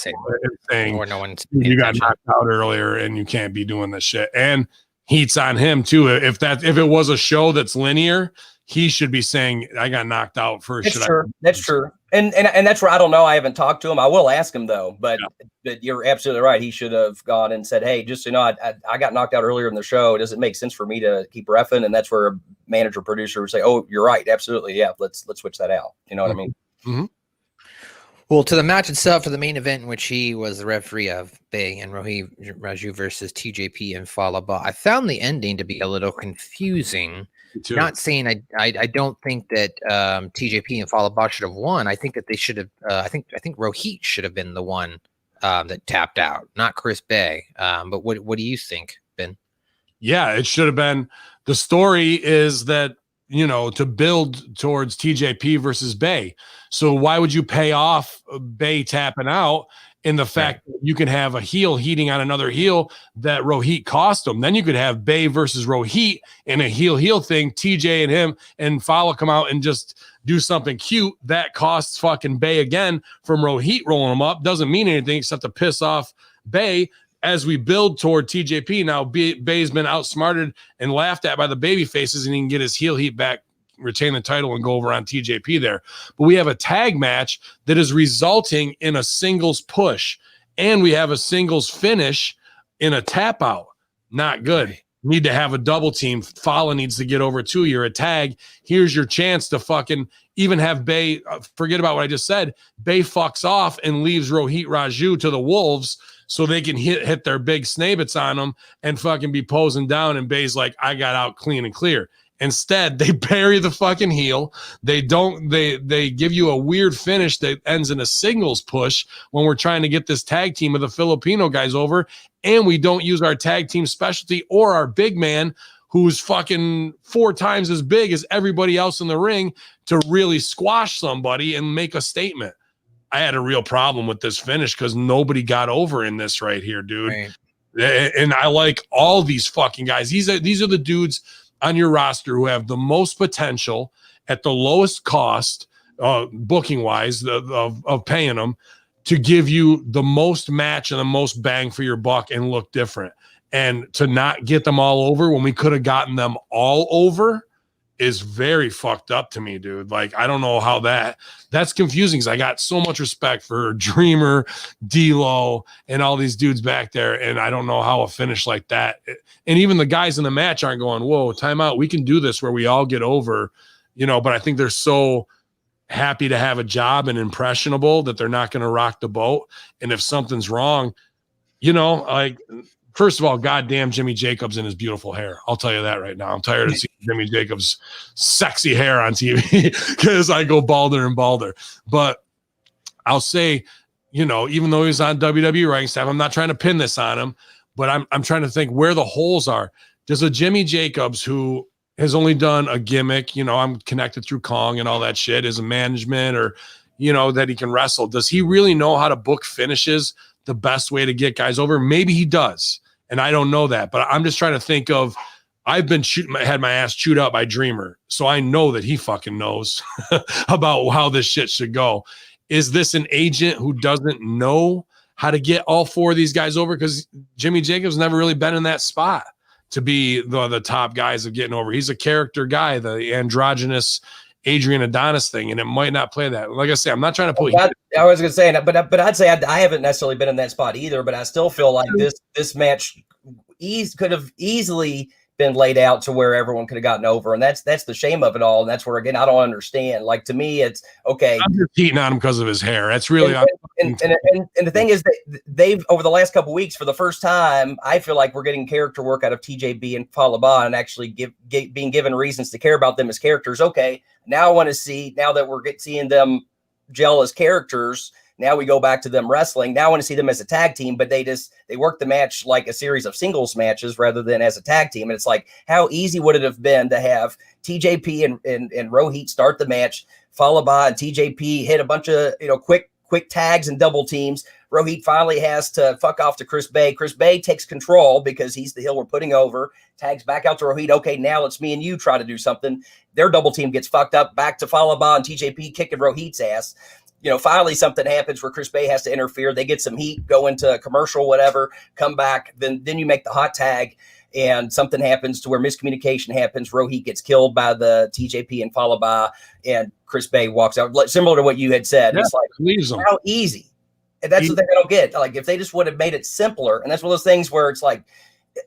thing. Or no one's you got knocked out earlier, and you can't be doing this shit. And heat's on him too. If it was a show that's linear, he should be saying, "I got knocked out first." That's true. And that's where I don't know. I haven't talked to him. I will ask him though. But you're absolutely right. He should have gone and said, "Hey, just so you know, I got knocked out earlier in the show. Does it make sense for me to keep reffing?" And that's where a manager producer would say, "Oh, you're right. Absolutely. Yeah. Let's switch that out." You know what I mean? Mm-hmm. Well, to the match itself, for the main event in which he was the referee of Bay and Rohit Raju versus TJP and Fallah Bahh, I found the ending to be a little confusing. Not saying I don't think that TJP and Fallah Bahh should have won. I think that they should have. I think Rohit should have been the one that tapped out, not Chris Bay. But what do you think, Ben? Yeah, it should have been. The story is that, to build towards TJP versus Bay. So why would you pay off Bay tapping out in the fact that you can have a heel heating on another heel that Rohit cost him? Then you could have Bay versus Rohit in a heel thing. TJ and him and Fallah come out and just do something cute that costs fucking Bay again from Rohit rolling him up. Doesn't mean anything except to piss off Bay. As we build toward TJP, now Bay's been outsmarted and laughed at by the baby faces, and he can get his heel heat back, retain the title, and go over on TJP there. But we have a tag match that is resulting in a singles push, and we have a singles finish in a tap out. Not good. need to have a double team. Fala needs to get over too. You're a tag. Here's your chance to fucking even have Bay. Forget about what I just said. Bay fucks off and leaves Rohit Raju to the Wolves so they can hit their big snabits on them and fucking be posing down. And Bay's like, I got out clean and clear. Instead, they bury the fucking heel. They give you a weird finish that ends in a singles push when we're trying to get this tag team of the Filipino guys over. And we don't use our tag team specialty or our big man, who's fucking 4 times as big as everybody else in the ring, to really squash somebody and make a statement. I had a real problem with this finish because nobody got over in this right here, dude. Right. And I like all these fucking guys. These are the dudes on your roster who have the most potential at the lowest cost, booking wise, of paying them to give you the most match and the most bang for your buck and look different. And to not get them all over when we could have gotten them all over is very fucked up to me, dude. Like, I don't know how that's confusing, because I got so much respect for Dreamer, D-Lo, and all these dudes back there, and I don't know how a finish like that, and even the guys in the match aren't going, whoa, time out, we can do this where we all get over, but I think they're so happy to have a job and impressionable that they're not going to rock the boat. And if something's wrong, like, first of all, goddamn Jimmy Jacobs and his beautiful hair. I'll tell you that right now. I'm tired of seeing Jimmy Jacobs' sexy hair on TV because I go balder and balder. But I'll say, even though he's on WWE writing staff, I'm not trying to pin this on him, but I'm trying to think where the holes are. Does a Jimmy Jacobs, who has only done a gimmick, I'm connected through Kong and all that shit, as a management, or, that he can wrestle, does he really know how to book finishes the best way to get guys over? Maybe he does, and I don't know that, but I'm just trying to think of, I've been had my ass chewed up by Dreamer, so I know that he fucking knows about how this shit should go. Is this an agent who doesn't know how to get all 4 of these guys over? Because Jimmy Jacobs never really been in that spot to be the top guys of getting over. He's a character guy, the androgynous Adrian Adonis thing, and it might not play that. Like I say, I'm not trying to put. I was going to say, but I'd say I haven't necessarily been in that spot either. But I still feel like this match could have easily been laid out to where everyone could have gotten over, and that's the shame of it all. And that's where, again, I don't understand. Like, to me, it's okay. I'm just cheating on him because of his hair. That's really and the thing is that they've, over the last couple of weeks, for the first time, I feel like we're getting character work out of TJB and Falaba, and actually being given reasons to care about them as characters. Okay, now I want to see, now that we're seeing them gel as characters, now we go back to them wrestling. Now I want to see them as a tag team, but they work the match like a series of singles matches rather than as a tag team. And it's like, how easy would it have been to have TJP and Rohit start the match, Falaba and TJP hit a bunch of quick tags and double teams. Rohit finally has to fuck off to Chris Bay. Chris Bay takes control because he's the heel we're putting over, tags back out to Rohit. Okay, now it's me and you try to do something. Their double team gets fucked up, back to Falaba and TJP kicking Rohit's ass. Finally something happens where Chris Bay has to interfere. They get some heat, go into a commercial, whatever, come back. Then you make the hot tag, and something happens to where miscommunication happens. Rohit gets killed by the TJP and Falaba, and Chris Bay walks out. Similar to what you had said. Yeah, it's like, how easy. And that's the thing I don't get. Like, if they just would have made it simpler, and that's one of those things where it's like,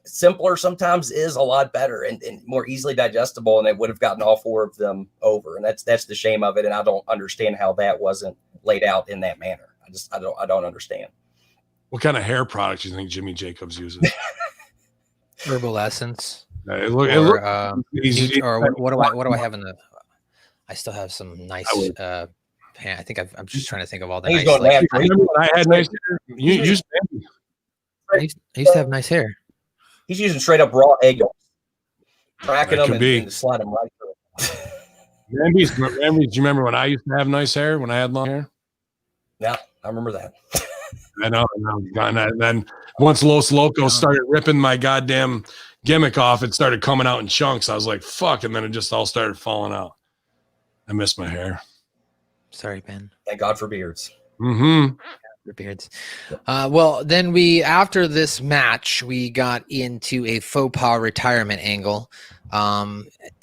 simpler sometimes is a lot better and more easily digestible, and they would have gotten all 4 of them over. And that's the shame of it. And I don't understand how that wasn't laid out in that manner. I don't understand. What kind of hair products do you think Jimmy Jacobs uses? Herbal essence. What do I have in the? I still have some nice. I think I'm just trying to think of all the nice. I had nice hair. I used to have nice hair. He's using straight up raw egg yolks, cracking them and slide them right through. Ramby's, do you remember when I used to have nice hair, when I had long hair? Yeah, I remember that. I know. And then once Los Locos started ripping my goddamn gimmick off, it started coming out in chunks. I was like, fuck. And then it just all started falling out. I miss my hair. Sorry, Ben. Thank God for beards. Mm-hmm. Beards. Well, then after this match, we got into a faux pas retirement angle.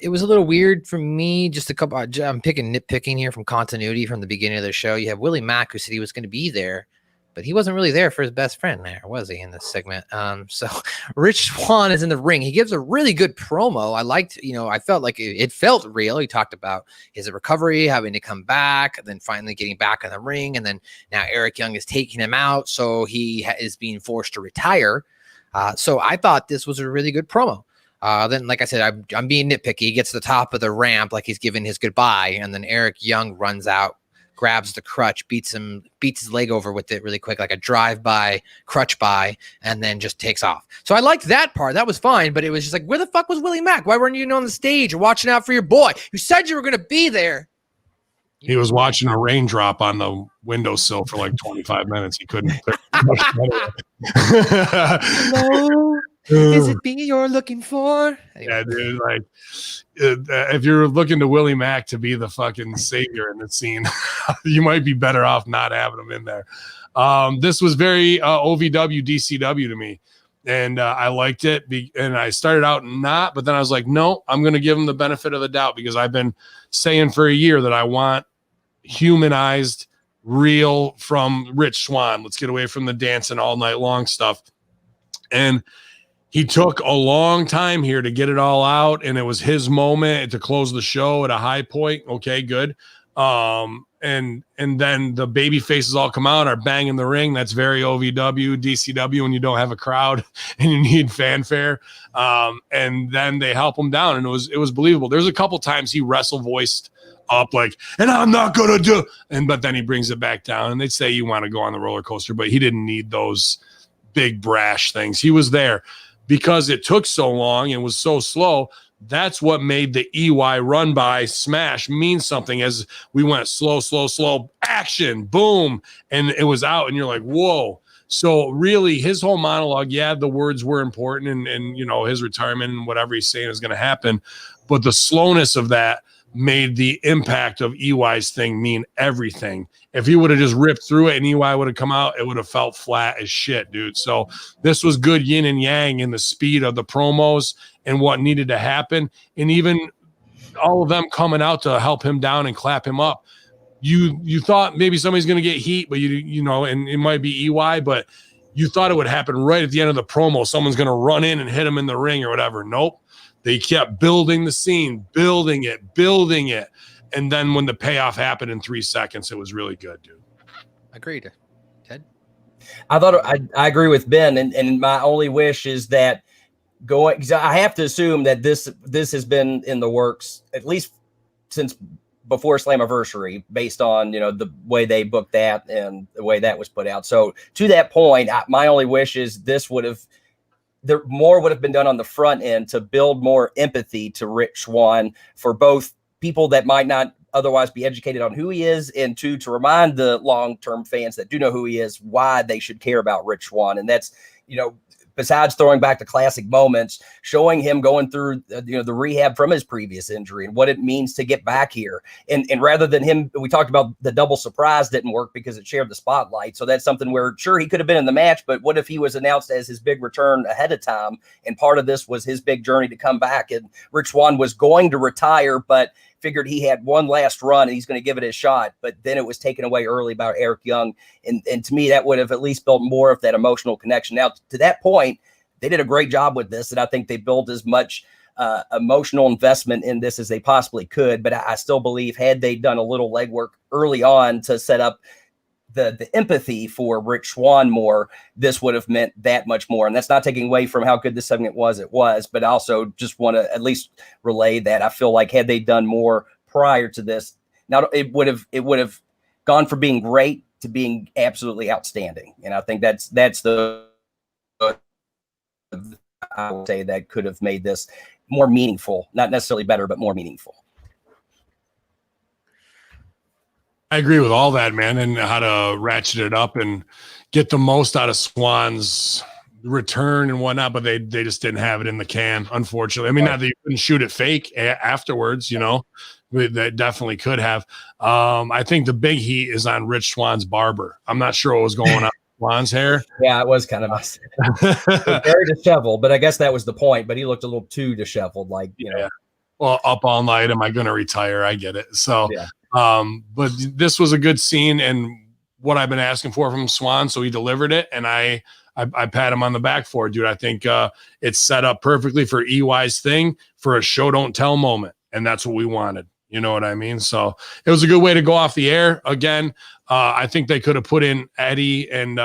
It was a little weird for me. Just a couple. I'm nitpicking here from continuity from the beginning of the show. You have Willie Mack, who said he was going to be there but he wasn't really there for his best friend there, was he, in this segment? So Rich Swan is in the ring. He gives a really good promo. I liked, I felt like it felt real. He talked about his recovery, having to come back, and then finally getting back in the ring. And then now Eric Young is taking him out. So he is being forced to retire. So I thought this was a really good promo. Then, like I said, I'm being nitpicky. He gets to the top of the ramp like he's giving his goodbye. And then Eric Young runs out, grabs the crutch, beats his leg over with it really quick, like a drive-by, crutch by, and then just takes off. So I liked that part. That was fine, but it was just like, where the fuck was Willie Mack? Why weren't you on the stage or watching out for your boy? You said you were going to be there. He was watching a raindrop on the windowsill for like 25 minutes. He couldn't. Hello? Is it me you're looking for? Anyway. Yeah, dude. Like, if you're looking to Willie Mack to be the fucking savior in the scene, you might be better off not having him in there. This was very OVW, DCW to me, and I liked it. And I started out not, but then I was like, no, I'm going to give him the benefit of the doubt because I've been saying for a year that I want humanized, real from Rich Swan. Let's get away from the dancing all night long stuff. And he took a long time here to get it all out, and it was his moment to close the show at a high point. Okay, good. And then the baby faces all come out, are banging the ring. That's very OVW, DCW when you don't have a crowd and you need fanfare. And then they help him down, and it was believable. There's a couple times he wrestle voiced up like, and I'm not gonna do, but then he brings it back down. And they'd say you want to go on the roller coaster, but he didn't need those big brash things. He was there. Because it took so long and was so slow, that's what made the EY run by smash mean something as we went slow, action, boom, and it was out, and you're like, whoa. So really, his whole monologue, yeah, the words were important, and his retirement and whatever he's saying is going to happen, but the slowness of that made the impact of EY's thing mean everything. If he would have just ripped through it and EY would have come out, it would have felt flat as shit, dude. So this was good yin and yang in the speed of the promos and what needed to happen. And even all of them coming out to help him down and clap him up. You thought maybe somebody's going to get heat, but and it might be EY, but you thought it would happen right at the end of the promo. Someone's going to run in and hit him in the ring or whatever. Nope. They kept building the scene, building it. And then when the payoff happened in 3 seconds, it was really good, dude. Agreed. Ted? I agree with Ben. And my only wish is that I have to assume that this has been in the works at least since before Slammiversary, based on, the way they booked that and the way that was put out. So to that point, my only wish is more would have been done on the front end to build more empathy to Rich Swan for both people that might not otherwise be educated on who he is, and to remind the long-term fans that do know who he is, why they should care about Rich Swan. And that's, besides throwing back to classic moments, showing him going through the rehab from his previous injury and what it means to get back here. And rather than him, we talked about the double surprise didn't work because it shared the spotlight. So that's something where, sure, he could have been in the match, but what if he was announced as his big return ahead of time? And part of this was his big journey to come back. And Rich Swan was going to retire, but figured he had one last run and he's going to give it a shot, but then it was taken away early by Eric Young. And to me, that would have at least built more of that emotional connection. Now, to that point, they did a great job with this, and I think they built as much emotional investment in this as they possibly could. But I still believe, had they done a little legwork early on to set up the empathy for Rich Swan more, this would have meant that much more. And that's not taking away from how good this segment was. It was, but I also just want to at least relay that I feel like had they done more prior to this, now it would have gone from being great to being absolutely outstanding. And I think that's the, I would say, that could have made this more meaningful, not necessarily better, but more meaningful. I agree with all that, man, and how to ratchet it up and get the most out of Swan's return and whatnot, but they just didn't have it in the can, unfortunately. I mean, not that you couldn't shoot it fake afterwards, they definitely could have. I think the big heat is on Rich Swan's barber. I'm not sure what was going on with Swan's hair. Yeah, it was kind of very disheveled, but I guess that was the point. But he looked a little too disheveled, Well, up all night. Am I going to retire? I get it. So, yeah. But this was a good scene, and what I've been asking for from Swan, so he delivered it, and I pat him on the back for it, dude. I think it's set up perfectly for EY's thing, for a show don't tell moment, and that's what we wanted. You know what I mean? So it was a good way to go off the air. Again, I think they could have put in Eddie and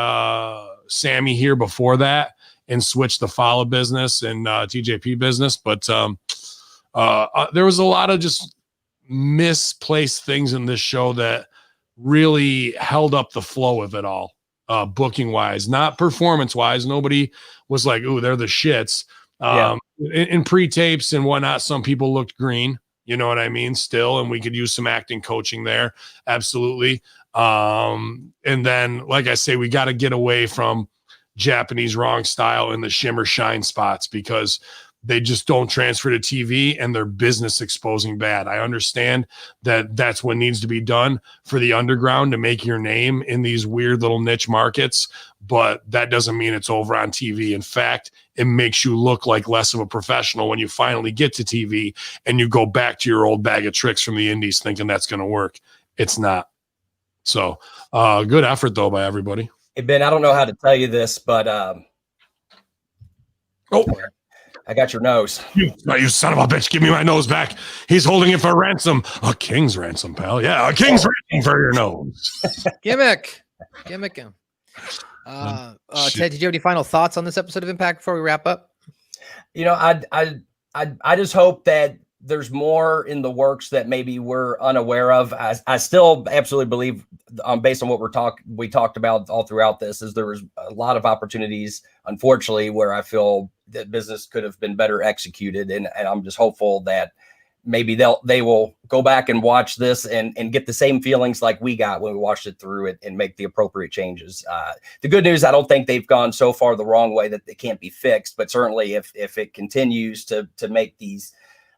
Sami here before that and switched the follow business and TJP business, but there was a lot of just misplaced things in this show that really held up the flow of it all. Booking wise, not performance wise. Nobody was like, "Ooh, they're the shits." In pre-tapes and whatnot, some people looked green. You know what I mean? Still, and we could use some acting coaching there. Absolutely. And then, like I say, we got to get away from Japanese wrong style in the shimmer shine spots, because they just don't transfer to TV and they're business exposing bad. I understand that that's what needs to be done for the underground to make your name in these weird little niche markets, but that doesn't mean it's over on TV. In fact, it makes you look like less of a professional when you finally get to TV and you go back to your old bag of tricks from the indies thinking that's going to work. It's not. So good effort though by everybody. Hey, Ben, I don't know how to tell you this, but I got your nose. You son of a bitch. Give me my nose back. He's holding it for ransom. A king's ransom, pal. Yeah, a king's ransom for your nose. Gimmick him. Ted, did you have any final thoughts on this episode of Impact before we wrap up? You know, I just hope that there's more in the works that maybe we're unaware of. I still absolutely believe, based on what we talked about all throughout this, is there was a lot of opportunities, unfortunately, where I feel that business could have been better executed, and I'm just hopeful that maybe they will go back and watch this and get the same feelings like we got when we watched it through it and make the appropriate changes. The good news, I don't think they've gone so far the wrong way that they can't be fixed, but certainly if it continues to make these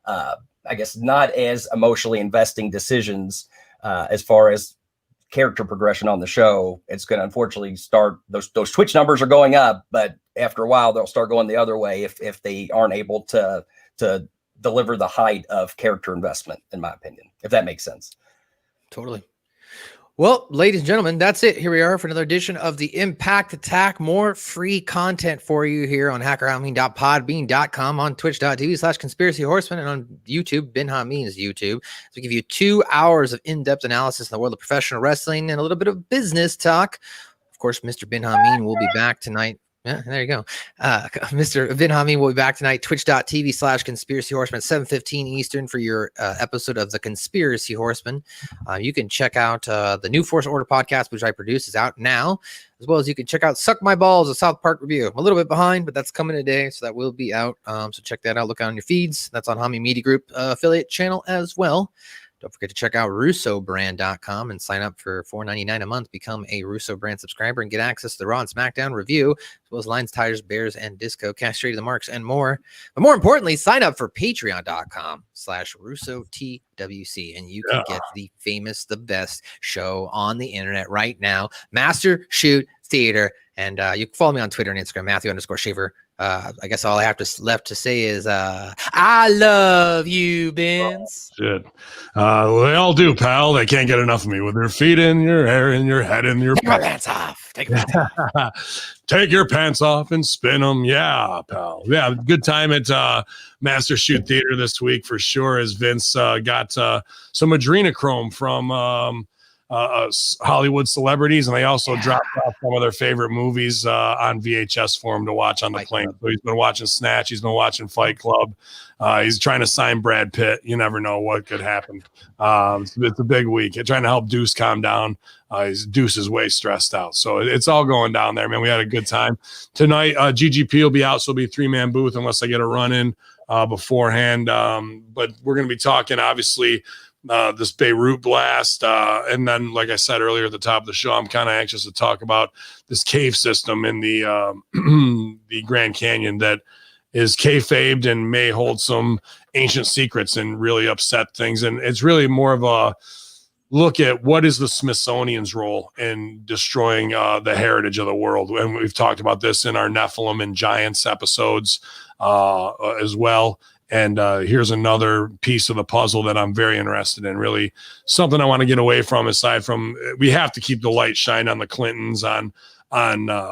I guess not as emotionally investing decisions as far as character progression on the show, it's going to unfortunately start, those Twitch numbers are going up, but after a while they'll start going the other way if they aren't able to deliver the height of character investment, in my opinion, if that makes sense. Totally. Well, ladies and gentlemen, that's it. Here we are for another edition of the Impact Attack. More free content for you here on hackerhamin.podbean.com, on twitch.tv/conspiracy horseman, and on YouTube, Ben Hamin's YouTube. So we give you 2 hours of in-depth analysis in the world of professional wrestling and a little bit of business talk. Of course, Mr. Ben Hamin will be back tonight. Yeah, there you go. Mr. Ben Hamin will be back tonight, twitch.tv/conspiracy horseman, 7:15 Eastern, for your episode of the Conspiracy Horseman. You can check out the New Force Order podcast, which I produce, is out now, as well as you can check out Suck My Balls, a South Park review. I'm a little bit behind, but that's coming today, so that will be out. So check that out. Look on your feeds. That's on Hamin Media Group affiliate channel as well. Don't forget to check out RussoBrand.com and sign up for $4.99 a month. Become a Russo Brand subscriber and get access to the Raw and SmackDown review, as well as Lions, Tigers, Bears, and Disco, Cash Straight to the Marks, and more. But more importantly, sign up for Patreon.com/RussoTWC, and you can get the famous, the best show on the internet right now, Master Shoot Theater. And you can follow me on Twitter and Instagram, Matthew_Shaver. I guess all I have left to say is I love you, Benz. Oh, shit. They all do, pal. They can't get enough of me with their feet in your hair, in your head, in your Take my pants off. Take my pants off. Take your pants off and spin them. Yeah, pal. Yeah, good time at Master Shoot Theater this week for sure, as Vince got some adrenochrome from Hollywood celebrities, and they also dropped off some of their favorite movies on VHS for him to watch on the plane. So he's been watching Snatch, he's been watching Fight Club, he's trying to sign Brad Pitt. You never know what could happen. It's a big week. Trying to help Deuce calm down. Deuce is way stressed out, so it's all going down there, man. We had a good time tonight. GGP will be out, so it'll be a 3-man booth unless I get a run in beforehand, but we're going to be talking obviously this Beirut blast, and then, like I said earlier at the top of the show, I'm kind of anxious to talk about this cave system in the the Grand Canyon that is kayfabed and may hold some ancient secrets and really upset things. And it's really more of a look at what is the Smithsonian's role in destroying the heritage of the world. And we've talked about this in our Nephilim and Giants episodes as well. And here's another piece of the puzzle that I'm very interested in. Really something I want to get away from, aside from we have to keep the light shine on the Clintons, on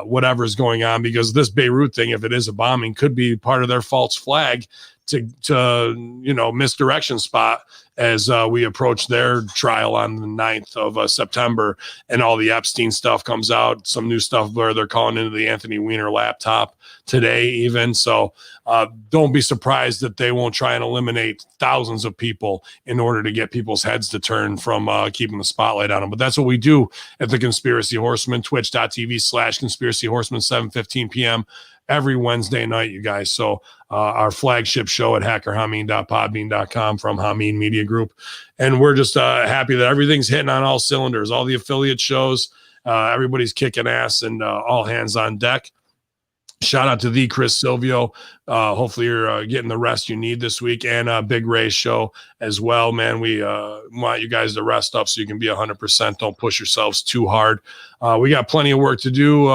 whatever's going on, because this Beirut thing, if it is a bombing, could be part of their false flag to misdirection spot as we approach their trial on the 9th of September, and all the Epstein stuff comes out, some new stuff where they're calling into the Anthony Weiner laptop today even. So don't be surprised that they won't try and eliminate thousands of people in order to get people's heads to turn from keeping the spotlight on them. But that's what we do at the Conspiracy Horseman, twitch.tv/Conspiracy Horseman, 7:15 p.m. every Wednesday night, you guys. So our flagship show at hackerhamin.podbean.com from Hamin Media Group. And we're just happy that everything's hitting on all cylinders, all the affiliate shows, everybody's kicking ass, and all hands on deck. Shout out to the Chris Silvio. Hopefully you're getting the rest you need this week, and Big Ray's show as well, man. We want you guys to rest up so you can be 100%. Don't push yourselves too hard. We got plenty of work to do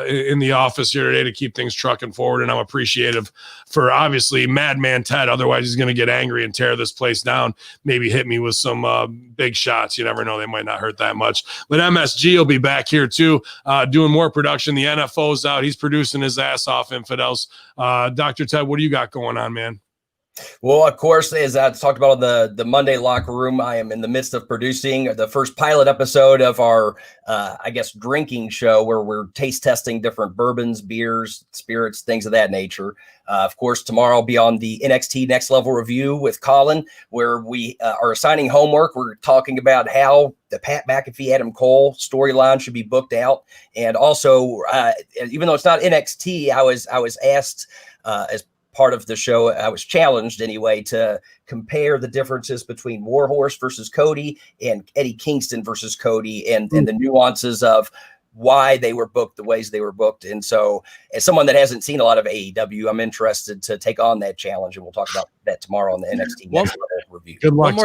in the office here today to keep things trucking forward, and I'm appreciative for, obviously, Madman Ted. Otherwise, he's going to get angry and tear this place down. Maybe hit me with some big shots. You never know. They might not hurt that much. But MSG will be back here, too, doing more production. The NFO's out. He's producing his ass off, Infidels. Dr. Ted, what do you got going on, man? Well, of course, as I talked about in the Monday locker room, I am in the midst of producing the first pilot episode of our, drinking show, where we're taste testing different bourbons, beers, spirits, things of that nature. Of course, tomorrow I'll be on the NXT Next Level review with Colin, where we are assigning homework. We're talking about how the Pat McAfee, Adam Cole storyline should be booked out. And also, even though it's not NXT, I was asked as part of the show, I was challenged anyway to compare the differences between Warhorse versus Cody and Eddie Kingston versus Cody, and the nuances of why they were booked the ways they were booked. And so, as someone that hasn't seen a lot of AEW, I'm interested to take on that challenge, and we'll talk about that tomorrow on the NXT Next Level review. Good luck.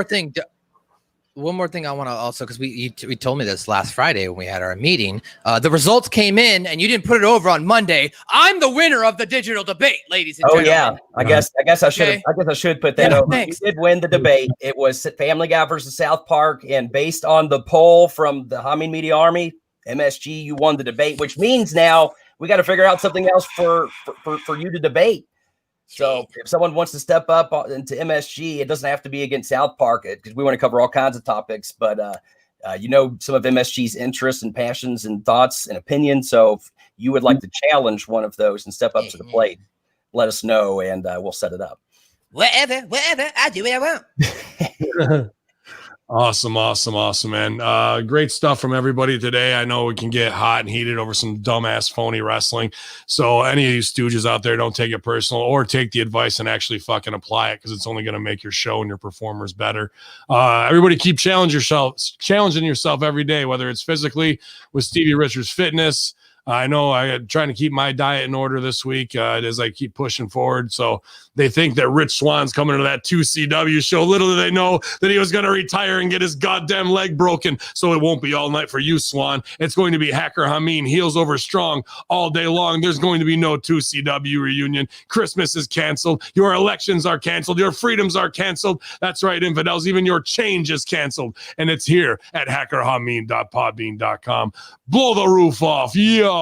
One more thing I want to also, because we told me this last Friday when we had our meeting. The results came in, and you didn't put it over on Monday. I'm the winner of the digital debate, ladies and gentlemen. Yeah, I guess I should. Okay. I guess I should put that over. Thanks. You did win the debate. It was Family Guy versus South Park, and based on the poll from the Hamin Media Army, MSG, you won the debate, which means now we got to figure out something else for you to debate. So if someone wants to step up into MSG, it doesn't have to be against South Park, because we want to cover all kinds of topics. But some of MSG's interests and passions and thoughts and opinions. So if you would like to challenge one of those and step up to the plate, let us know, and we'll set it up. Whatever, I do what I want. Awesome, man. Great stuff from everybody today. I know we can get hot and heated over some dumbass phony wrestling. So any of you stooges out there, don't take it personal, or take the advice and actually fucking apply it, because it's only going to make your show and your performers better. Everybody keep challenging yourself every day, whether it's physically with Stevie Richards Fitness. I know I'm trying to keep my diet in order this week as I keep pushing forward. So they think that Rich Swan's coming to that 2CW show. Little do they know that he was going to retire and get his goddamn leg broken. So it won't be all night for you, Swan. It's going to be Hacker Hamin, heels over strong all day long. There's going to be no 2CW reunion. Christmas is canceled. Your elections are canceled. Your freedoms are canceled. That's right, infidels. Even your change is canceled. And it's here at hackerhamin.podbean.com. Blow the roof off. Yalla.